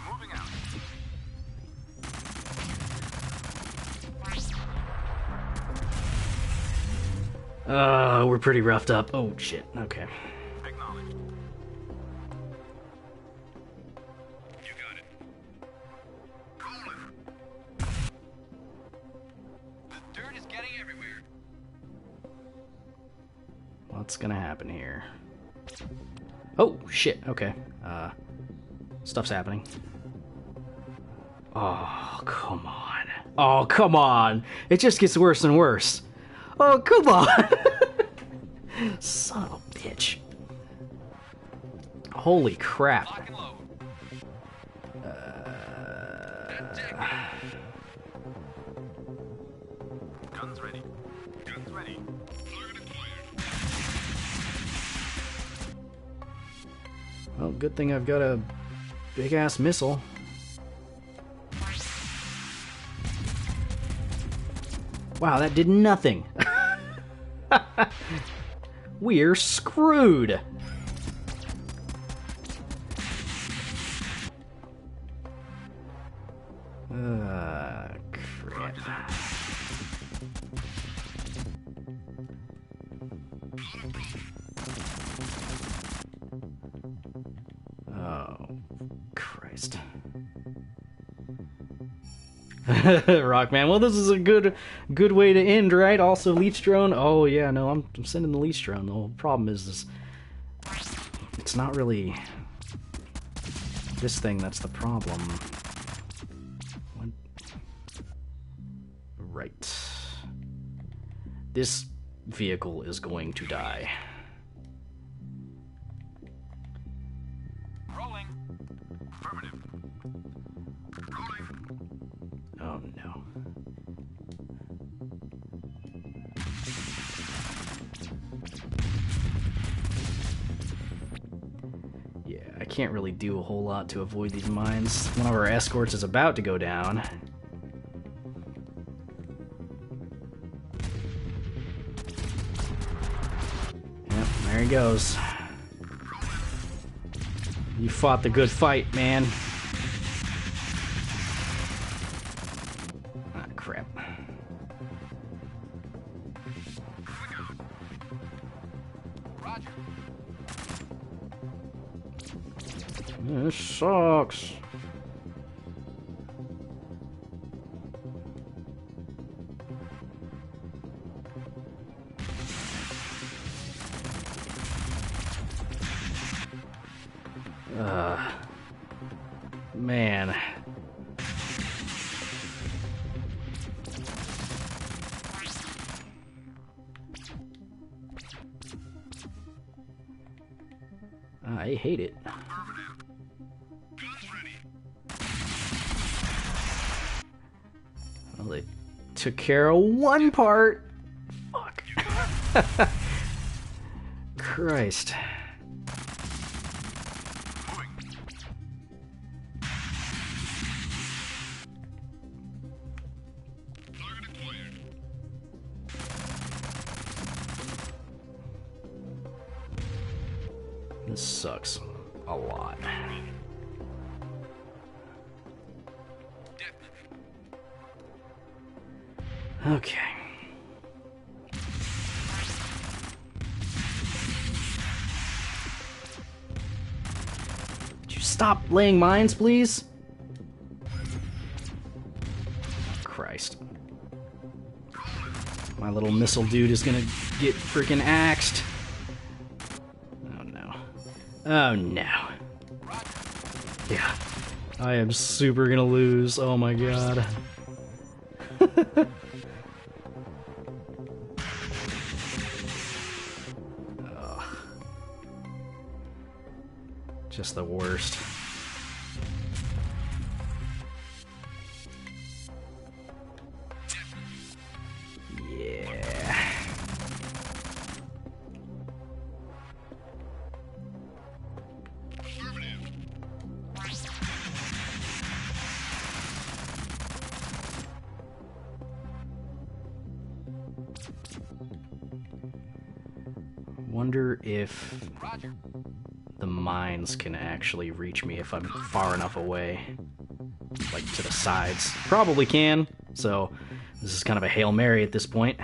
Moving out. We're pretty roughed up. Oh, shit. Okay. Acknowledged. You got it. Rolling. The dirt is getting everywhere. What's gonna happen here? Oh, shit. Okay. Stuff's happening. Oh, come on. Oh, come on. It just gets worse and worse. Oh, come on. Son of a bitch. Holy crap. Lock and load. Guns ready. Guns ready. Target acquired. Well, good thing I've got a big-ass missile. Wow, that did nothing. We're screwed. Crap. Oh, Christ. Rockman, well, this is a good way to end, right? Also, leech drone. Oh yeah, no, I'm sending the leech drone. The whole problem is this. It's not really this thing that's the problem. What? Right. This vehicle is going to die. Rolling. Affirmative. Rolling. Oh no. Yeah, I can't really do a whole lot to avoid these mines. One of our escorts is about to go down. Yep, there he goes. You fought the good fight, man. Ah, crap. Roger. This sucks. Man. I hate it. Well, they took care of one part. Fuck. Christ. This sucks a lot. Okay. Would you stop laying mines, please? Christ. My little missile dude is gonna get freaking axed. Oh no. Oh no. Yeah. I am super gonna lose. Oh my god. Just the worst. Yeah. Wonder if the mines can actually reach me if I'm far enough away. Like to the sides. Probably can, so this is kind of a Hail Mary at this point.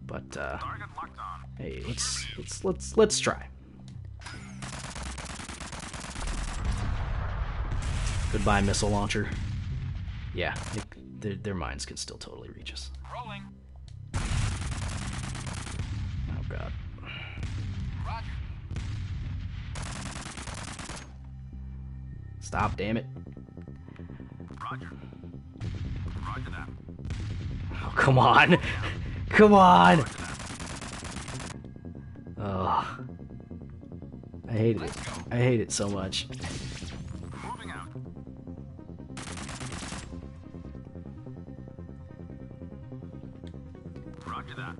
But hey, let's try. Goodbye, missile launcher. Yeah, their mines can still totally reach us. Rolling. Oh god. Roger. Stop, damn it. Roger. Roger that. Oh, come on. Come on. Oh. I hated it. I hate it so much. Moving out. Roger that.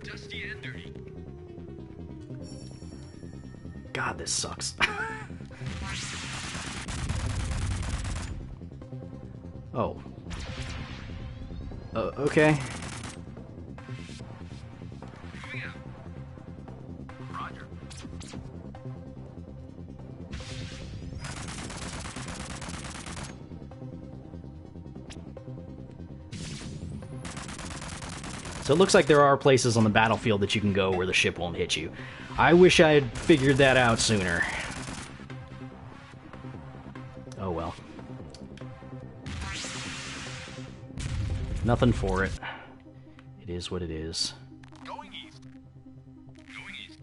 Dusty and dirty. God, this sucks. Oh. Okay. Moving out. Roger. So it looks like there are places on the battlefield that you can go where the ship won't hit you. I wish I had figured that out sooner. Oh well. Nothing for it. It is what it is. Going east. Going east.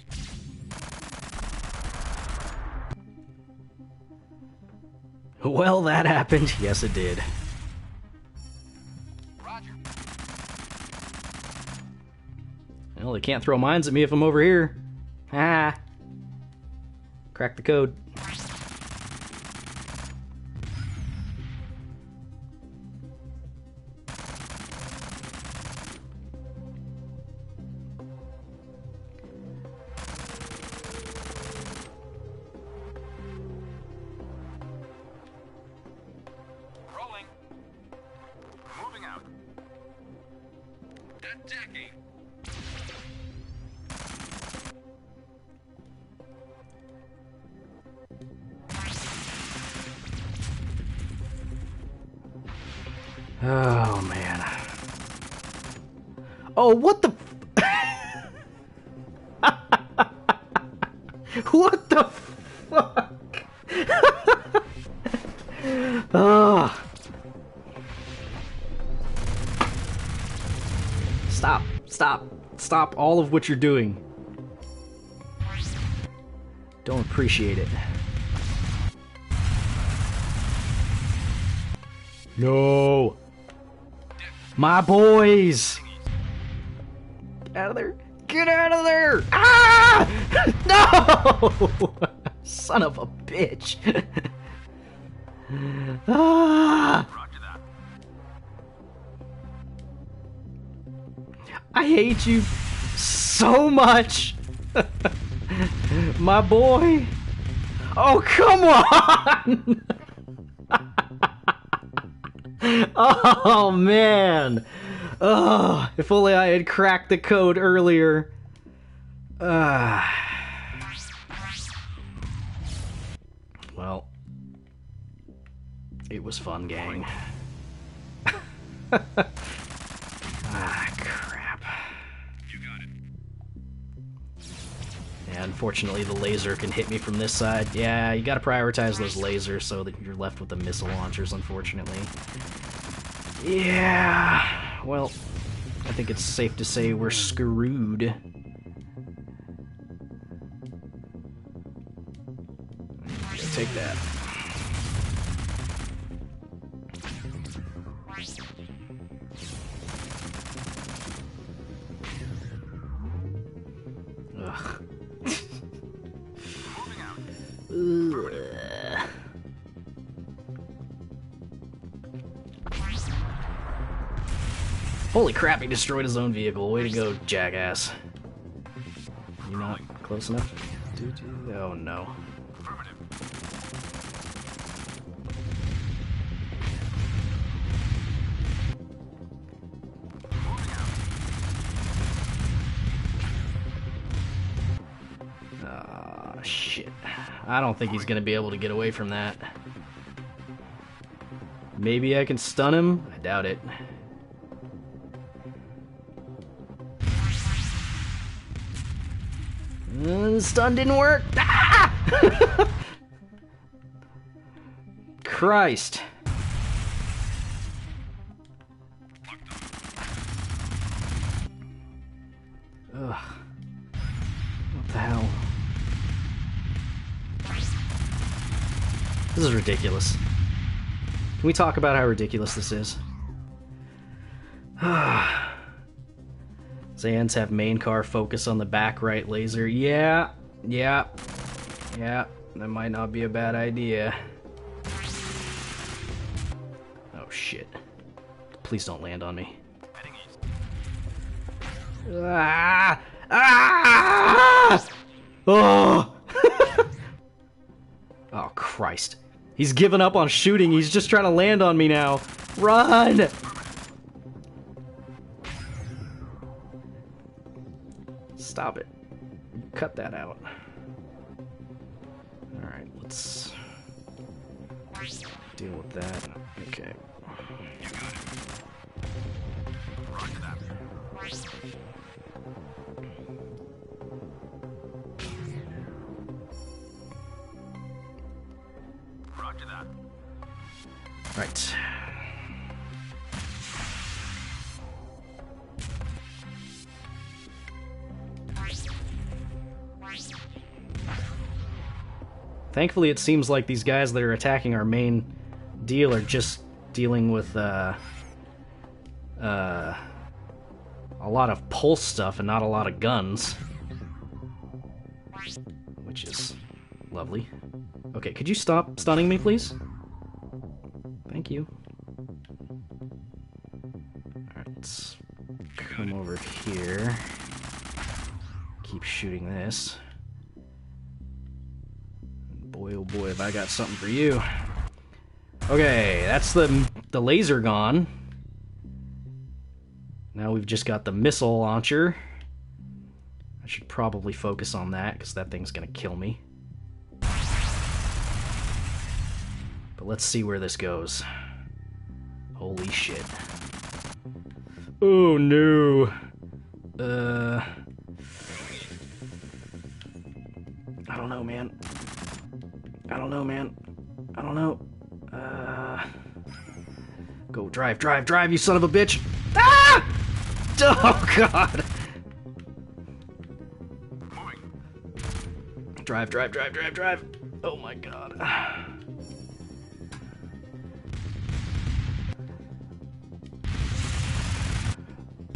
Well, that happened. Yes, it did. Roger. they can't throw mines at me if I'm over here. Ah. Crack the code. Rolling. Moving out. Attacking. Oh, man. Oh, what the... What the fuck? Oh. Stop. Stop. Stop all of what you're doing. Don't appreciate it. No. My boys! Get out of there! Get out of there! Ah! No! Son of a bitch! Ah! Roger that. I hate you so much! My boy! Oh, come on! Oh, man! Oh, if only I had cracked the code earlier. Well, it was fun, gang. Ah, crap. You got it. Yeah, unfortunately the laser can hit me from this side. Yeah, you gotta prioritize those lasers so that you're left with the missile launchers, unfortunately. Yeah, well, I think it's safe to say we're screwed. Take that. Ugh. Ugh. Holy crap, he destroyed his own vehicle. Way to go, jackass. You not close enough? Oh no. Affirmative. Ah, shit. I don't think he's gonna be able to get away from that. Maybe I can stun him? I doubt it. Stun didn't work. Ah! Christ. Ugh. What the hell? This is ridiculous. Can we talk about how ridiculous this is? Zans have main car focus on the back right laser. Yeah, that might not be a bad idea. Oh shit. Please don't land on me. Heading east. Ah! Ah! Oh! Oh Christ. He's given up on shooting, he's just trying to land on me now. Run! Stop it. Cut that out. Alright, let's deal with that. Okay. You got it. Roger that. Roger that. Right. Thankfully, it seems like these guys that are attacking our main deal are just dealing with, a lot of pulse stuff and not a lot of guns. Which is lovely. Okay, could you stop stunning me, please? Thank you. Alright, let's come over here. Keep shooting this. Boy, oh boy, have I got something for you. Okay, that's the laser gone. Now we've just got the missile launcher. I should probably focus on that, because that thing's gonna kill me. But let's see where this goes. Holy shit. Oh no. I don't know, man. I don't know, man. I don't know. Go, drive, drive, drive, you son of a bitch! Ah! Oh, God! Drive, drive, drive, drive, drive! Oh, my God.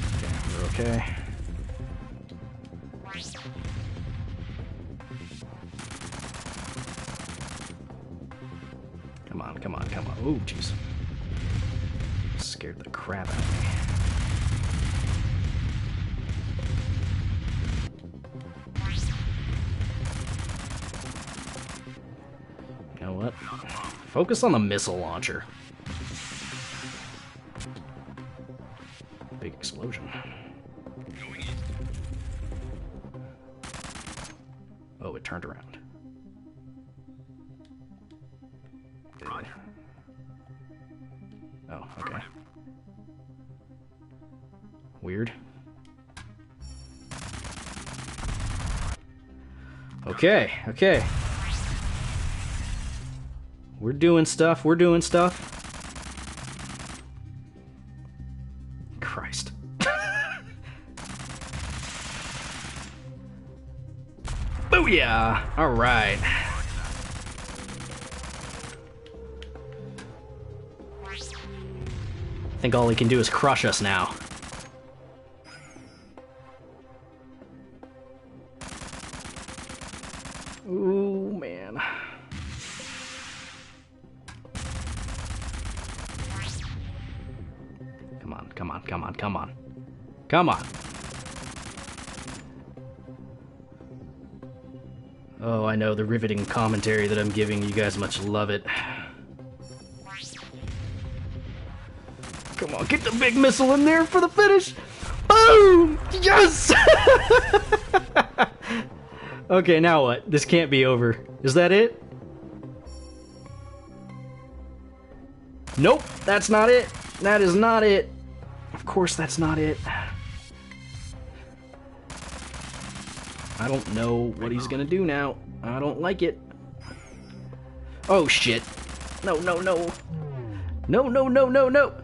Okay, we're okay. Come on, come on, come on. Oh, jeez. Scared the crap out of me. You know what? Focus on the missile launcher. Big explosion. Oh, it turned around. Oh, okay. Weird. Okay, okay. We're doing stuff, we're doing stuff. Christ. Booyah! Alright. I think all he can do is crush us now. Ooh, man. Come on, come on, come on, come on. Come on. Oh, I know the riveting commentary that I'm giving. You guys much love it. Come on, get the big missile in there for the finish! Boom! Yes! Okay, now what? This can't be over. Is that it? Nope, that's not it. That is not it. Of course that's not it. I don't know what he's gonna do now. I don't like it. Oh shit. No, no, no. No, no, no, no, no.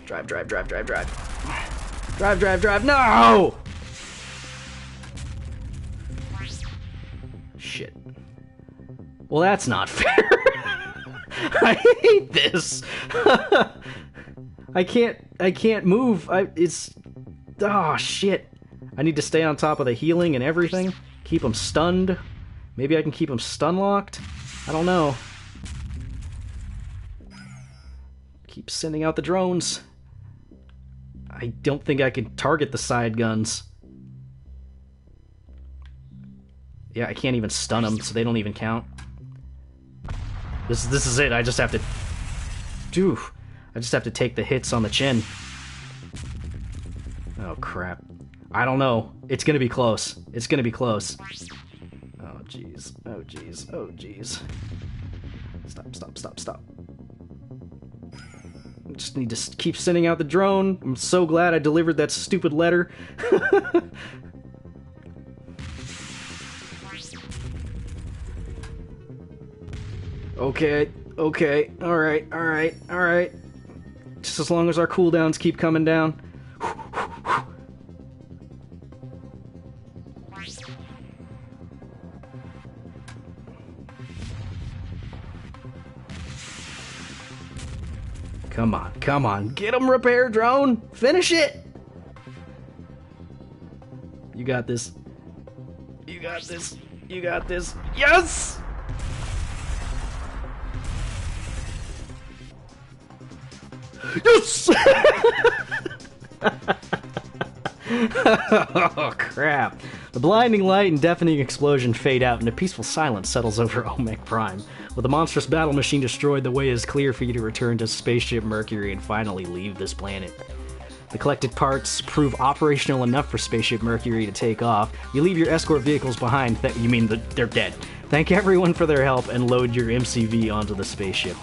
Drive, drive, drive, drive, drive. Drive, drive, drive. No! Shit. Well, that's not fair. I hate this. I can't move. Oh, shit. I need to stay on top of the healing and everything. Keep him stunned. Maybe I can keep him stun locked. I don't know. Keep sending out the drones. I don't think I can target the side guns. Yeah, I can't even stun them, so they don't even count. This is it. I just have to... I just have to take the hits on the chin. Oh, crap. I don't know. It's gonna be close. It's gonna be close. Oh, jeez. Oh, jeez. Oh, jeez. Stop, stop, stop, stop. I just need to keep sending out the drone. I'm so glad I delivered that stupid letter. Okay, okay, alright, alright, alright. Just as long as our cooldowns keep coming down. Come on, come on. Get him, repair drone! Finish it! You got this. You got this. You got this. Yes! Yes! Oh, crap. The blinding light and deafening explosion fade out, and a peaceful silence settles over Omega Prime. With the monstrous battle machine destroyed, the way is clear for you to return to Spaceship Mercury and finally leave this planet. The collected parts prove operational enough for Spaceship Mercury to take off. You leave your escort vehicles behind. You mean they're dead. Thank everyone for their help and load your MCV onto the spaceship.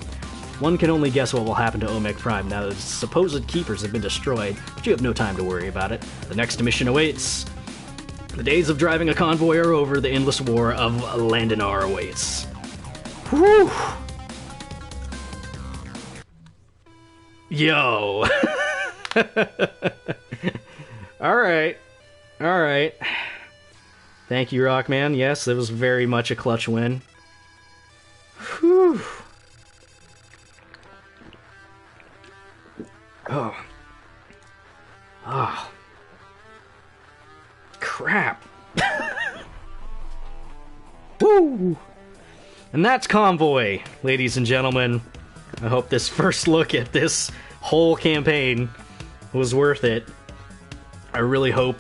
One can only guess what will happen to Omega Prime now that its supposed keepers have been destroyed, but you have no time to worry about it. The next mission awaits. The days of driving a convoy are over. The endless war of Landinar awaits. Whew! Yo! Alright. Alright. Thank you, Rockman. Yes, that was very much a clutch win. Whew. Oh. Oh. Crap. Woo! And that's Convoy, ladies and gentlemen. I hope this first look at this whole campaign was worth it. I really hope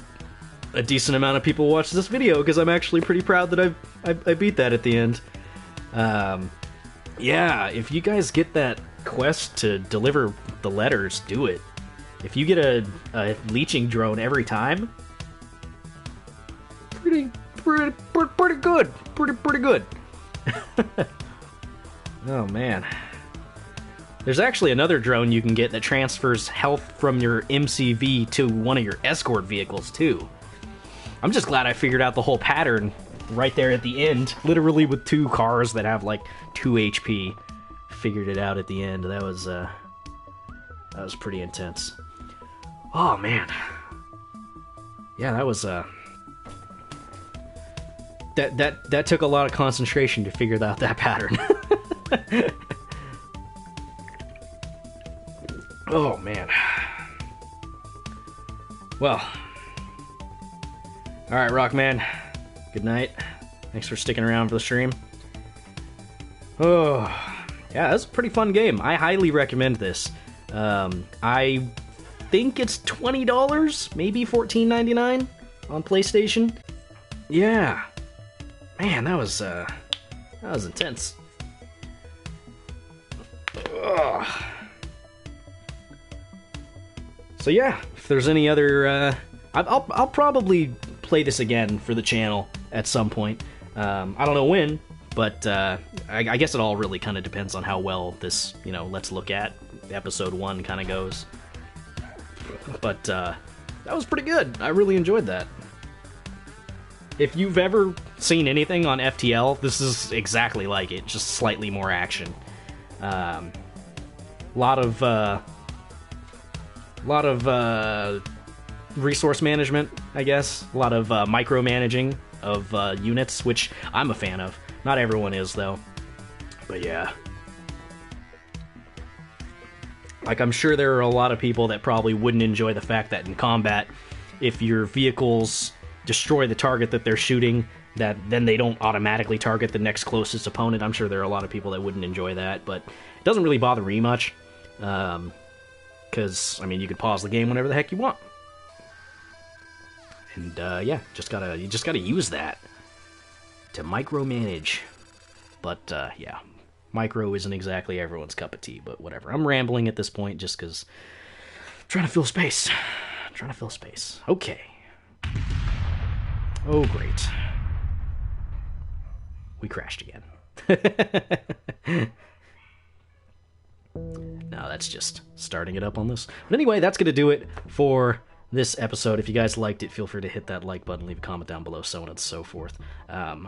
a decent amount of people watch this video, because I'm actually pretty proud that I beat that at the end. Yeah, if you guys get that quest to deliver the letters, do it. If you get a leeching drone every time, pretty good. Pretty good. Oh man. There's actually another drone you can get that transfers health from your MCV to one of your escort vehicles too. I'm just glad I figured out the whole pattern right there at the end, literally with two cars that have like 2 HP. Figured it out at the end. That was pretty intense. Oh man. Yeah, that was that took a lot of concentration to figure out that pattern. Oh man. Well. Alright, Rockman. Good night. Thanks for sticking around for the stream. Oh, yeah, that's a pretty fun game. I highly recommend this. I think it's $20, maybe $14.99 on PlayStation. Yeah. Man, that was intense. Ugh. So yeah, if there's any other, I'll probably play this again for the channel at some point. I don't know when, but I guess it all really kind of depends on how well this, Let's Look At episode 1 kind of goes. But that was pretty good. I really enjoyed that. If you've ever seen anything on FTL, this is exactly like it, just slightly more action. Lot of resource management, I guess. A lot of micromanaging of units, which I'm a fan of. Not everyone is, though. But yeah. Like, I'm sure there are a lot of people that probably wouldn't enjoy the fact that in combat, if your vehicles destroy the target that they're shooting, that then they don't automatically target the next closest opponent. I'm sure there are a lot of people that wouldn't enjoy that, but it doesn't really bother me much. Because, you could pause the game whenever the heck you want. And, yeah, you just gotta use that to micromanage. But, yeah, micro isn't exactly everyone's cup of tea, but whatever. I'm rambling at this point just because I'm trying to fill space. Okay. Oh, great. We crashed again. No, that's just starting it up on this. But anyway, that's going to do it for this episode. If you guys liked it, feel free to hit that like button, leave a comment down below, so on and so forth.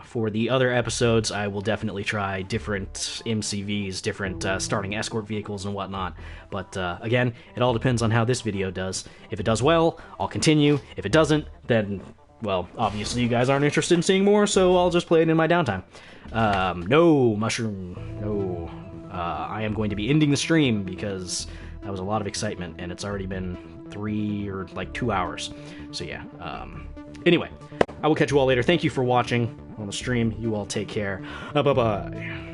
For the other episodes, I will definitely try different MCVs, different starting escort vehicles and whatnot. But again, it all depends on how this video does. If it does well, I'll continue. If it doesn't, then, well, obviously you guys aren't interested in seeing more, so I'll just play it in my downtime. No, Mushroom, no. I am going to be ending the stream because that was a lot of excitement, and it's already been 3 or like 2 hours. So yeah. Anyway, I will catch you all later. Thank you for watching on the stream. You all take care. Bye-bye.